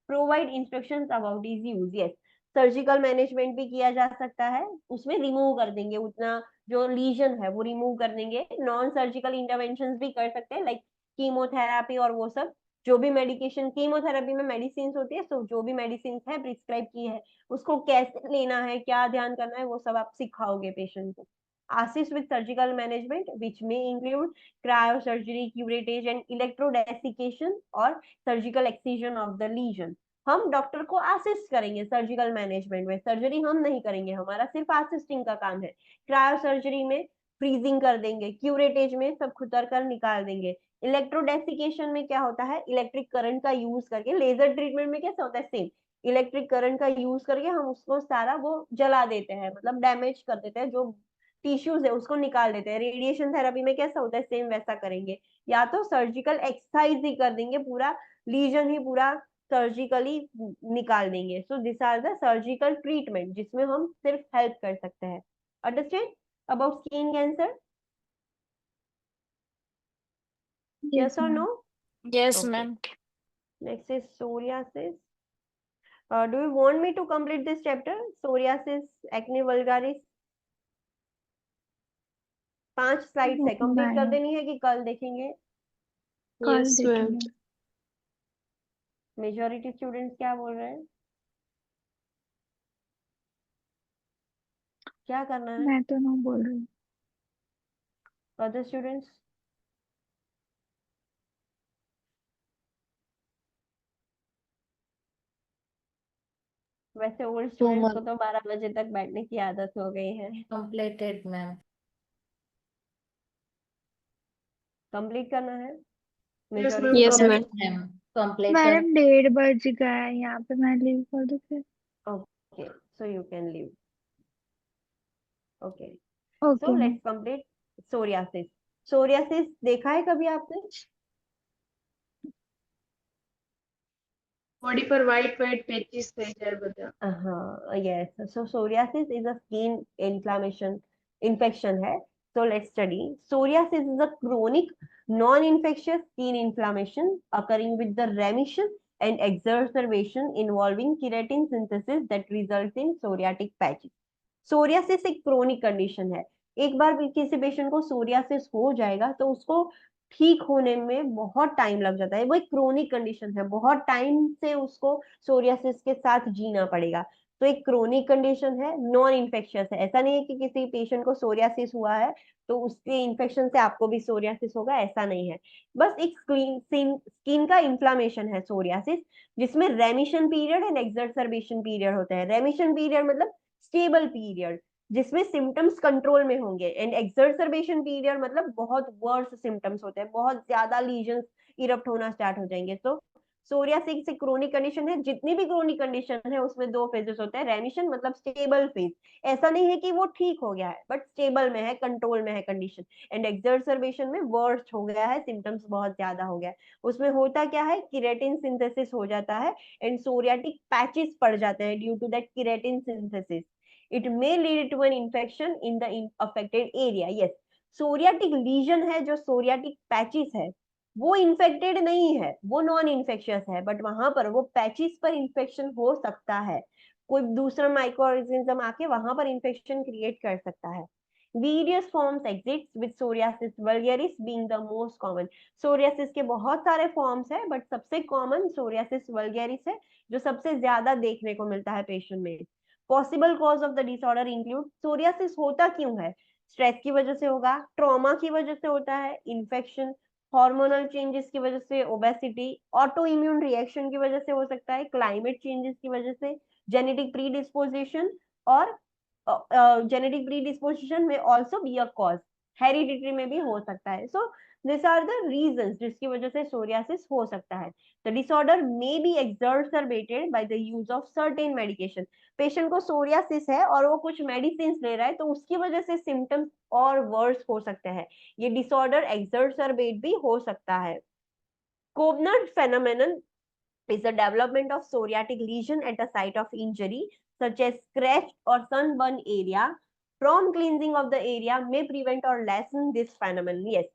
Provide instructions about its use. Yes, surgical management भी किया जा सकता है, उसमें रिमूव कर देंगे उतना जो लीजन है वो रिमूव कर देंगे. नॉन सर्जिकल इंटरवेंशन भी कर सकते हैं लाइक कीमोथेरापी और वो सब. जो भी मेडिकेशन, कीमोथेरेपी में मेडिसिन होती है, तो जो भी मेडिसिन है प्रिस्क्राइब की है उसको कैसे लेना है, क्या ध्यान करना है, वो सब आप सिखाओगे पेशेंट को. assist with surgical management which may include cryosurgery, curettage and electrodesiccation or surgical excision of the lesion. हम डॉक्टर को असिस्ट करेंगे सर्जिकल मैनेजमेंट में, सर्जरी हम नहीं करेंगे, हमारा सिर्फ असिस्टिंग का काम है. क्रायो सर्जरी में फ्रीजिंग कर देंगे, क्यूरेटेज में सब खुतर कर निकाल देंगे. इलेक्ट्रोडेसिकेशन में क्या होता है, इलेक्ट्रिक करंट का यूज करके, लेजर ट्रीटमेंट में कैसा होता है सेम, इलेक्ट्रिक करंट का यूज करके हम उसको सारा वो जला देते हैं, मतलब डैमेज कर देते हैं, जो टिश्यूज है उसको निकाल देते हैं. रेडिएशन थेरेपी में कैसा होता है सेम वैसा करेंगे, या तो सर्जिकल एक्सरसाइज ही कर देंगे, पूरा लीजन ही पूरा सर्जिकली निकाल देंगे. So this are the surgical treatment जिसमें हम सिर्फ हेल्प कर सकते हैं. Understand about skin cancer? Yes or no? Yes, Okay. ma'am. Next is psoriasis. Do you want me to complete this chapter? Psoriasis, acne vulgaris. 5 slides है, complete कर नहीं, देनी है कि कल देखेंगे? कल Yes, ma'am. देखेंगे. मेजोरिटी स्टूडेंट्स क्या बोल रहे हैं, क्या करना है? मैं तो नहीं बोल रही. Other students? वैसे ओल्ड स्टूडेंट्स को तो 12 बजे तक बैठने की आदत हो गई है. Completed, ma'am. कंप्लीट करना है Yes, majority. Yes, Yes, ma'am. ma'am. Completed. Madam 1:30 बज गया है यहाँ पे, मैं लीव कर दूँ फिर? Okay, so you can leave. Okay, okay so ma'am. Let's complete psoriasis. Psoriasis देखा है कभी आपने? बॉडी पर व्हाइट पैचेस થઈ જાય બધા. हाँ, yes. So psoriasis is a skin inflammation, infection है. So let's study. Psoriasis is a chronic non-infectious skin inflammation occurring with the remission and exacerbation involving keratin synthesis that results in psoriatic patches. Psoriasis एक chronic condition है. एक बार भी किसी patient को psoriasis हो जाएगा तो उसको ठीक होने में बहुत टाइम लग जाता है. वो एक क्रोनिक कंडीशन है, बहुत टाइम से उसको सोरियासिस के साथ जीना पड़ेगा. तो एक क्रोनिक कंडीशन है, नॉन इन्फेक्शियस है. ऐसा नहीं है कि किसी पेशेंट को सोरियासिस हुआ है तो उसके इन्फेक्शन से आपको भी सोरियासिस होगा, ऐसा नहीं है. बस एक स्किन का इन्फ्लामेशन है सोरियासिस, जिसमें रेमिशन पीरियड एंड एक्सर्सर्बेशन पीरियड होता है. रेमिशन पीरियड मतलब स्टेबल पीरियड जिसमें सिम्टम्स कंट्रोल में होंगे, एंड एक्सर्सर्बेशन पीरियड मतलब बहुत वर्स सिम्टम्स होते हैं, बहुत ज्यादा लीजन्स इरप्ट होना स्टार्ट हो जाएंगे. तो सोरियासिस एक क्रोनिक कंडीशन है. जितनी भी क्रोनिक कंडीशन है उसमें दो फेजेस होते हैं. रेमिशन मतलब स्टेबल फेज, ऐसा नहीं है कि वो ठीक हो गया है बट स्टेबल में है, कंट्रोल में है कंडीशन. एंड एक्सर्सर्बेशन में वर्स्ट हो गया है, सिम्टम्स बहुत ज्यादा हो गया है. उसमें होता क्या है, केराटिन सिंथेसिस हो जाता है एंड सोरियाटिक पैचेस पड़ जाते हैं due to that keratin synthesis. It may lead to an infection in the affected area. Yes, psoriatic lesion है, जो psoriatic patches है, वो infected नहीं है, वो नॉन इन्फेक्शियस है, बट वहां पर वो पैचेस पर इन्फेक्शन हो सकता है. कोई दूसरा माइक्रो ऑर्गेनिज्म आके वहां पर इन्फेक्शन क्रिएट कर सकता है. Various forms exist with psoriasis vulgaris being the most common. psoriasis के बहुत सारे फॉर्म्स है बट सबसे कॉमन psoriasis vulgaris है, जो सबसे ज्यादा देखने को मिलता है पेशेंट में. Possible cause of the disorder include, psoriasis होता क्यों है, स्ट्रेस की वजह से होगा, ट्रॉमा की वजह से होता है, इन्फेक्शन, हार्मोनल चेंजेस की वजह से, ओबेसिटी, ऑटो इम्यून रिएक्शन की वजह से हो सकता है, क्लाइमेट चेंजेस की वजह से, जेनेटिक प्रीडिस्पोजिशन, और जेनेटिक प्रीडिस्पोजिशन में also be a cause, hereditary में भी हो सकता है. So this are the reasons जिसकी वजह से सोरियासिस हो सकता है. The disorder may be exacerbated by the use of certain medication. Patient को सोरियासिस है और वो कुछ मेडिसिन ले रहा है तो उसकी वजह से सिम्टम्स और वर्स हो सकते हैं. ये डिसऑर्डर एक्सर्सर्बेट भी हो सकता है. कोबनर phenomenon is the development of psoriatic lesion at the site of injury, such as scratched or sunburn area. From cleansing of the area may prevent or lessen this phenomenon. Yes,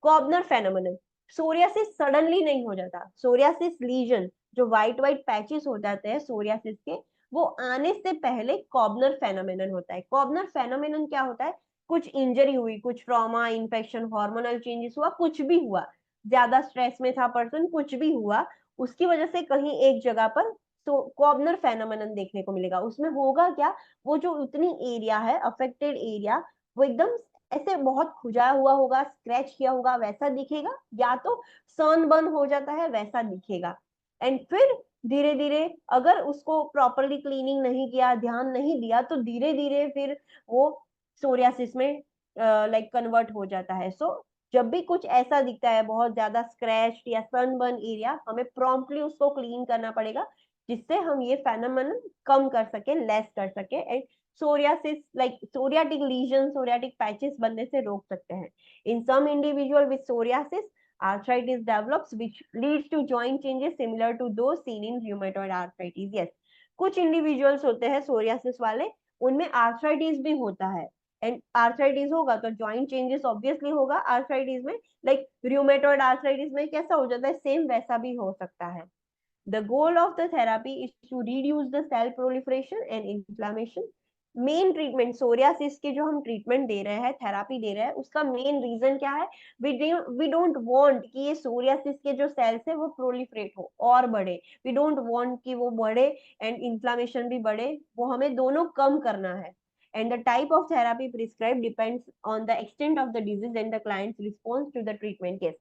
Koebner phenomenon. psoriasis suddenly नहीं हो जाता. psoriasis lesion जो white patches हो जाते हैं psoriasis के, वो आने से पहले कॉबनर फेनोमेनन होता है. कॉबनर फेनोमेनन क्या होता है, कुछ इंजरी हुई, कुछ ट्रॉमा, इन्फेक्शन, हार्मोनल चेंजेस हुआ, कुछ भी हुआ, ज्यादा स्ट्रेस में था पर्सन, कुछ भी हुआ, उसकी वजह से कहीं एक जगह पर तो कॉबनर फेनोमेनन देखने को मिलेगा. उसमें होगा क्या, वो जो उतनी एरिया है, अफेक्टेड एरिया, वो एकदम ऐसे बहुत खुजा हुआ होगा, स्क्रैच किया होगा वैसा दिखेगा, या तो सनबर्न हो जाता है वैसा दिखेगा. एंड फिर धीरे धीरे अगर उसको प्रॉपरली क्लीनिंग नहीं किया, ध्यान नहीं दिया, तो धीरे धीरे फिर वो सोरियासिस में लाइक कन्वर्ट हो जाता है. सो जब भी कुछ ऐसा दिखता है, बहुत ज्यादा स्क्रैच या सनबर्न एरिया, हमें प्रॉम्प्टली उसको क्लीन करना पड़ेगा जिससे हम ये फेनोमेनन कम कर सके, लेस कर सके, and psoriasis like psoriatic lesion, psoriatic patches बनने से रोक सकते हैं. In some individual with psoriasis arthritis develops which leads to joint changes similar to those seen in rheumatoid arthritis. Yes, कुछ इंडिविजुअल्स होते हैं सोरियासिस वाले, उनमें आर्थराइटिस भी होता है, एंड आर्थराइटिस होगा तो जॉइंट चेंजेस ऑब्वियसली होगा आर्थराइटिस में. लाइक रूमेटॉइड आर्थराइटिस में कैसा हो जाता है, सेम वैसा भी हो सकता है. The goal of the therapy is to reduce the cell proliferation and inflammation. Main treatment psoriasis के जो हम ट्रीटमेंट दे रहे हैं, थेरापी दे रहे हैं, उसका मेन रीजन क्या है, वी डोंट वांट कि ये सोरियासिस के जो सेल्स है वो प्रोलिफरेट हो और बढ़े. वी डोंट वांट कि वो बढ़े एंड इन्फ्लेमेशन भी बढ़े, वो हमें दोनों कम करना है. And the type of therapy prescribed depends on the extent of the disease and the client's response to the treatment. Yes,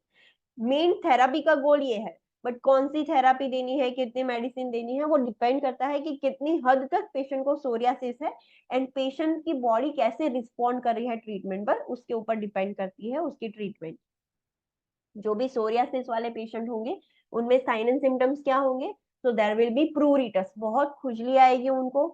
main therapy का गोल ये है, बट कौन सी थेरापी देनी है, कितनी मेडिसिन देनी है, वो डिपेंड करता है कि कितनी हद तक पेशेंट को सोरियासिस है एंड पेशेंट की बॉडी कैसे रिस्पॉन्ड कर रही है ट्रीटमेंट पर, उसके ऊपर डिपेंड करती है उसकी ट्रीटमेंट. जो भी सोरियासिस वाले पेशेंट होंगे उनमें साइन एंड सिम्टम्स क्या होंगे, तो देयर विल बी प्रूरिटस, बहुत खुजली आएगी उनको,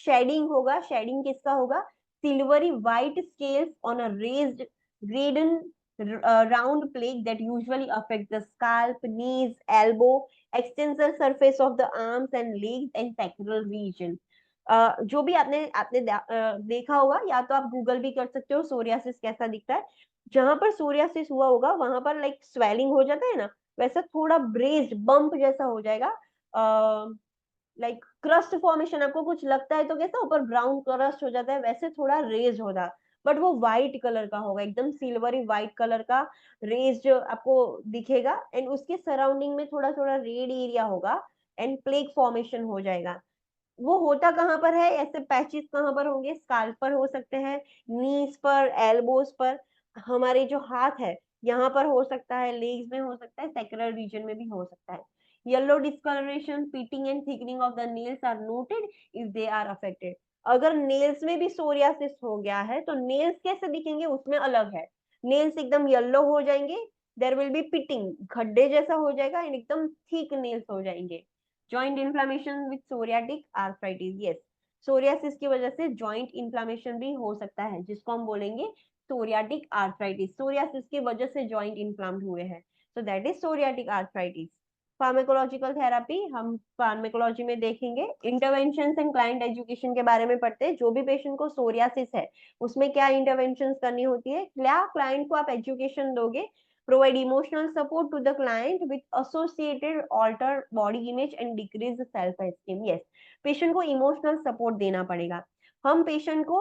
शेडिंग होगा. शेडिंग किसका होगा, silvery white scales on a raised reddened round plaque that usually affect the scalp, knees, elbow, extensor surface of the arms and legs and sacral region. जो भी आपने आपने देखा होगा, या तो आप गूगल भी कर सकते हो सोरियासिस कैसा दिखता है। जहां पर सोरियासिस हुआ होगा वहां पर लाइक स्वेलिंग हो जाता है ना, वैसा थोड़ा ब्रेस्ड बम्प जैसा हो जाएगा। लाइक क्रस्ट फॉर्मेशन, आपको कुछ लगता है तो कैसा ऊपर ब्राउन क्रस्ट हो जाता है, वैसे थोड़ा रेज होगा, बट वो व्हाइट कलर का होगा, एकदम सिल्वरी व्हाइट कलर का रेज आपको दिखेगा। एंड उसके सराउंडिंग में थोड़ा थोड़ा रेड एरिया होगा एंड प्लेग फॉर्मेशन हो जाएगा। वो होता कहाँ पर है, ऐसे पैचेस कहाँ पर होंगे, स्काल्प पर हो सकते हैं, नीज पर, एल्बोस पर, हमारे जो हाथ है यहाँ पर हो सकता है, लेग्स में हो सकता है, सेक्युलर रीजन में भी हो सकता है। Yellow discolouration, pitting and thickening of the nails are noted if they are affected. अगर नेल्स में भी सोरियासिस हो गया है तो नेल्स कैसे दिखेंगे उसमें अलग है। नेल्स एकदम येलो हो जाएंगे, देयर विल बी पिटिंग, गड्ढे जैसा हो जाएगा, एंड एकदम थिक नेल्स हो जाएंगे। Joint inflammation with psoriatic arthritis, yes, psoriasis की वजह से जॉइंट इन्फ्लामेशन भी हो सकता है, जिसको हम बोलेंगे सोरियाटिक आर्थराइटिस। सोरियासिस की वजह से जॉइंट इन्फ्लाम्ड हुए हैं, सो that is psoriatic arthritis. Pharmacological therapy हम फार्माकोलॉजी में देखेंगे। इंटरवेंशंस एंड क्लाइंट एजुकेशन के बारे में पढ़ते हैं। जो भी पेशेंट को सोरियासिस है उसमें क्या इंटरवेंशंस करनी होती है, क्या क्लाइंट को आप एजुकेशन दोगे। Provide emotional support to the client with associated altered body image and decrease self-esteem. Yes, patient को इमोशनल सपोर्ट देना पड़ेगा। हम पेशेंट को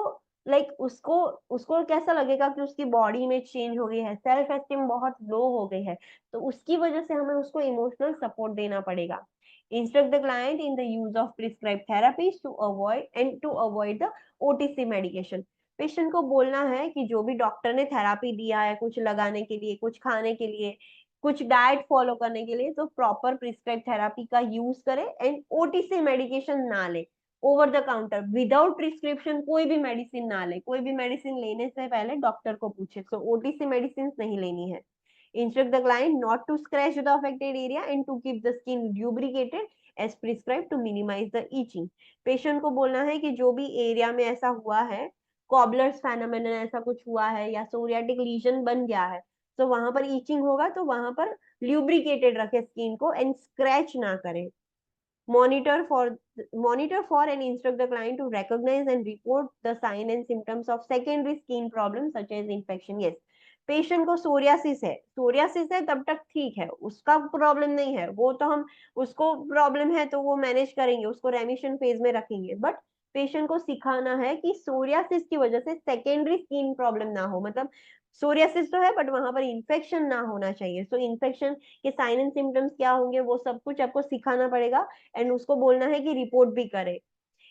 उसको उसको कैसा लगेगा कि उसकी बॉडी में चेंज हो गई है, सेल्फ एस्टीम बहुत लो हो गई है, तो उसकी वजह से हमें उसको इमोशनल सपोर्ट देना पड़ेगा। Instruct the client in the use of prescribe therapies to avoid the OTC medication. Patient को बोलना है कि जो भी डॉक्टर ने थेरापी दिया है, कुछ लगाने के लिए, कुछ खाने के लिए, कुछ डाइट फॉलो करने के लिए, तो प्रॉपर प्रिस्क्राइब थेरापी का यूज करे एंड ओटीसी मेडिकेशन ना ले। Over the counter without prescription कोई भी मेडिसिन ना ले, कोई भी मेडिसिन लेने से पहले डॉक्टर को पूछे। सो ओटीसी मेडिसिन नहीं लेनी है। Instruct the client not to scratch the affected area and to keep the skin lubricated as prescribe to minimise the itching. Patient को बोलना है कि जो भी एरिया में ऐसा हुआ है, कॉबलर्स फेनोमेनन ऐसा कुछ हुआ है या सोरियाटिक लीजन बन गया है, तो वहां पर ईचिंग होगा तो वहां पर ल्यूब्रिकेटेड रखे स्किन को एंड स्क्रैच ना करें। monitor for and instruct the client to recognize and report the sign and symptoms of secondary skin problems such as infection. Yes, patient को सोरियासिस है तब तक ठीक है, उसका प्रॉब्लम नहीं है, वो तो हम उसको प्रॉब्लम है तो वो मैनेज करेंगे, उसको रेमिशन फेज में रखेंगे। बट पेशेंट को सिखाना है कि सोरियासिस की वजह से सेकेंडरी स्किन प्रॉब्लम ना हो, मतलब सोरियासिस तो है बट वहां पर इन्फेक्शन ना होना चाहिए। सो इन्फेक्शन के साइन एंड सिम्टम्स क्या होंगे वो सब कुछ आपको सिखाना पड़ेगा एंड उसको बोलना है कि रिपोर्ट भी करे।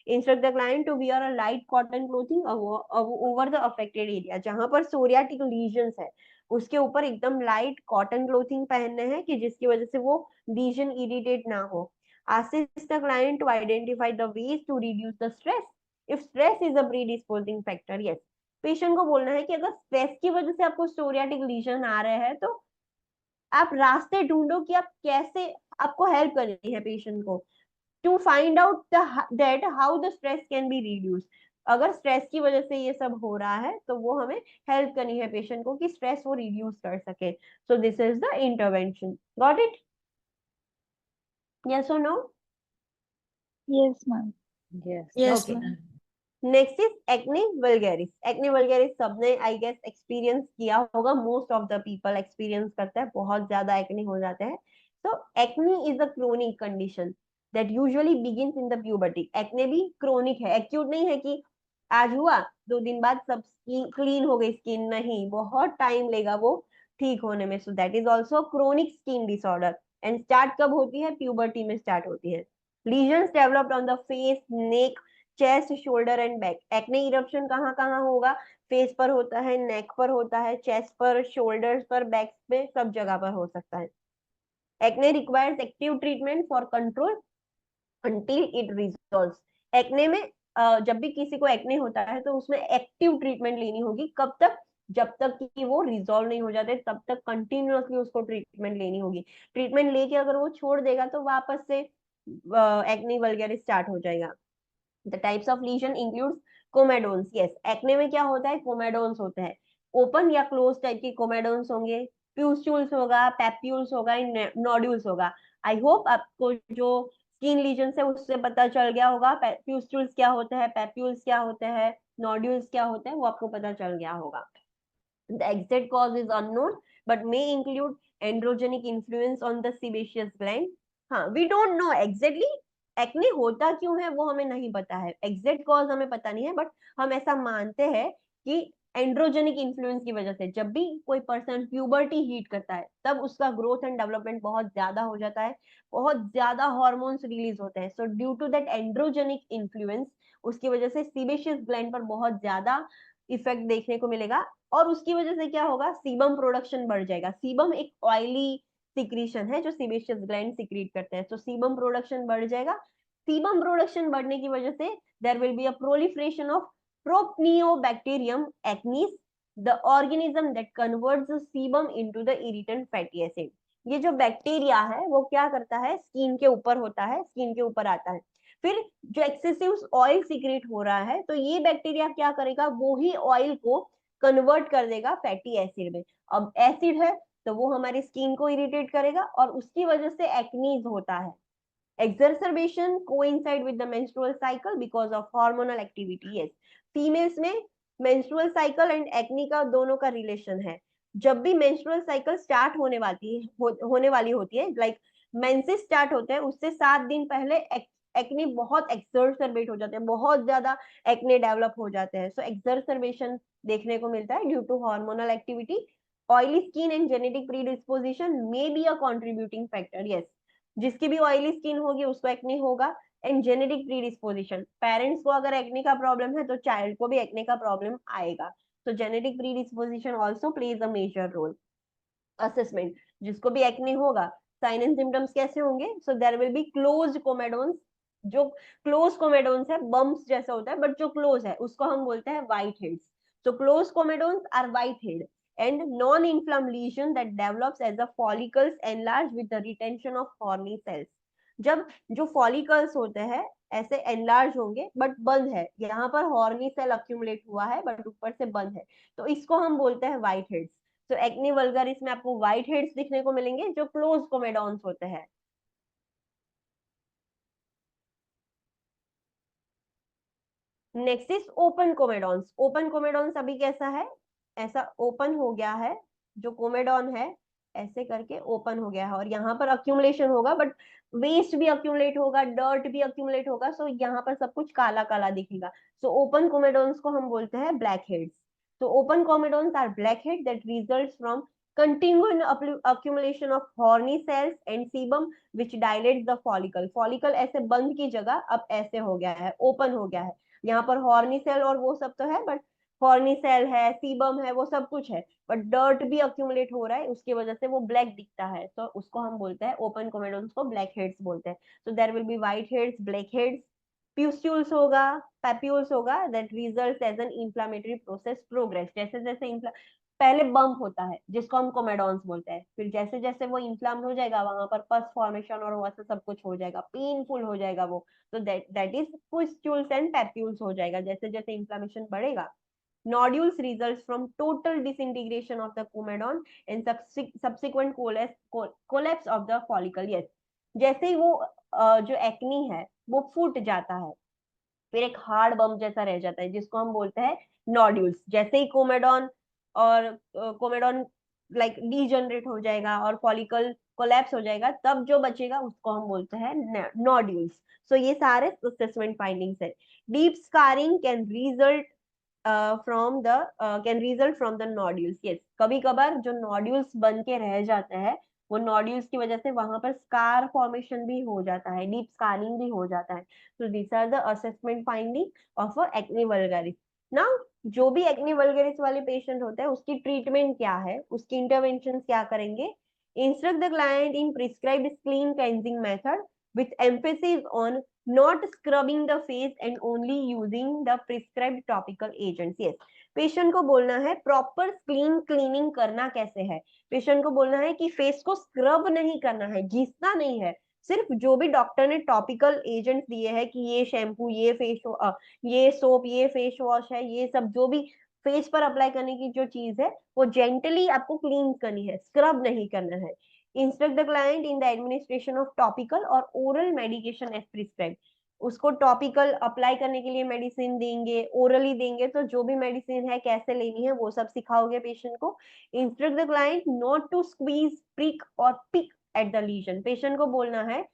Instruct the client to wear a light cotton clothing over the affected area. जहां पर सोरियाटिक लीजन्स है उसके ऊपर एकदम लाइट कॉटन क्लोथिंग पहनने हैं कि जिसकी वजह से वो लीजन इरिटेट ना हो। Assist the client to identify the ways to reduce the stress if stress is a predisposing factor. Yes, patient को बोलना है कि अगर स्ट्रेस की वजह से आपको सोरियाटिक लीजन आ रहे हैं तो आप रास्ते ढूंढो कि आप कैसे, आपको हेल्प करनी है पेशेंट को to find out that how the stress can be reduce. अगर स्ट्रेस की वजह से ये सब हो रहा है तो वो हमें हेल्प करनी है पेशेंट को कि स्ट्रेस वो रिड्यूस कर सके। So this is the intervention. Got it? Yes or no? Yes, ma'am. Yes. Yes, Okay. ma'am. Next is acne vulgaris. Acne vulgaris सबने आई गेस एक्सपीरियंस किया होगा, most of the people experience करते हैं, बहुत ज्यादा acne हो जाते हैं। So acne is a chronic condition that usually begins in the puberty. Acne भी क्रोनिक है, एक्यूट नहीं है कि आज हुआ 2 दिन बाद सब क्लीन हो गई स्किन, नहीं, बहुत टाइम लेगा वो ठीक होने में। सो that is also chronic skin disorder and start कब होती है? प्यूबर्टी में स्टार्ट होती है। Lesions developed on the face, neck, chest, shoulder and back. Acne eruption कहाँ कहाँ होगा? फेस पर होता है, नेक पर होता है, चेस्ट पर, शोल्डर्स पर, बैक पे, सब जगह पर हो सकता है। Acne requires active treatment for control until it resolves। Acne में जब भी किसी को एक्ने होता है तो उसमें एक्टिव ट्रीटमेंट लेनी होगी। कब तक? जब तक कि वो रिजॉल्व नहीं हो जाते तब तक कंटिन्यूअसली उसको ट्रीटमेंट लेनी होगी। ट्रीटमेंट लेके अगर वो छोड़ देगा तो वापस से एक्ने वल्गैरिस स्टार्ट हो जाएगा। The types of lesion includes comedones. Yes, acne में क्या होता है? कोमेडोन्स होते हैं, ओपन या क्लोज टाइप के कोमेडोन्स होंगे, प्यूस्टूल्स होगा, पैप्यूल्स होगा, नोड्यूल्स होगा। आई होप आपको जो स्किन लीजन से उससे पता चल गया होगा प्यूस्टुल्स क्या होते हैं, पैप्यूल्स क्या होते हैं, नोड्यूल्स क्या होते हैं, वो आपको पता चल गया होगा. The exact cause is unknown but may include androgenic influence on the sebaceous gland. हाँ, we don't know exactly acne होता क्यों है वो हमें नहीं पता है, एग्जैक्ट कॉज हमें पता नहीं है, बट हम ऐसा मानते हैं कि एंड्रोजेनिक इन्फ्लुएंस की वजह से जब भी कोई पर्सन प्यूबर्टी हीट करता है तब उसका ग्रोथ एंड डेवलपमेंट बहुत ज्यादा हो जाता है, बहुत ज्यादा हार्मोन्स रिलीज होते हैं. So due to that androgenic influence उसकी वजह से सीबेशियस ग्लैंड पर बहुत ज्यादा इफेक्ट देखने को मिलेगा, और उसकी वजह से क्या होगा, सीबम प्रोडक्शन बढ़ जाएगा. सीबम एक ऑयली सिक्रीशन है जो सीबेशियस ग्लैंड सिक्रीट करते हैं, तो सीबम प्रोडक्शन बढ़ जाएगा. सीबम प्रोडक्शन बढ़ने की वजह से there will be a proliferation of propionibacterium acnes, the organism that converts sebum into the irritant fatty acid. ये जो बैक्टीरिया है वो क्या करता है, स्किन के ऊपर होता है, स्किन के ऊपर आता है. फिर जो एक्सेसिव ऑयल सीक्रेट हो रहा है तो ये बैक्टीरिया क्या करेगा, वो ही ऑयल को कन्वर्ट कर देगा फैटी एसिड में. अब एसिड है तो वो हमारी स्किन को इरिटेट करेगा और उसकी वजह से एक्नीज होता है. exacerbation coincide with the menstrual cycle because of hormonal activity. yes, females में menstrual cycle and acne का दोनों का रिलेशन है. जब भी menstrual cycle स्टार्ट होने वाली होती है, लाइक मेंसेस स्टार्ट होते हैं उससे 7 दिन पहले एक्ने बहुत एक्सर्सरबेट हो जाते हैं, बहुत ज्यादा एक्ने डेवलप हो जाते हैं. सो एक्सर्सरबेशन देखने को मिलता है due to hormonal activity. Oily skin and genetic predisposition may be a contributing factor. Yes, जिसकी भी ऑयली स्किन होगी उसको एक्ने होगा. एंड जेनेटिक प्रीडिस्पोजिशन, पेरेंट्स को अगर एक्ने का प्रॉब्लम है तो चाइल्ड को भी एक्ने का प्रॉब्लम आएगा. तो genetic predisposition also plays a major role. Assessment, जिसको भी एक्ने होगा साइन एंड सिम्टम्स कैसे होंगे, so there will be closed comedones. जो क्लोज कोमेडोन्स है बम्प्स जैसा होता है बट जो क्लोज है उसको हम बोलते हैं white heads. So closed comedones are white-head and non-inflamed lesion that develops as the follicles enlarge with the retention of horny cells. जब जो follicles होते हैं ऐसे enlarge होंगे बट बंद है, यहाँ पर horny cell accumulate हुआ है बट ऊपर से बंद है, तो इसको हम बोलते हैं white heads. तो एक्ने वल्गारिस में आपको white heads दिखने को मिलेंगे जो closed comedones होते हैं. Next is open comedones. Open comedones अभी कैसा है, ऐसा ओपन हो गया है, जो कोमेडॉन है ऐसे करके ओपन हो गया है और यहाँ पर अक्यूमुलेशन होगा बट वेस्ट भी अक्यूमुलेट होगा, डर्ट भी अक्यूमुलेट होगा. सो यहाँ पर सब कुछ काला काला दिखेगा. सो ओपन कोमेडॉन्स को हम बोलते हैं ब्लैक हेड्स. तो open comedones are blackhead that results from continuous accumulation of horny cells and sebum which dilates the follicle. follicle ऐसे बंद की जगह अब ऐसे हो गया है, ओपन हो गया है. यहाँ पर हॉर्नी सेल और वो सब तो है बट हॉर्नी सेल है, सीबम है, वो सब कुछ है बट डर्ट भी अक्यूमुलेट हो रहा है, उसकी वजह से वो ब्लैक दिखता है. तो उसको हम बोलते हैं ओपन कोमेडोन्स को ब्लैक हेड्स बोलते हैं. तो there will be whiteheads, blackheads, pustules होगा, पैप्यूल्स होगा that results as an inflammatory process progress. जैसे जैसे पहले बम्प होता है जिसको हम कोमेडॉन्स बोलते हैं, फिर जैसे जैसे वो इन्फ्लाम्ड हो जाएगा वहां पर पस फॉर्मेशन और वैसे सब कुछ हो जाएगा, पेनफुल हो जाएगा वो. तो दैट इज पुस्ट्यूल्स एंड पैप्यूल्स हो जाएगा जैसे जैसे इन्फ्लेमेशन बढ़ेगा. nodules results from total disintegration of the comedon and subsequent collapse of the follicle. yes, जैसे ही वो जो एक्नी है वो फूट जाता है फिर एक हार्ड बम्प जैसा रह जाता है जिसको हम बोलते हैं नोड्यूल्स. जैसे ही कोमेडॉन और कोमेडॉन लाइक डीजनरेट हो जाएगा और फॉलिकल कोलैप्स हो जाएगा तब जो बचेगा उसको हम बोलते हैं नोड्यूल्स. सो ये सारे असेसमेंट फाइंडिंग्स है. Deep scarring can result from the nodules. Yes, कभी कभार जो नोड्यूल्स बन के रह जाते हैं वो नोड्यूल्स की वजह से वहां पर स्कार फॉर्मेशन भी हो जाता है, डीप स्कारिंग भी हो जाता है. So these are the assessment finding of a acne vulgaris. Now जो भी एक्ने वल्गरिस वाले पेशेंट होते हैं उसकी ट्रीटमेंट क्या है, उसकी इंटरवेंशन क्या करेंगे. Instruct the client in prescribed clean cleansing method with emphasis on not scrubbing the face and only using the prescribed topical agents. yes, patient को बोलना है प्रॉपर क्लीनिंग करना कैसे है. पेशेंट को बोलना है कि फेस को स्क्रब नहीं करना है, घिसना नहीं है, सिर्फ जो भी डॉक्टर ने टॉपिकल एजेंट्स दिए हैं कि ये शैम्पू, ये ये सोप, ये फेस वॉश है, ये सब जो भी फेस पर अप्लाई करने की जो चीज है वो जेंटली आपको क्लीन करनी है, स्क्रब नहीं करना है. Instruct the client in the administration of topical और ओरल मेडिकेशन एज प्रिस्क्राइब। उसको टॉपिकल अप्लाई करने के लिए मेडिसिन देंगे, ओरली देंगे, तो जो भी मेडिसिन है कैसे लेनी है वो सब सिखाओगे पेशेंट को। Instruct the client not to squeeze, prick or pick at the lesion. Patient को बोलना है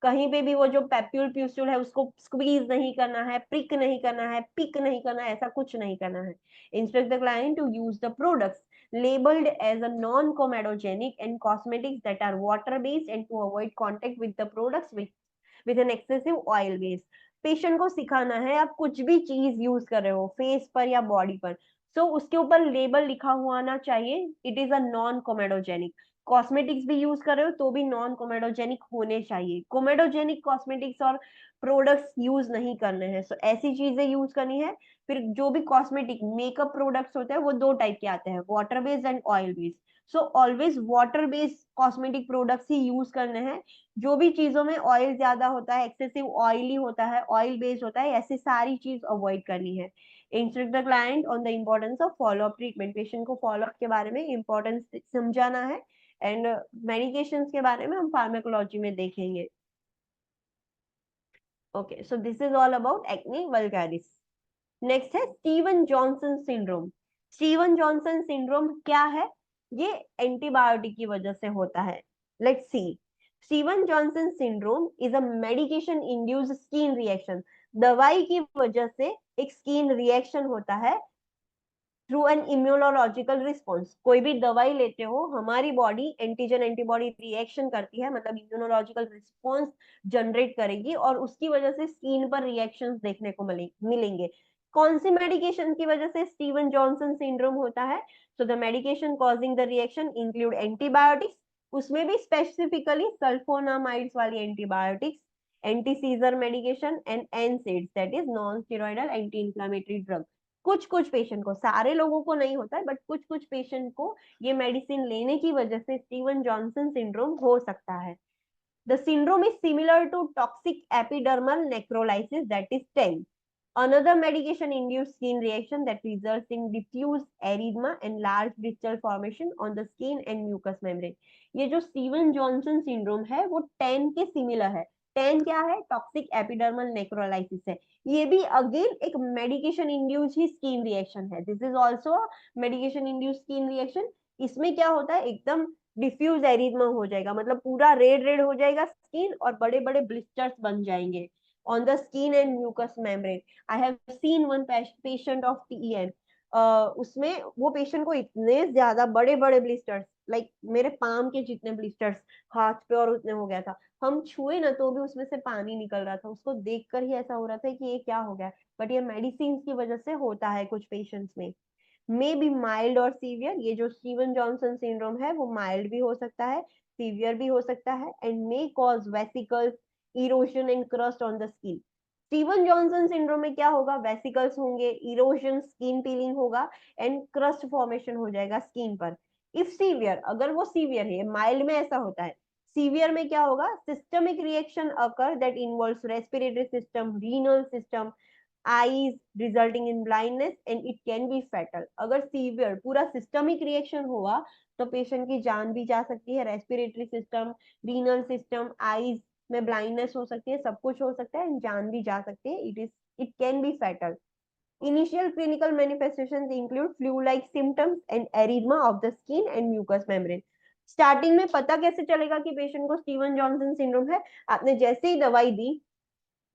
कहीं पे भी वो जो पैप्यूल प्यूस्यूल है उसको स्क्वीज नहीं करना है, प्रिक नहीं करना है, पिक नहीं करना है, ऐसा कुछ नहीं करना है। Instruct the client to use the products labeled as a non-comedogenic and cosmetics that are water-based and to avoid contact with the products with an excessive oil base। Patient को सिखाना है आप कुछ भी चीज यूज कर रहे हो फेस पर या बॉडी पर, सो उसके ऊपर लेबल लिखा हुआ आना चाहिए, it is a non comedogenic. Cosmetics भी यूज कर रहे हो तो भी नॉन कोमेडोजेनिक होने चाहिए। कोमेडोजेनिक कॉस्मेटिक्स और प्रोडक्ट्स यूज नहीं करने हैं, सो ऐसी चीजें यूज करनी है। फिर जो भी कॉस्मेटिक मेकअप प्रोडक्ट्स होते हैं वो दो टाइप के आते हैं, water based and oil based. So always water based cosmetic products he use करने हैं। जो भी चीजों में ऑयल ज्यादा होता है, एक्सेसिव ऑयली होता है, ऑयल बेस्ड होता है, ऐसी सारी चीज अवॉइड करनी है। Instruct the client on the importance of follow up treatment. Patient को फॉलोअप के बारे में इंपॉर्टेंस समझाना है। एंड मेडिकेशंस के बारे में हम फार्माकोलॉजी में देखेंगे। Okay, so this is all about acne vulgaris. Next है Steven Johnson syndrome. Steven Johnson syndrome क्या है? ये एंटीबायोटिक की वजह से होता है। Let's see. Steven Johnson syndrome is a medication induced skin reaction. दवाई की वजह से एक स्किन रिएक्शन होता है थ्रू एन इम्यूनोलॉजिकल रिस्पॉन्स। कोई भी दवाई लेते हो, हमारी बॉडी एंटीजन एंटीबॉडी रिएक्शन करती है, मतलब इम्यूनोलॉजिकल रिस्पॉन्स जनरेट करेगी और उसकी वजह से स्किन पर रिएक्शंस देखने को मिलेंगे। कौन सी मेडिकेशन की वजह से स्टीवन जॉनसन सिंड्रोम होता है? So the medication causing the reaction include antibiotics, उसमें भी स्पेसिफिकली सल्फोनामाइड्स वाली antibiotics, anti scissor medication and NSAIDs, that is non steroidal anti inflammatory drug. कुछ कुछ पेशेंट को, सारे लोगों को नहीं होता है, बट कुछ कुछ पेशेंट को ये मेडिसिन लेने की वजह से स्टीवन जॉनसन सिंड्रोम हो सकता है। The syndrome is similar to toxic epidermal necrolysis, that is TEN, another medication induced skin reaction that results in diffuse erythema and large bristle formation on the skin and mucous membrane। ये जो Steven Johnson syndrome है वो 10 के similar है। 10 क्या है? Toxic epidermal नेक्रोलाइसिस है। ये भी अगेन एक मेडिकेशन इंड्यूस ही स्किन रिएक्शन है। This is also medication induce skin reaction. इसमें क्या होता है, एकदम डिफ्यूज एरिथमा हो जाएगा, मतलब पूरा रेड रेड हो जाएगा स्किन और बड़े बड़े ब्लिस्टर्स बन जाएंगे on the skin and mucous membrane। I have seen one patient of TEN। उसमें वो पेशेंट को इतने ज्यादा बड़े बड़े ब्लिस्टर्स, लाइक मेरे पाम के जितने ब्लिस्टर्स हाथ पे और उतने हो गया था। हम छुए ना तो भी उसमें से पानी निकल रहा था, उसको देखकर ही ऐसा हो रहा था कि ये क्या हो गया। बट ये मेडिसिन की वजह से होता है कुछ पेशेंट्स में। मे बी माइल्ड और सीवियर। ये जो स्टीवन जॉनसन सिंड्रोम है वो माइल्ड भी हो सकता है, सीवियर भी हो सकता है, and may cause vesicles, erosion and crust on the skin. Steven Johnson syndrome में क्या होगा? वेसिकल्स होंगे, इरोजन, स्किन पीलिंग होगा एंड क्रस्ट फॉर्मेशन हो जाएगा स्किन पर। इफ सीवियर, अगर वो सीवियर है, माइल्ड में ऐसा होता है, सीवियर में क्या होगा? Systemic reaction occur that involves respiratory system, renal system, eyes resulting in blindness and it can be fatal। अगर सीवियर पूरा सिस्टमिक रिएक्शन हुआ तो पेशेंट की जान भी जा सकती है, respiratory system, renal system, eyes में ब्लाइंडनेस हो सकती है, सब कुछ हो सकता है, जान भी जा सकती है। It can be fatal. Initial clinical manifestations include flu-like symptoms and erythema of the skin and mucous membrane। Starting में पता कैसे चलेगा कि पेशेंट को स्टीवन जॉनसन सिंड्रोम है? आपने जैसे ही दवाई दी,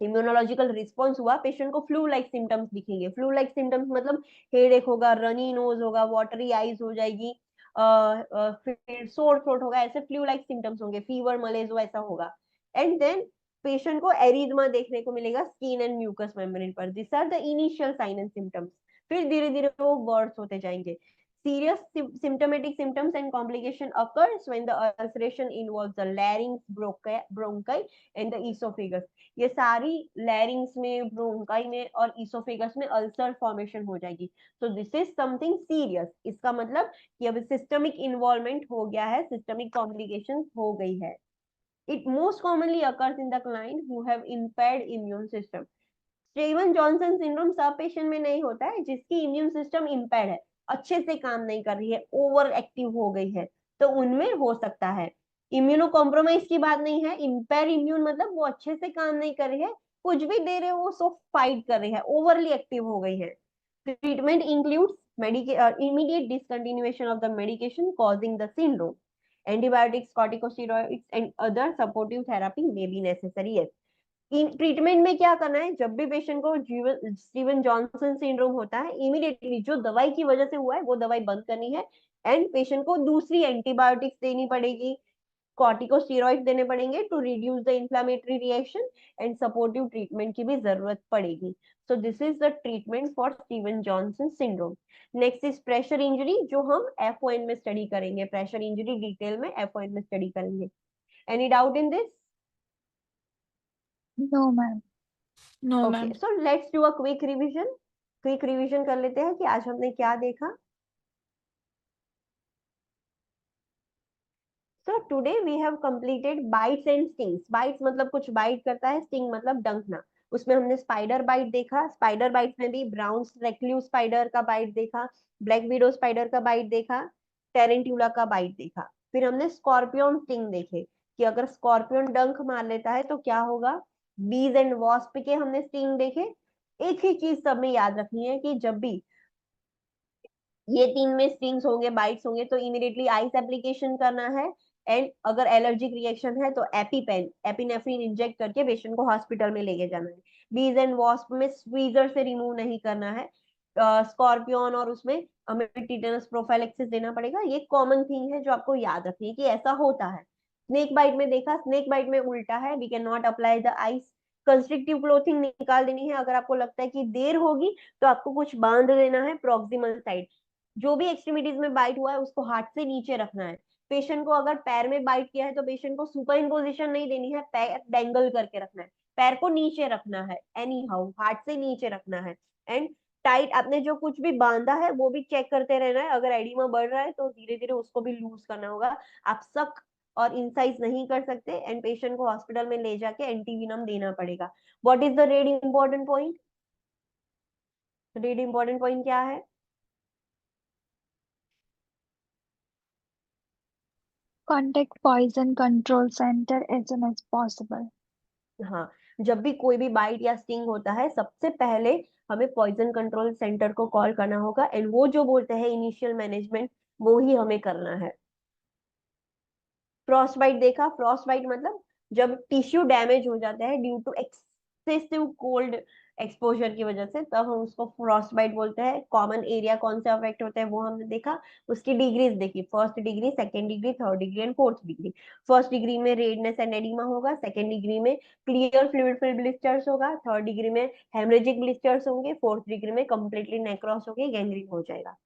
इम्यूनोलॉजिकल रिस्पॉन्स हुआ, पेशेंट को फ्लू लाइक सिम्टम्स दिखेंगे। फ्लू लाइक सिम्टम्स मतलब हेडेक होगा, रनी नोज होगा, वाटरी आईज हो जाएगी, फिर सोर थ्रोट होगा, ऐसे फ्लू लाइक सिम्टम्स होंगे, फीवर, मलेरिया ऐसा होगा। एंड देन पेशेंट को एरिथमा देखने को मिलेगा स्किन एंड म्यूकस मेम्ब्रेन पर। This are the initial sign and symptoms. फिर धीरे धीरे वो वर्ड्स होते जाएंगे। Serious symptomatic symptoms and complication occurs when the ulceration involves the larynx, bronchi and the esophagus। ये सारी लैरिंग्स में, ब्रोंकाई में और इसोफेगस में अल्सर फॉर्मेशन हो जाएगी। तो दिस इज समथिंग सीरियस। इसका मतलब कि अब सिस्टमिक इन्वॉल्वमेंट हो गया है, सिस्टमिक कॉम्प्लिकेशन हो गई है। It most commonly occurs in the client who have impaired immune system. Steven Johnson syndrome सब पेशेंट में नहीं होता है जिसकी इम्यून सिस्टम इम्पेयर्ड है, अच्छे से काम नहीं कर रही है, ओवर एक्टिव हो गई है, तो उनमें हो सकता है। इम्यूनो कॉम्प्रोमाइज की बात नहीं है, इम्पेयर इम्यून मतलब वो अच्छे से काम नहीं कर रही है, कुछ भी दे रहे हो वो सो फाइट कर रही है, ओवरली एक्टिव हो गई है। Treatment includes immediate discontinuation of the medication causing the syndrome. Antibiotics, corticosteroids and other supportive therapy may be necessary. Yes. Treatment में क्या करना है, जब भी पेशेंट को स्टीवन जॉनसन सिंड्रोम होता है, इमीडिएटली जो दवाई की वजह से हुआ है वो दवाई बंद करनी है एंड पेशेंट को दूसरी एंटीबायोटिक्स देनी पड़ेगी, कॉर्टिकोस्टेरॉइड देने पड़ेंगे to reduce the inflammatory reaction and supportive treatment की भी जरूरत पड़ेगी। So this is the treatment for Steven Johnson syndrome. Next is pressure injury, जो हम FON में स्टडी करेंगे, प्रेशर इंजरी डिटेल में FON में स्टडी करेंगे। Any doubt in this? No ma'am. No, okay, ma'am. So let's do a quick revision कर लेते हैं कि आज हमने क्या देखा। So today we have completed bites and stings. Bites मतलब कुछ बाइट करता है, sting मतलब डंकना। उसमें हमने स्पाइडर बाइट देखा, स्पाइडर बाइट में भी ब्राउन रेक्लूज स्पाइडर का बाइट देखा, ब्लैक विडो स्पाइडर का बाइट देखा, टेरेंट्यूला का बाइट देखा। फिर हमने स्कॉर्पियन स्टिंग देखे कि अगर स्कॉर्पियन डंक मार लेता है तो क्या होगा। बीज एंड वॉस्प के हमने स्टिंग देखे। एक ही चीज सब में याद रखनी है कि जब भी ये 3 में स्टिंग्स होंगे, बाइट्स होंगे, तो इमीडिएटली आइस एप्लीकेशन करना है एंड अगर एलर्जिक रिएक्शन है तो एपिनेफ्रिन इंजेक्ट करके पेशेंट को हॉस्पिटल में लेके जाना है। बीज एंड वॉस्प में स्क्वीजर से रिमूव नहीं करना है। स्कॉर्पियन और उसमें हमें टिटेनस प्रोफाइलेक्सिस देना पड़ेगा। ये कॉमन थिंग है जो आपको याद रखनी है कि ऐसा होता है। स्नेक बाइट में देखा, स्नेक बाइट में उल्टा है, we can not apply the ice. Constrictive clothing निकाल देनी है, अगर आपको लगता है कि देर होगी तो आपको कुछ बांध देना है प्रॉक्सिमल साइड। जो भी एक्सट्रीमिटीज में बाइट हुआ है उसको हाथ से नीचे रखना है। पेशेंट को अगर पैर में बाइट किया है तो पेशेंट को सुपाइन पोजीशन नहीं देनी है, पैर डेंगल करके रखना है, पैर को नीचे रखना है, एनी हाउ हाथ से नीचे रखना है। एंड टाइट आपने जो कुछ भी बांधा है वो भी चेक करते रहना है, अगर एडिमा बढ़ रहा है तो धीरे धीरे उसको भी लूज करना होगा। आप सक और इंसाइज नहीं कर सकते एंड पेशेंट को हॉस्पिटल में ले जाके एंटीविनम देना पड़ेगा। What is the red important point? Red important point क्या है? Contact poison control center as soon as possible. हाँ, जब भी कोई भी बाइट या स्टिंग होता है सबसे पहले हमें पॉइजन कंट्रोल सेंटर को कॉल करना होगा एंड वो जो बोलते हैं इनिशियल मैनेजमेंट वो ही हमें करना है। फ्रॉस्ट बाइट देखा, फ्रॉस्ट बाइट मतलब जब टिश्यू डैमेज हो जाता है due to excessive cold exposure की वजह से, तब हम उसको फ्रॉस्ट बाइट बोलते हैं। कॉमन एरिया कौन से अफेक्ट होते हैं वो हमने देखा, उसकी डिग्रीज देखी, first degree, second degree, third degree and fourth degree. First degree में रेडनेस एंड एडिमा होगा, सेकेंड डिग्री में क्लियर फ्लूइड फिल्ड ब्लिस्टर्स होगा, थर्ड डिग्री में हेमरेजिक ब्लिस्टर्स होंगे, फोर्थ डिग्री में कंप्लीटली नेक्रोस होके गैंग्रीन हो जाएगा।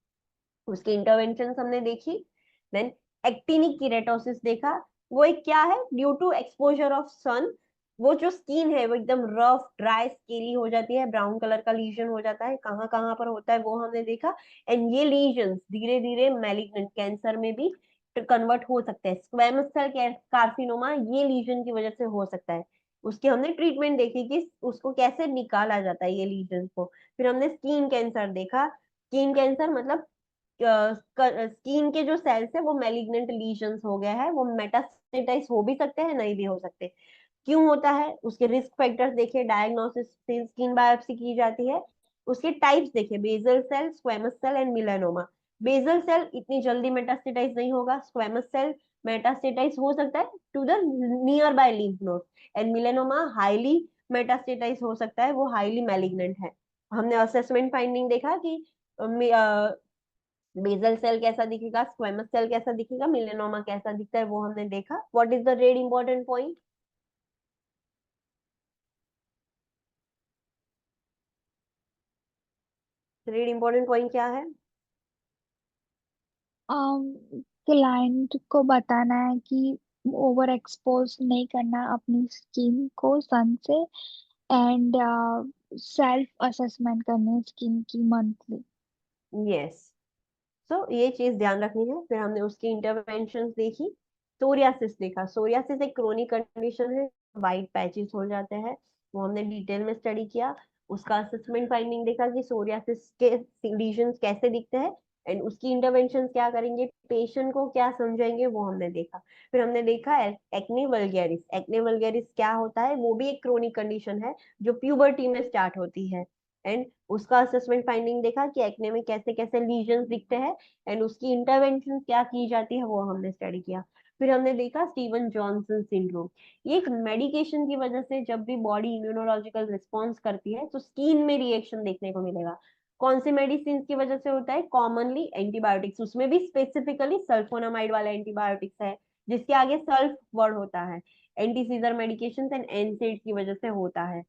उसकी इंटरवेंशन हमने देखी। देन एक्टिनिक कीरेटोसिस देखा, वो एक क्या है, ड्यू टू एक्सपोजर ऑफ सन वो जो स्किन है वो एकदम रफ ड्राई स्केली हो जाती है, ब्राउन कलर का लीजन हो जाता है, कहाँ कहाँ पर होता है वो हमने देखा। एंड ये लीजन्स धीरे धीरे मैलिग्नेंट कैंसर में भी कन्वर्ट हो सकते हैं। स्क्वेमस सेल कार्सिनोमा ये लीजन की वजह से हो सकता है। उसकी हमने ट्रीटमेंट देखी कि उसको कैसे निकाला जाता है ये लीजन को। फिर हमने स्किन कैंसर देखा, स्किन कैंसर मतलब स्किन के जो सेल्स है वो मैलिग्नेंट लीजन्स हो गया है, वो मेटास्टेटाइज हो भी सकते हैं, नहीं भी हो सकते। क्यों होता है उसके रिस्क फैक्टर्स देखिए, डायग्नोसिस स्किन बायोप्सी की जाती है। उसके टाइप्स देखिए, basal cell, squamous cell and melanoma. Basal cell इतनी जल्दी मेटास्टेटाइज नहीं होगा, स्क्वेमस सेल मेटास्टेटाइज हो सकता है to the nearby lymph node and melanoma highly metastasise हो सकता है, वो हाईली मैलिग्नेंट है। हमने असेसमेंट फाइंडिंग देखा कि बेसल सेल कैसा दिखेगा, स्क्वेमस सेल कैसा दिखेगा, मिलेनोमा कैसा दिखता है वो हमने देखा। What is the red important point? Red important point क्या है? क्लाइंट को बताना है कि ओवर एक्सपोज नहीं करना अपनी स्किन को सन से, एंड सेल्फ असेसमेंट करनी है स्किन की मंथली। यस, सो ये चीज ध्यान रखनी है। फिर हमने उसकी इंटरवेंशंस देखी। सोरियासिस देखा, सोरियासिस एक क्रोनिक कंडीशन है, वाइट पैचेस हो जाते हैं, वो हमने डिटेल में स्टडी किया। उसका असेसमेंट फाइंडिंग देखा कि सोरियासिस के लीजन्स कैसे दिखते हैं एंड उसकी इंटरवेंशन क्या करेंगे, पेशेंट को क्या समझाएंगे, वो हमने देखा। फिर हमने देखा है एक्ने वल्गैरिस। एक्ने वल्गैरिस क्या होता है, वो भी एक क्रोनिक कंडीशन है जो प्यूबर्टी में स्टार्ट होती है। एंड उसका असेसमेंट फाइंडिंग देखा कि एक्ने में कैसे कैसे लीजन्स दिखते हैं एंड उसकी इंटरवेंशन क्या की जाती है, वो हमने स्टडी किया। फिर हमने देखा स्टीवन जॉनसन सिंड्रोम। ये एक मेडिकेशन की वजह से जब भी बॉडी इम्यूनोलॉजिकल रिस्पॉन्स करती है तो स्किन में रिएक्शन देखने को मिलेगा। कौन सी मेडिसिन की वजह से होता है, कॉमनली एंटीबायोटिक्स, उसमें भी स्पेसिफिकली सल्फोनामाइड वाला एंटीबायोटिक्स है जिसके आगे सल्फ वर्ड होता है। एंटी सीजर मेडिकेशन एंड एनसेड की वजह से होता है।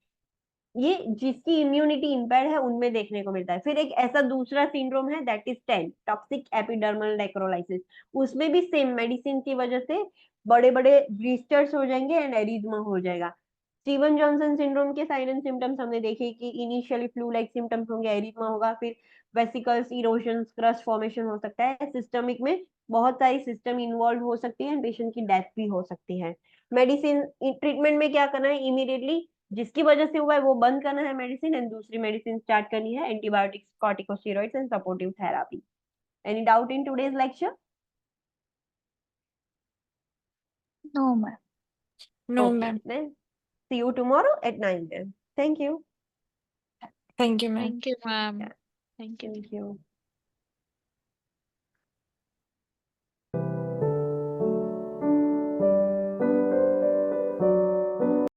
ये जिसकी इम्यूनिटी इम्पेयर्ड है उनमें देखने को मिलता है। फिर एक ऐसा दूसरा सिंड्रोम है that is ten, toxic epidermal नेक्रोलाइसिस। उसमें भी सेम मेडिसिन की वजह से बड़े बड़े ब्लिस्टर्स हो जाएंगे एंड एरिज्मा हो जाएगा। स्टीवन जॉनसन सिंड्रोम के साइन एंड सिम्टम्स हमने देखे कि इनिशियली फ्लू लाइक सिम्टम्स होंगे, एरिज्मा होगा, फिर वेसिकल्स, इरोजन, क्रस्ट फॉर्मेशन हो सकता है। सिस्टमिक में बहुत सारी सिस्टम इन्वॉल्व हो सकती है, पेशेंट की डेथ भी हो सकती है। मेडिसिन ट्रीटमेंट में क्या करना है, इमीडिएटली जिसकी वजह से हुआ है वो बंद करना है मेडिसिन एंड दूसरी मेडिसिन स्टार्ट करनी है, antibiotics, corticosteroids and supportive therapy. Any doubt in today's lecture? No ma'am. No, Okay, ma'am. then see you tomorrow at 9 then. Thank you. Thank you, ma'am. Thank you, ma'am. Yeah. Thank you. Thank you.